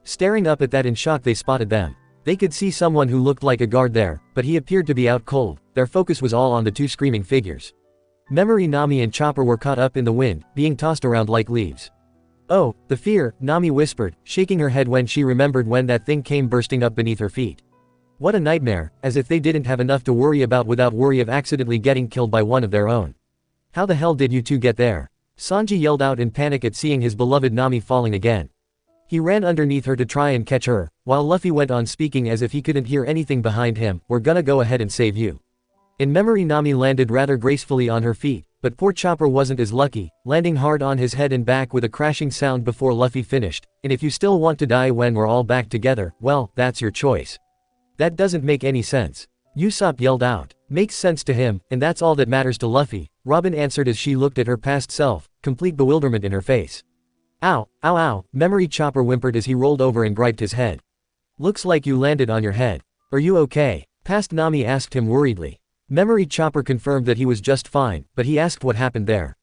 Staring up at that in shock they spotted them. They could see someone who looked like a guard there, but he appeared to be out cold, their focus was all on the two screaming figures. Memory, Nami and Chopper were caught up in the wind, being tossed around like leaves. Oh, the fear, Nami whispered, shaking her head when she remembered when that thing came bursting up beneath her feet. What a nightmare, as if they didn't have enough to worry about without worry of accidentally getting killed by one of their own. How the hell did you two get there? Sanji yelled out in panic at seeing his beloved Nami falling again. He ran underneath her to try and catch her, while Luffy went on speaking as if he couldn't hear anything behind him, we're gonna go ahead and save you. In memory, Nami landed rather gracefully on her feet, but poor Chopper wasn't as lucky, landing hard on his head and back with a crashing sound before Luffy finished, and if you still want to die when we're all back together, well, that's your choice. That doesn't make any sense. Usopp yelled out. Makes sense to him, and that's all that matters to Luffy, Robin answered as she looked at her past self, complete bewilderment in her face. Ow, ow ow, memory, Chopper whimpered as he rolled over and griped his head. Looks like you landed on your head. Are you okay? Past Nami asked him worriedly. Memory, Chopper confirmed that he was just fine, but he asked what happened there.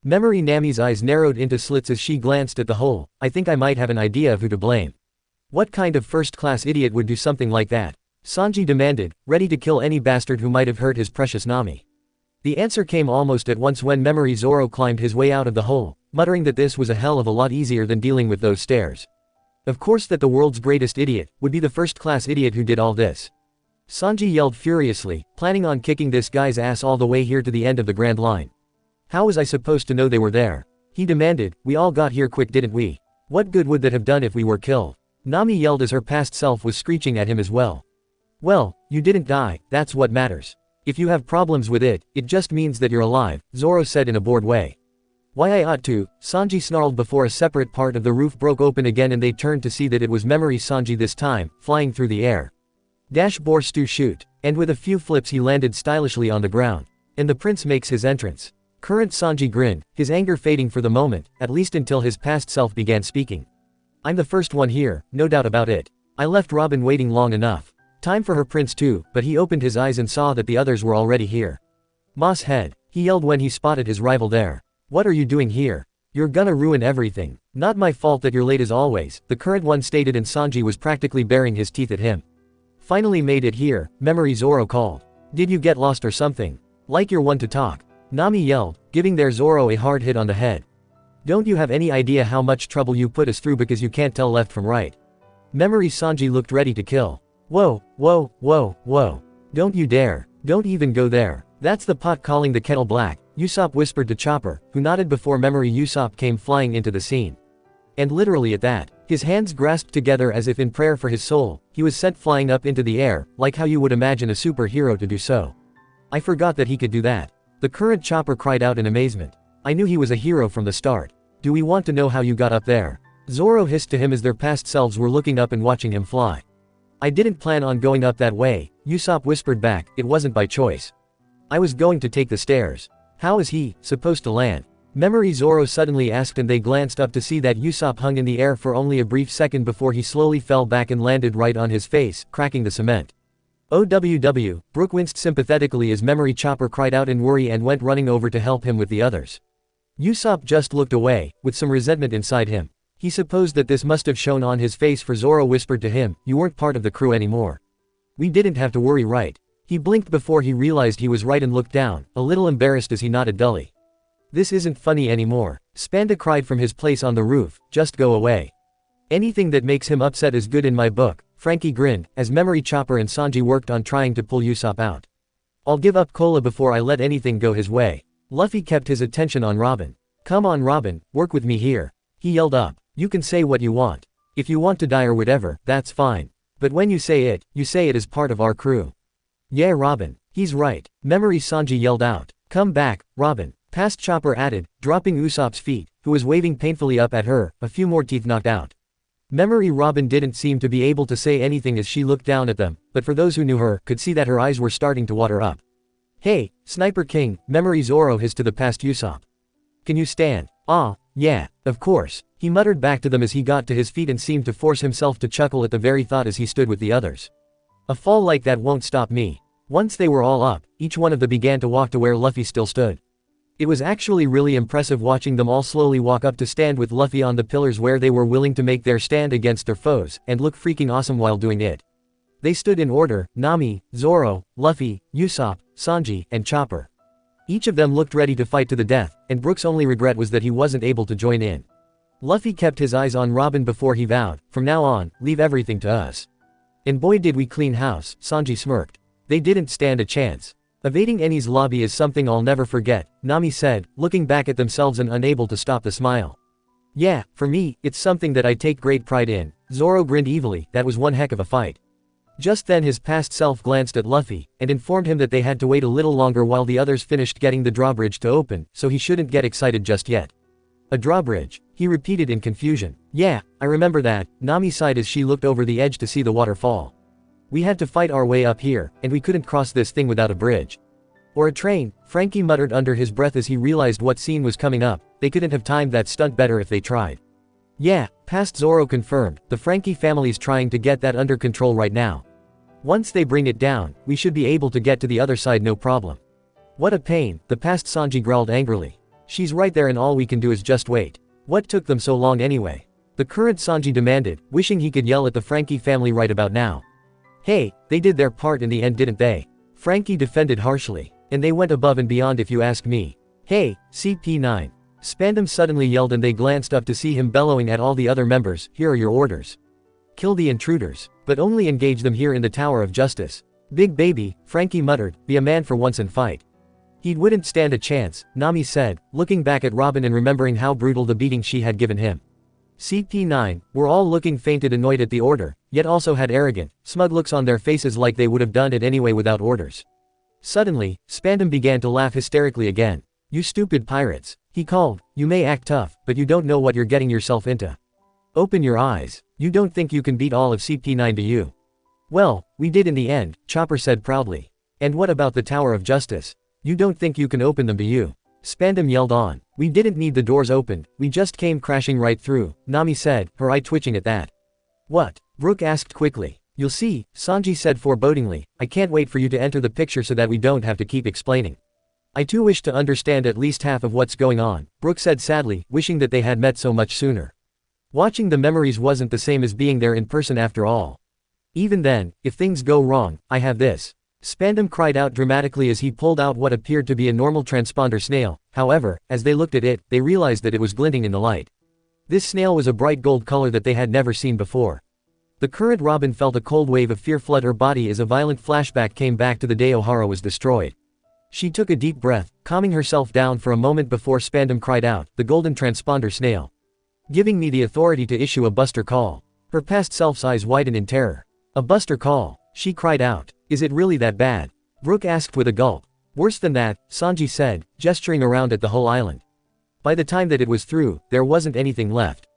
Memory Nami's eyes narrowed into slits as she glanced at the hole. I think I might have an idea of who to blame. What kind of first-class idiot would do something like that? Sanji demanded, ready to kill any bastard who might have hurt his precious Nami. The answer came almost at once when Memory Zoro climbed his way out of the hole, muttering that this was a hell of a lot easier than dealing with those stairs. Of course that the world's greatest idiot would be the first-class idiot who did all this. Sanji yelled furiously, planning on kicking this guy's ass all the way here to the end of the Grand Line. How was I supposed to know they were there? He demanded. We all got here quick, didn't we? What good would that have done if we were killed? Nami yelled as her past self was screeching at him as well. Well, you didn't die, that's what matters. If you have problems with it, it just means that you're alive, Zoro said in a bored way. Why I ought to, Sanji snarled before a separate part of the roof broke open again and they turned to see that it was Memory Sanji this time, flying through the air. Dash bore Stu shoot, and with a few flips he landed stylishly on the ground. And the prince makes his entrance. Current Sanji grinned, his anger fading for the moment, at least until his past self began speaking. I'm the first one here, no doubt about it. I left Robin waiting long enough. Time for her prince too, but he opened his eyes and saw that the others were already here. Moss head, he yelled when he spotted his rival there. What are you doing here? You're gonna ruin everything. Not my fault that you're late as always, the current one stated, and Sanji was practically baring his teeth at him. Finally made it here, Memory Zoro called. Did you get lost or something? Like you're one to talk. Nami yelled, giving their Zoro a hard hit on the head. Don't you have any idea how much trouble you put us through because you can't tell left from right? Memory Sanji looked ready to kill. Whoa, whoa, whoa, whoa. Don't you dare. Don't even go there. That's the pot calling the kettle black, Usopp whispered to Chopper, who nodded before Memory Usopp came flying into the scene. And literally at that, his hands grasped together as if in prayer for his soul, he was sent flying up into the air, like how you would imagine a superhero to do so. I forgot that he could do that. The current Chopper cried out in amazement. I knew he was a hero from the start. Do we want to know how you got up there? Zoro hissed to him as their past selves were looking up and watching him fly. I didn't plan on going up that way, Usopp whispered back, it wasn't by choice. I was going to take the stairs. How is he supposed to land? Memory Zoro suddenly asked, and they glanced up to see that Usopp hung in the air for only a brief second before he slowly fell back and landed right on his face, cracking the cement. OWW, Brook winced sympathetically as Memory Chopper cried out in worry and went running over to help him with the others. Usopp just looked away, with some resentment inside him. He supposed that this must have shown on his face, for Zoro whispered to him, you weren't part of the crew anymore. We didn't have to worry, right? He blinked before he realized he was right and looked down, a little embarrassed as he nodded dully. This isn't funny anymore. Spanda cried from his place on the roof, just go away. Anything that makes him upset is good in my book, Frankie grinned, as Memory Chopper and Sanji worked on trying to pull Usopp out. I'll give up Cola before I let anything go his way. Luffy kept his attention on Robin. Come on Robin, work with me here. He yelled up. You can say what you want. If you want to die or whatever, that's fine. But when you say it as part of our crew. Yeah Robin, he's right, Memory Sanji yelled out. Come back, Robin, past Chopper added, dropping Usopp's feet, who was waving painfully up at her, a few more teeth knocked out. Memory Robin didn't seem to be able to say anything as she looked down at them, but for those who knew her, could see that her eyes were starting to water up. Hey, Sniper King, Memory Zoro hissed to the past Usopp. Can you stand? Ah, yeah, of course, he muttered back to them as he got to his feet and seemed to force himself to chuckle at the very thought as he stood with the others. A fall like that won't stop me. Once they were all up, each one of them began to walk to where Luffy still stood. It was actually really impressive watching them all slowly walk up to stand with Luffy on the pillars where they were willing to make their stand against their foes, and look freaking awesome while doing it. They stood in order, Nami, Zoro, Luffy, Usopp, Sanji, and Chopper. Each of them looked ready to fight to the death, and Brook's only regret was that he wasn't able to join in. Luffy kept his eyes on Robin before he vowed, from now on, leave everything to us. And boy did we clean house, Sanji smirked. They didn't stand a chance. Evading Eni's lobby is something I'll never forget, Nami said, looking back at themselves and unable to stop the smile. Yeah, for me, it's something that I take great pride in, Zoro grinned evilly, that was one heck of a fight. Just then his past self glanced at Luffy, and informed him that they had to wait a little longer while the others finished getting the drawbridge to open, so he shouldn't get excited just yet. A drawbridge, he repeated in confusion. Yeah, I remember that, Nami sighed as she looked over the edge to see the waterfall. We had to fight our way up here, and we couldn't cross this thing without a bridge. Or a train, Frankie muttered under his breath as he realized what scene was coming up. They couldn't have timed that stunt better if they tried. Yeah, past Zoro confirmed, the Frankie family's trying to get that under control right now. Once they bring it down, we should be able to get to the other side no problem. What a pain, the past Sanji growled angrily. She's right there and all we can do is just wait. What took them so long anyway? The current Sanji demanded, wishing he could yell at the Frankie family right about now. Hey, they did their part in the end, didn't they? Frankie defended harshly. And they went above and beyond if you ask me. Hey, CP9. Spandam suddenly yelled and they glanced up to see him bellowing at all the other members, here are your orders. Kill the intruders, but only engage them here in the Tower of Justice. Big baby, Frankie muttered, be a man for once and fight. He wouldn't stand a chance, Nami said, looking back at Robin and remembering how brutal the beating she had given him. CP9 were all looking fainted, annoyed at the order, yet also had arrogant, smug looks on their faces like they would have done it anyway without orders. Suddenly, Spandam began to laugh hysterically again. You stupid pirates, he called, you may act tough, but you don't know what you're getting yourself into. Open your eyes, you don't think you can beat all of CP9, do you? Well, we did in the end, Chopper said proudly. And what about the Tower of Justice? You don't think you can open them, do you? Spandam yelled on. We didn't need the doors opened, we just came crashing right through, Nami said, her eye twitching at that. What? Brook asked quickly. You'll see, Sanji said forebodingly, I can't wait for you to enter the picture so that we don't have to keep explaining. I too wish to understand at least half of what's going on, Brook said sadly, wishing that they had met so much sooner. Watching the memories wasn't the same as being there in person after all. Even then, if things go wrong, I have this. Spandam cried out dramatically as he pulled out what appeared to be a normal transponder snail. However, as they looked at it, they realized that it was glinting in the light. This snail was a bright gold color that they had never seen before. The current Robin felt a cold wave of fear flood her body as a violent flashback came back to the day Ohara was destroyed. She took a deep breath, calming herself down for a moment before Spandam cried out, the golden transponder snail. Giving me the authority to issue a buster call. Her past self's eyes widened in terror. A buster call, she cried out. Is it really that bad? Brook asked with a gulp. Worse than that, Sanji said, gesturing around at the whole island. By the time that it was through, there wasn't anything left.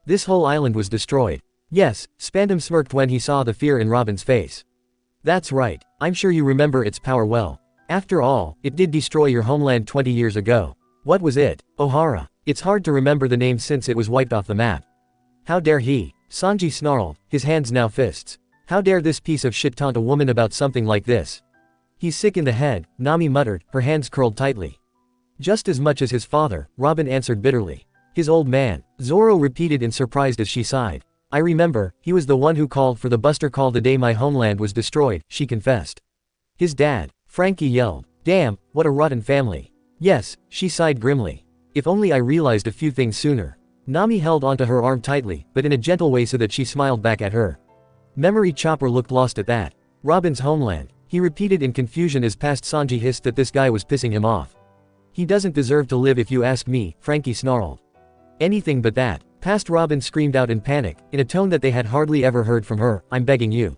This whole island was destroyed. Yes, Spandam smirked when he saw the fear in Robin's face. That's right, I'm sure you remember its power well. After all, it did destroy your homeland 20 years ago. What was it? Ohara. It's hard to remember the name since it was wiped off the map. How dare he? Sanji snarled, his hands now fists. How dare this piece of shit taunt a woman about something like this? He's sick in the head, Nami muttered, her hands curled tightly. Just as much as his father, Robin answered bitterly. His old man, Zoro repeated in surprise as she sighed. I remember, he was the one who called for the buster call the day my homeland was destroyed, she confessed. His dad, Frankie yelled. Damn, what a rotten family. Yes, she sighed grimly. If only I realized a few things sooner. Nami held onto her arm tightly, but in a gentle way so that she smiled back at her. Memory Chopper looked lost at that. Robin's homeland, he repeated in confusion as past Sanji hissed that this guy was pissing him off. He doesn't deserve to live if you ask me, Frankie snarled. Anything but that. Past Robin screamed out in panic, in a tone that they had hardly ever heard from her, I'm begging you.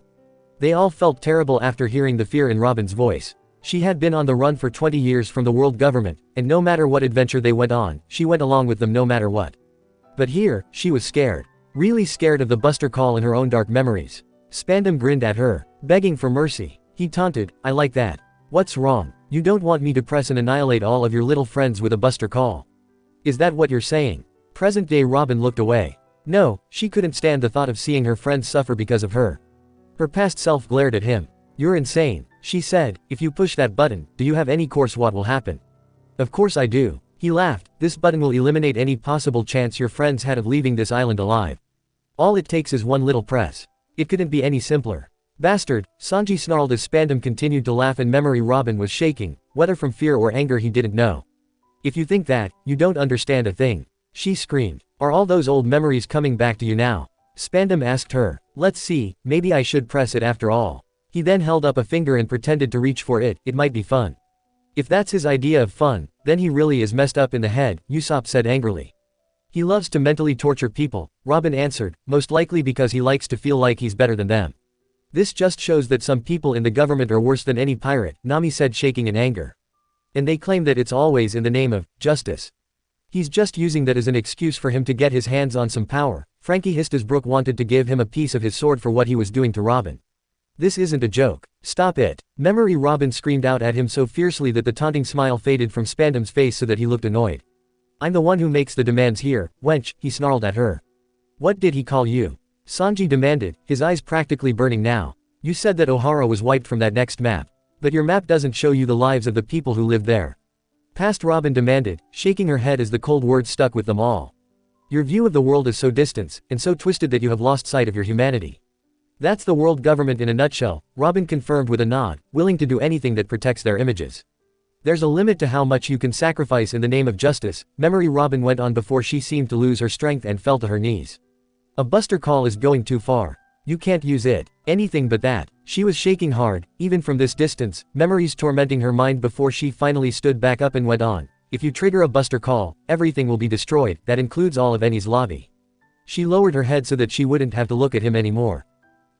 They all felt terrible after hearing the fear in Robin's voice. She had been on the run for 20 years from the world government, and no matter what adventure they went on, she went along with them no matter what. But here, she was scared. Really scared of the buster call in her own dark memories. Spandam grinned at her, begging for mercy. He taunted, I like that. What's wrong? You don't want me to press and annihilate all of your little friends with a buster call? Is that what you're saying? Present-day Robin looked away. No, she couldn't stand the thought of seeing her friends suffer because of her. Her past self glared at him. You're insane, she said, if you push that button, do you have any course what will happen? Of course I do. He laughed, this button will eliminate any possible chance your friends had of leaving this island alive. All it takes is one little press. It couldn't be any simpler. Bastard, Sanji snarled as Spandam continued to laugh and memory Robin was shaking, whether from fear or anger he didn't know. If you think that, you don't understand a thing. She screamed. Are all those old memories coming back to you now? Spandam asked her. Let's see, maybe I should press it after all. He then held up a finger and pretended to reach for it, it might be fun. If that's his idea of fun, then he really is messed up in the head, Usopp said angrily. He loves to mentally torture people, Robin answered, most likely because he likes to feel like he's better than them. This just shows that some people in the government are worse than any pirate, Nami said shaking in anger. And they claim that it's always in the name of justice. He's just using that as an excuse for him to get his hands on some power, Frankie hissed as Brook wanted to give him a piece of his sword for what he was doing to Robin. This isn't a joke. Stop it. Memory Robin screamed out at him so fiercely that the taunting smile faded from Spandam's face so that he looked annoyed. I'm the one who makes the demands here, wench, he snarled at her. What did he call you? Sanji demanded, his eyes practically burning now. You said that Ohara was wiped from that next map. But your map doesn't show you the lives of the people who live there. Past Robin demanded, shaking her head as the cold words stuck with them all. Your view of the world is so distant, and so twisted that you have lost sight of your humanity. That's the world government in a nutshell, Robin confirmed with a nod, willing to do anything that protects their images. There's a limit to how much you can sacrifice in the name of justice, Memory Robin went on before she seemed to lose her strength and fell to her knees. A buster call is going too far. You can't use it. Anything but that. She was shaking hard, even from this distance, memories tormenting her mind before she finally stood back up and went on. If you trigger a buster call, everything will be destroyed, that includes all of Eni's lobby. She lowered her head so that she wouldn't have to look at him anymore.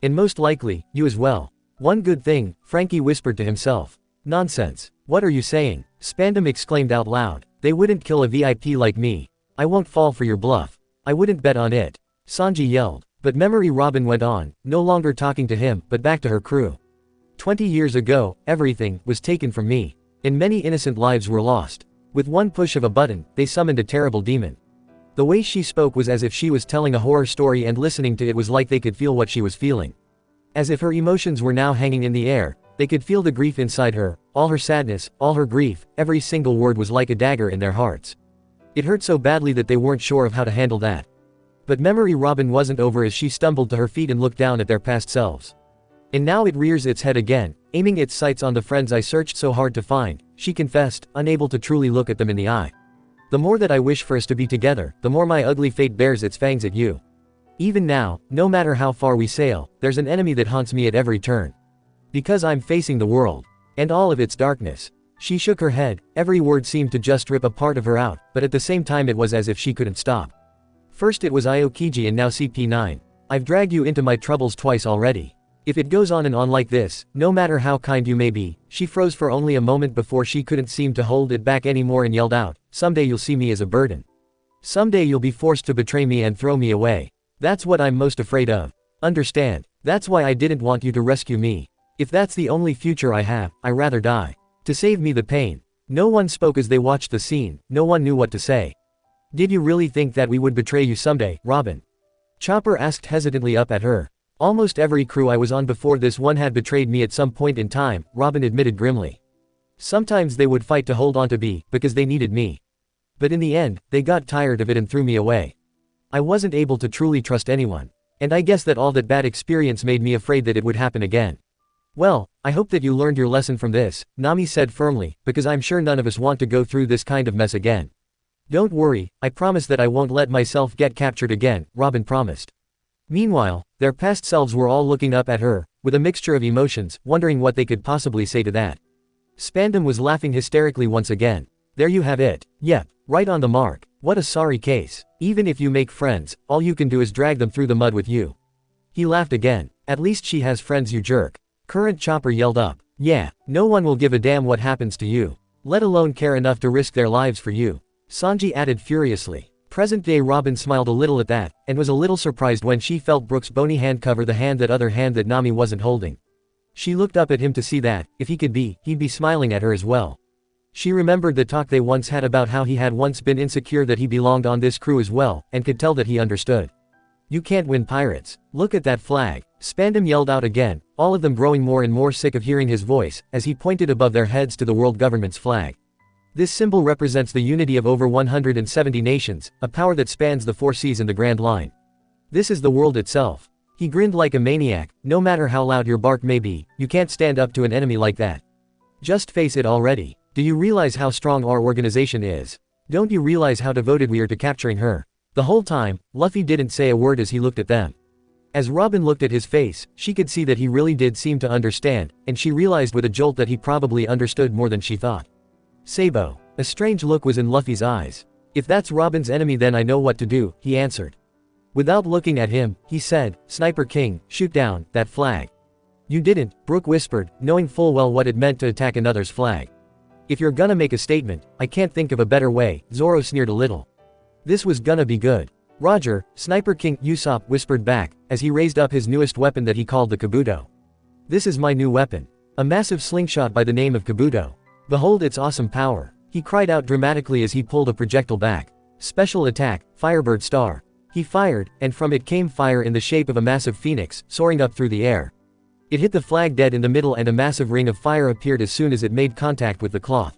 And most likely, you as well. One good thing, Frankie whispered to himself. Nonsense. What are you saying? Spandam exclaimed out loud. They wouldn't kill a VIP like me. I won't fall for your bluff. I wouldn't bet on it. Sanji yelled. But Memory Robin went on, no longer talking to him, but back to her crew. 20 years ago, everything was taken from me. And many innocent lives were lost. With one push of a button, they summoned a terrible demon. The way she spoke was as if she was telling a horror story, and listening to it was like they could feel what she was feeling. As if her emotions were now hanging in the air, they could feel the grief inside her, all her sadness, all her grief, every single word was like a dagger in their hearts. It hurt so badly that they weren't sure of how to handle that. But Memory Robin wasn't over as she stumbled to her feet and looked down at their past selves. And now it rears its head again, aiming its sights on the friends I searched so hard to find, she confessed, unable to truly look at them in the eye. The more that I wish for us to be together, the more my ugly fate bears its fangs at you. Even now, no matter how far we sail, there's an enemy that haunts me at every turn. Because I'm facing the world. And all of its darkness. She shook her head, every word seemed to just rip a part of her out, but at the same time it was as if she couldn't stop. First it was Aokiji and now CP9. I've dragged you into my troubles twice already. If it goes on and on like this, no matter how kind you may be, she froze for only a moment before she couldn't seem to hold it back anymore and yelled out, someday you'll see me as a burden. Someday you'll be forced to betray me and throw me away. That's what I'm most afraid of. Understand? That's why I didn't want you to rescue me. If that's the only future I have, I'd rather die. To save me the pain. No one spoke as they watched the scene, no one knew what to say. Did you really think that we would betray you someday, Robin? Chopper asked hesitantly up at her. Almost every crew I was on before this one had betrayed me at some point in time, Robin admitted grimly. Sometimes they would fight to hold on to me, because they needed me. But in the end, they got tired of it and threw me away. I wasn't able to truly trust anyone. And I guess that all that bad experience made me afraid that it would happen again. Well, I hope that you learned your lesson from this, Nami said firmly, because I'm sure none of us want to go through this kind of mess again. Don't worry, I promise that I won't let myself get captured again, Robin promised. Meanwhile, their past selves were all looking up at her, with a mixture of emotions, wondering what they could possibly say to that. Spandam was laughing hysterically once again. There you have it. Yep, right on the mark. What a sorry case. Even if you make friends, all you can do is drag them through the mud with you. He laughed again. At least she has friends, you jerk. Current Chopper yelled up. Yeah, no one will give a damn what happens to you. Let alone care enough to risk their lives for you. Sanji added furiously. Present-day Robin smiled a little at that, and was a little surprised when she felt Brook's bony hand cover the other hand that Nami wasn't holding. She looked up at him to see that, if he could be, he'd be smiling at her as well. She remembered the talk they once had about how he had once been insecure that he belonged on this crew as well, and could tell that he understood. You can't win pirates. Look at that flag. Spandam yelled out again, all of them growing more and more sick of hearing his voice, as he pointed above their heads to the world government's flag. This symbol represents the unity of over 170 nations, a power that spans the 4 seas and the Grand Line. This is the world itself. He grinned like a maniac. No matter how loud your bark may be, you can't stand up to an enemy like that. Just face it already. Do you realize how strong our organization is? Don't you realize how devoted we are to capturing her? The whole time, Luffy didn't say a word as he looked at them. As Robin looked at his face, she could see that he really did seem to understand, and she realized with a jolt that he probably understood more than she thought. Sabo. A strange look was in Luffy's eyes. If that's Robin's enemy, then I know what to do, he answered. Without looking at him, he said, Sniper King, shoot down that flag. You didn't, Brook whispered, knowing full well what it meant to attack another's flag. If you're gonna make a statement, I can't think of a better way, Zoro sneered a little. This was gonna be good. Roger, Sniper King, Usopp whispered back, as he raised up his newest weapon that he called the Kabuto. This is my new weapon. A massive slingshot by the name of Kabuto. Behold its awesome power. He cried out dramatically as he pulled a projectile back. Special attack, Firebird Star. He fired, and from it came fire in the shape of a massive phoenix, soaring up through the air. It hit the flag dead in the middle, and a massive ring of fire appeared as soon as it made contact with the cloth.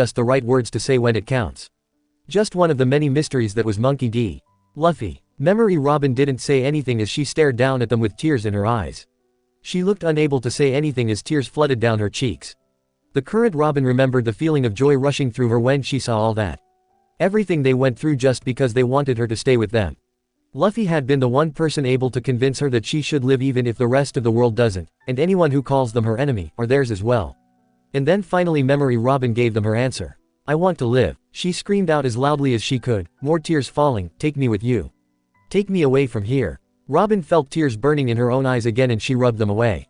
just the right words to say when it counts. Just one of the many mysteries that was Monkey D. Luffy. Memory Robin didn't say anything as she stared down at them with tears in her eyes. She looked unable to say anything as tears flooded down her cheeks. The current Robin remembered the feeling of joy rushing through her when she saw all that. Everything they went through just because they wanted her to stay with them. Luffy had been the one person able to convince her that she should live even if the rest of the world doesn't, and anyone who calls them her enemy, are theirs as well. And then finally Memory Robin gave them her answer. I want to live, she screamed out as loudly as she could, more tears falling, take me with you. Take me away from here. Robin felt tears burning in her own eyes again and she rubbed them away.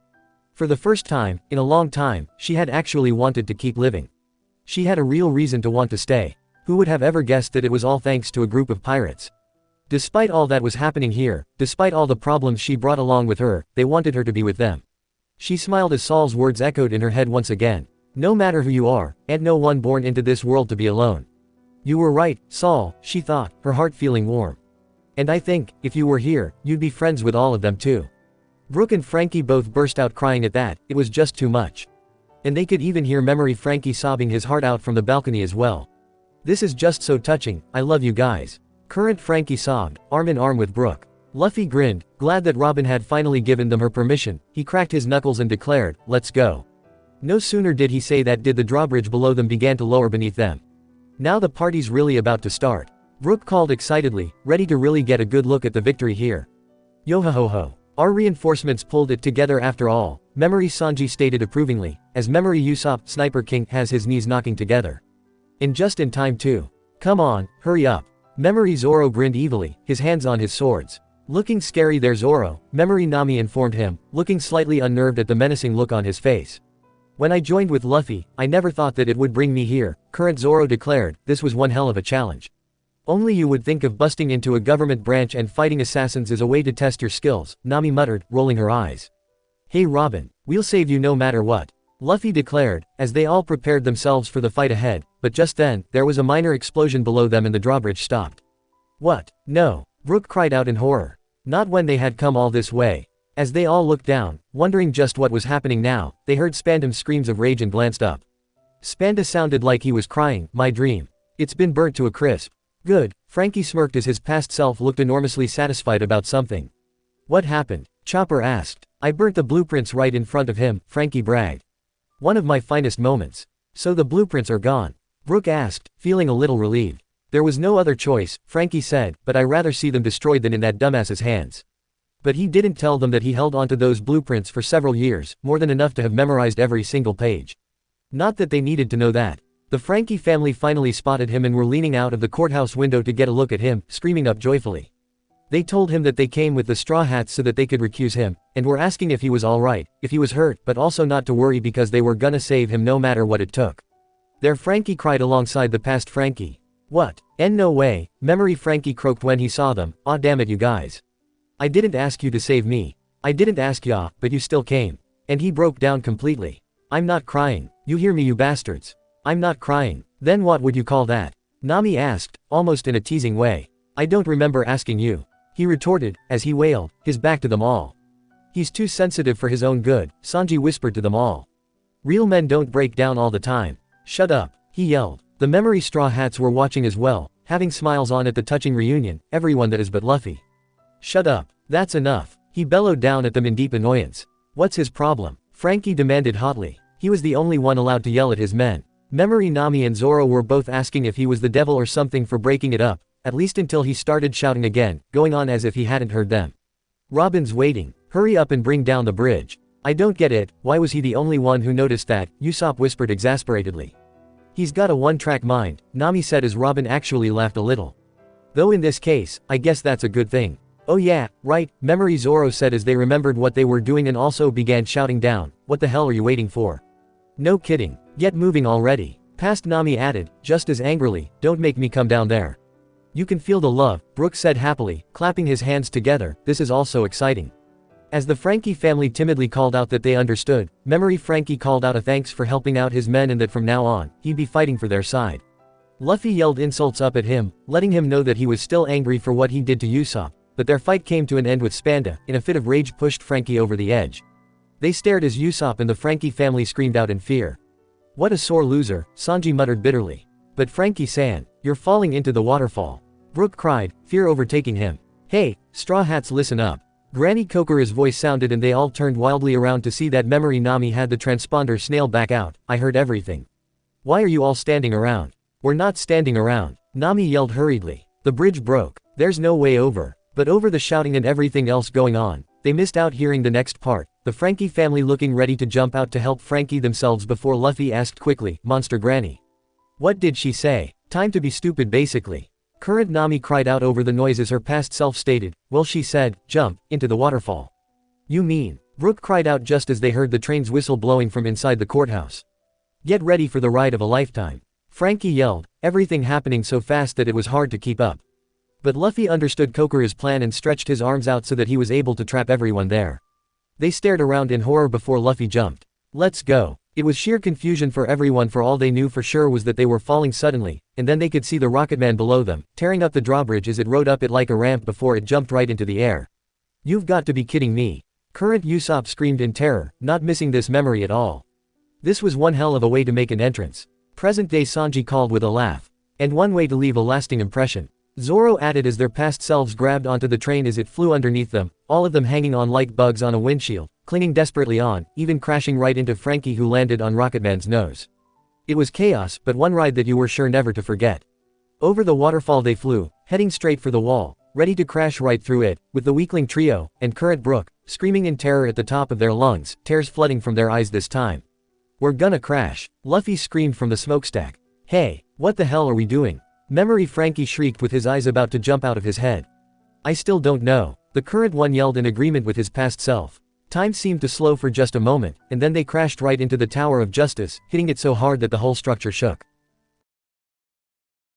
For the first time, in a long time, she had actually wanted to keep living. She had a real reason to want to stay. Who would have ever guessed that it was all thanks to a group of pirates? Despite all that was happening here, despite all the problems she brought along with her, they wanted her to be with them. She smiled as Saul's words echoed in her head once again. No matter who you are, and no one born into this world to be alone. You were right, Saul, she thought, her heart feeling warm. And I think, if you were here, you'd be friends with all of them too. Brooke and Frankie both burst out crying at that, it was just too much. And they could even hear Memory Frankie sobbing his heart out from the balcony as well. This is just so touching, I love you guys. Current Frankie sobbed, arm in arm with Brooke. Luffy grinned, glad that Robin had finally given them her permission. He cracked his knuckles and declared, let's go. No sooner did he say that did the drawbridge below them began to lower beneath them. Now the party's really about to start. Brooke called excitedly, ready to really get a good look at the victory here. Yo ho ho ho. Our reinforcements pulled it together after all, Memory Sanji stated approvingly, as Memory Usopp Sniper King has his knees knocking together. And just in time too. Come on, hurry up. Memory Zoro grinned evilly, his hands on his swords. Looking scary there Zoro, Memory Nami informed him, looking slightly unnerved at the menacing look on his face. When I joined with Luffy, I never thought that it would bring me here, current Zoro declared, this was one hell of a challenge. Only you would think of busting into a government branch and fighting assassins as a way to test your skills, Nami muttered, rolling her eyes. Hey Robin, we'll save you no matter what. Luffy declared, as they all prepared themselves for the fight ahead, but just then, there was a minor explosion below them and the drawbridge stopped. What? No. Brooke cried out in horror. Not when they had come all this way. As they all looked down, wondering just what was happening now, they heard Spandam's screams of rage and glanced up. Spanda sounded like he was crying, my dream. It's been burnt to a crisp. Good, Frankie smirked as his past self looked enormously satisfied about something. What happened? Chopper asked. I burnt the blueprints right in front of him, Frankie bragged. One of my finest moments. So the blueprints are gone? Brooke asked, feeling a little relieved. There was no other choice, Frankie said, but I rather see them destroyed than in that dumbass's hands. But he didn't tell them that he held onto those blueprints for several years, more than enough to have memorized every single page. Not that they needed to know that. The Frankie family finally spotted him and were leaning out of the courthouse window to get a look at him, screaming up joyfully. They told him that they came with the straw hats so that they could recuse him, and were asking if he was alright, if he was hurt, but also not to worry because they were gonna save him no matter what it took. Their Frankie cried alongside the past Frankie. What? And no way, Memory Frankie croaked when he saw them, aw damn it you guys. I didn't ask you to save me. I didn't ask ya, but you still came. And he broke down completely. I'm not crying, you hear me you bastards. I'm not crying. Then what would you call that? Nami asked, almost in a teasing way. I don't remember asking you. He retorted, as he wailed, his back to them all. He's too sensitive for his own good, Sanji whispered to them all. Real men don't break down all the time. Shut up, he yelled. The memory straw hats were watching as well, having smiles on at the touching reunion, everyone that is but Luffy. Shut up, that's enough, he bellowed down at them in deep annoyance. What's his problem? Frankie demanded hotly. He was the only one allowed to yell at his men. Memory, Nami and Zoro were both asking if he was the devil or something for breaking it up, at least until he started shouting again, going on as if he hadn't heard them. Robin's waiting. Hurry up and bring down the bridge. I don't get it, why was he the only one who noticed that? Usopp whispered exasperatedly. He's got a one-track mind, Nami said as Robin actually laughed a little. Though in this case, I guess that's a good thing. Oh yeah, right, Memory, Zoro said as they remembered what they were doing and also began shouting down, what the hell are you waiting for? No kidding, get moving already. Past Nami added, just as angrily, don't make me come down there. You can feel the love, Brooks said happily, clapping his hands together, this is all so exciting. As the Frankie family timidly called out that they understood, Memory Frankie called out a thanks for helping out his men and that from now on, he'd be fighting for their side. Luffy yelled insults up at him, letting him know that he was still angry for what he did to Usopp, but their fight came to an end with Spanda, in a fit of rage pushed Frankie over the edge. They stared as Usopp and the Frankie family screamed out in fear. What a sore loser, Sanji muttered bitterly. But Frankie-san, you're falling into the waterfall. Brook cried, fear overtaking him. Hey, Straw Hats, listen up. Granny Kokura's voice sounded and they all turned wildly around to see that Memory Nami had the transponder snail back out. I heard everything. Why are you all standing around? We're not standing around, Nami yelled hurriedly. The bridge broke. There's no way over. But over the shouting and everything else going on, they missed out hearing the next part, the Frankie family looking ready to jump out to help Frankie themselves before Luffy asked quickly, Monster Granny. What did she say? Time to be stupid basically. Current Nami cried out over the noise as her past self stated, well she said, jump, into the waterfall. You mean? Brook cried out just as they heard the train's whistle blowing from inside the courthouse. Get ready for the ride of a lifetime. Frankie yelled, everything happening so fast that it was hard to keep up. But Luffy understood Kokura's plan and stretched his arms out so that he was able to trap everyone there. They stared around in horror before Luffy jumped. Let's go. It was sheer confusion for everyone, for all they knew for sure was that they were falling suddenly, and then they could see the Rocketman below them, tearing up the drawbridge as it rode up it like a ramp before it jumped right into the air. You've got to be kidding me. Current Usopp screamed in terror, not missing this memory at all. This was one hell of a way to make an entrance. Present-day Sanji called with a laugh. And one way to leave a lasting impression. Zoro added as their past selves grabbed onto the train as it flew underneath them, all of them hanging on like bugs on a windshield, clinging desperately on, even crashing right into Frankie who landed on Rocketman's nose. It was chaos, but one ride that you were sure never to forget. Over the waterfall they flew, heading straight for the wall, ready to crash right through it, with the weakling trio, and Current Brook, screaming in terror at the top of their lungs, tears flooding from their eyes this time. We're gonna crash, Luffy screamed from the smokestack. Hey, what the hell are we doing? Memory Frankie shrieked with his eyes about to jump out of his head. I still don't know, the Current one yelled in agreement with his past self. Time seemed to slow for just a moment, and then they crashed right into the Tower of Justice, hitting it so hard that the whole structure shook.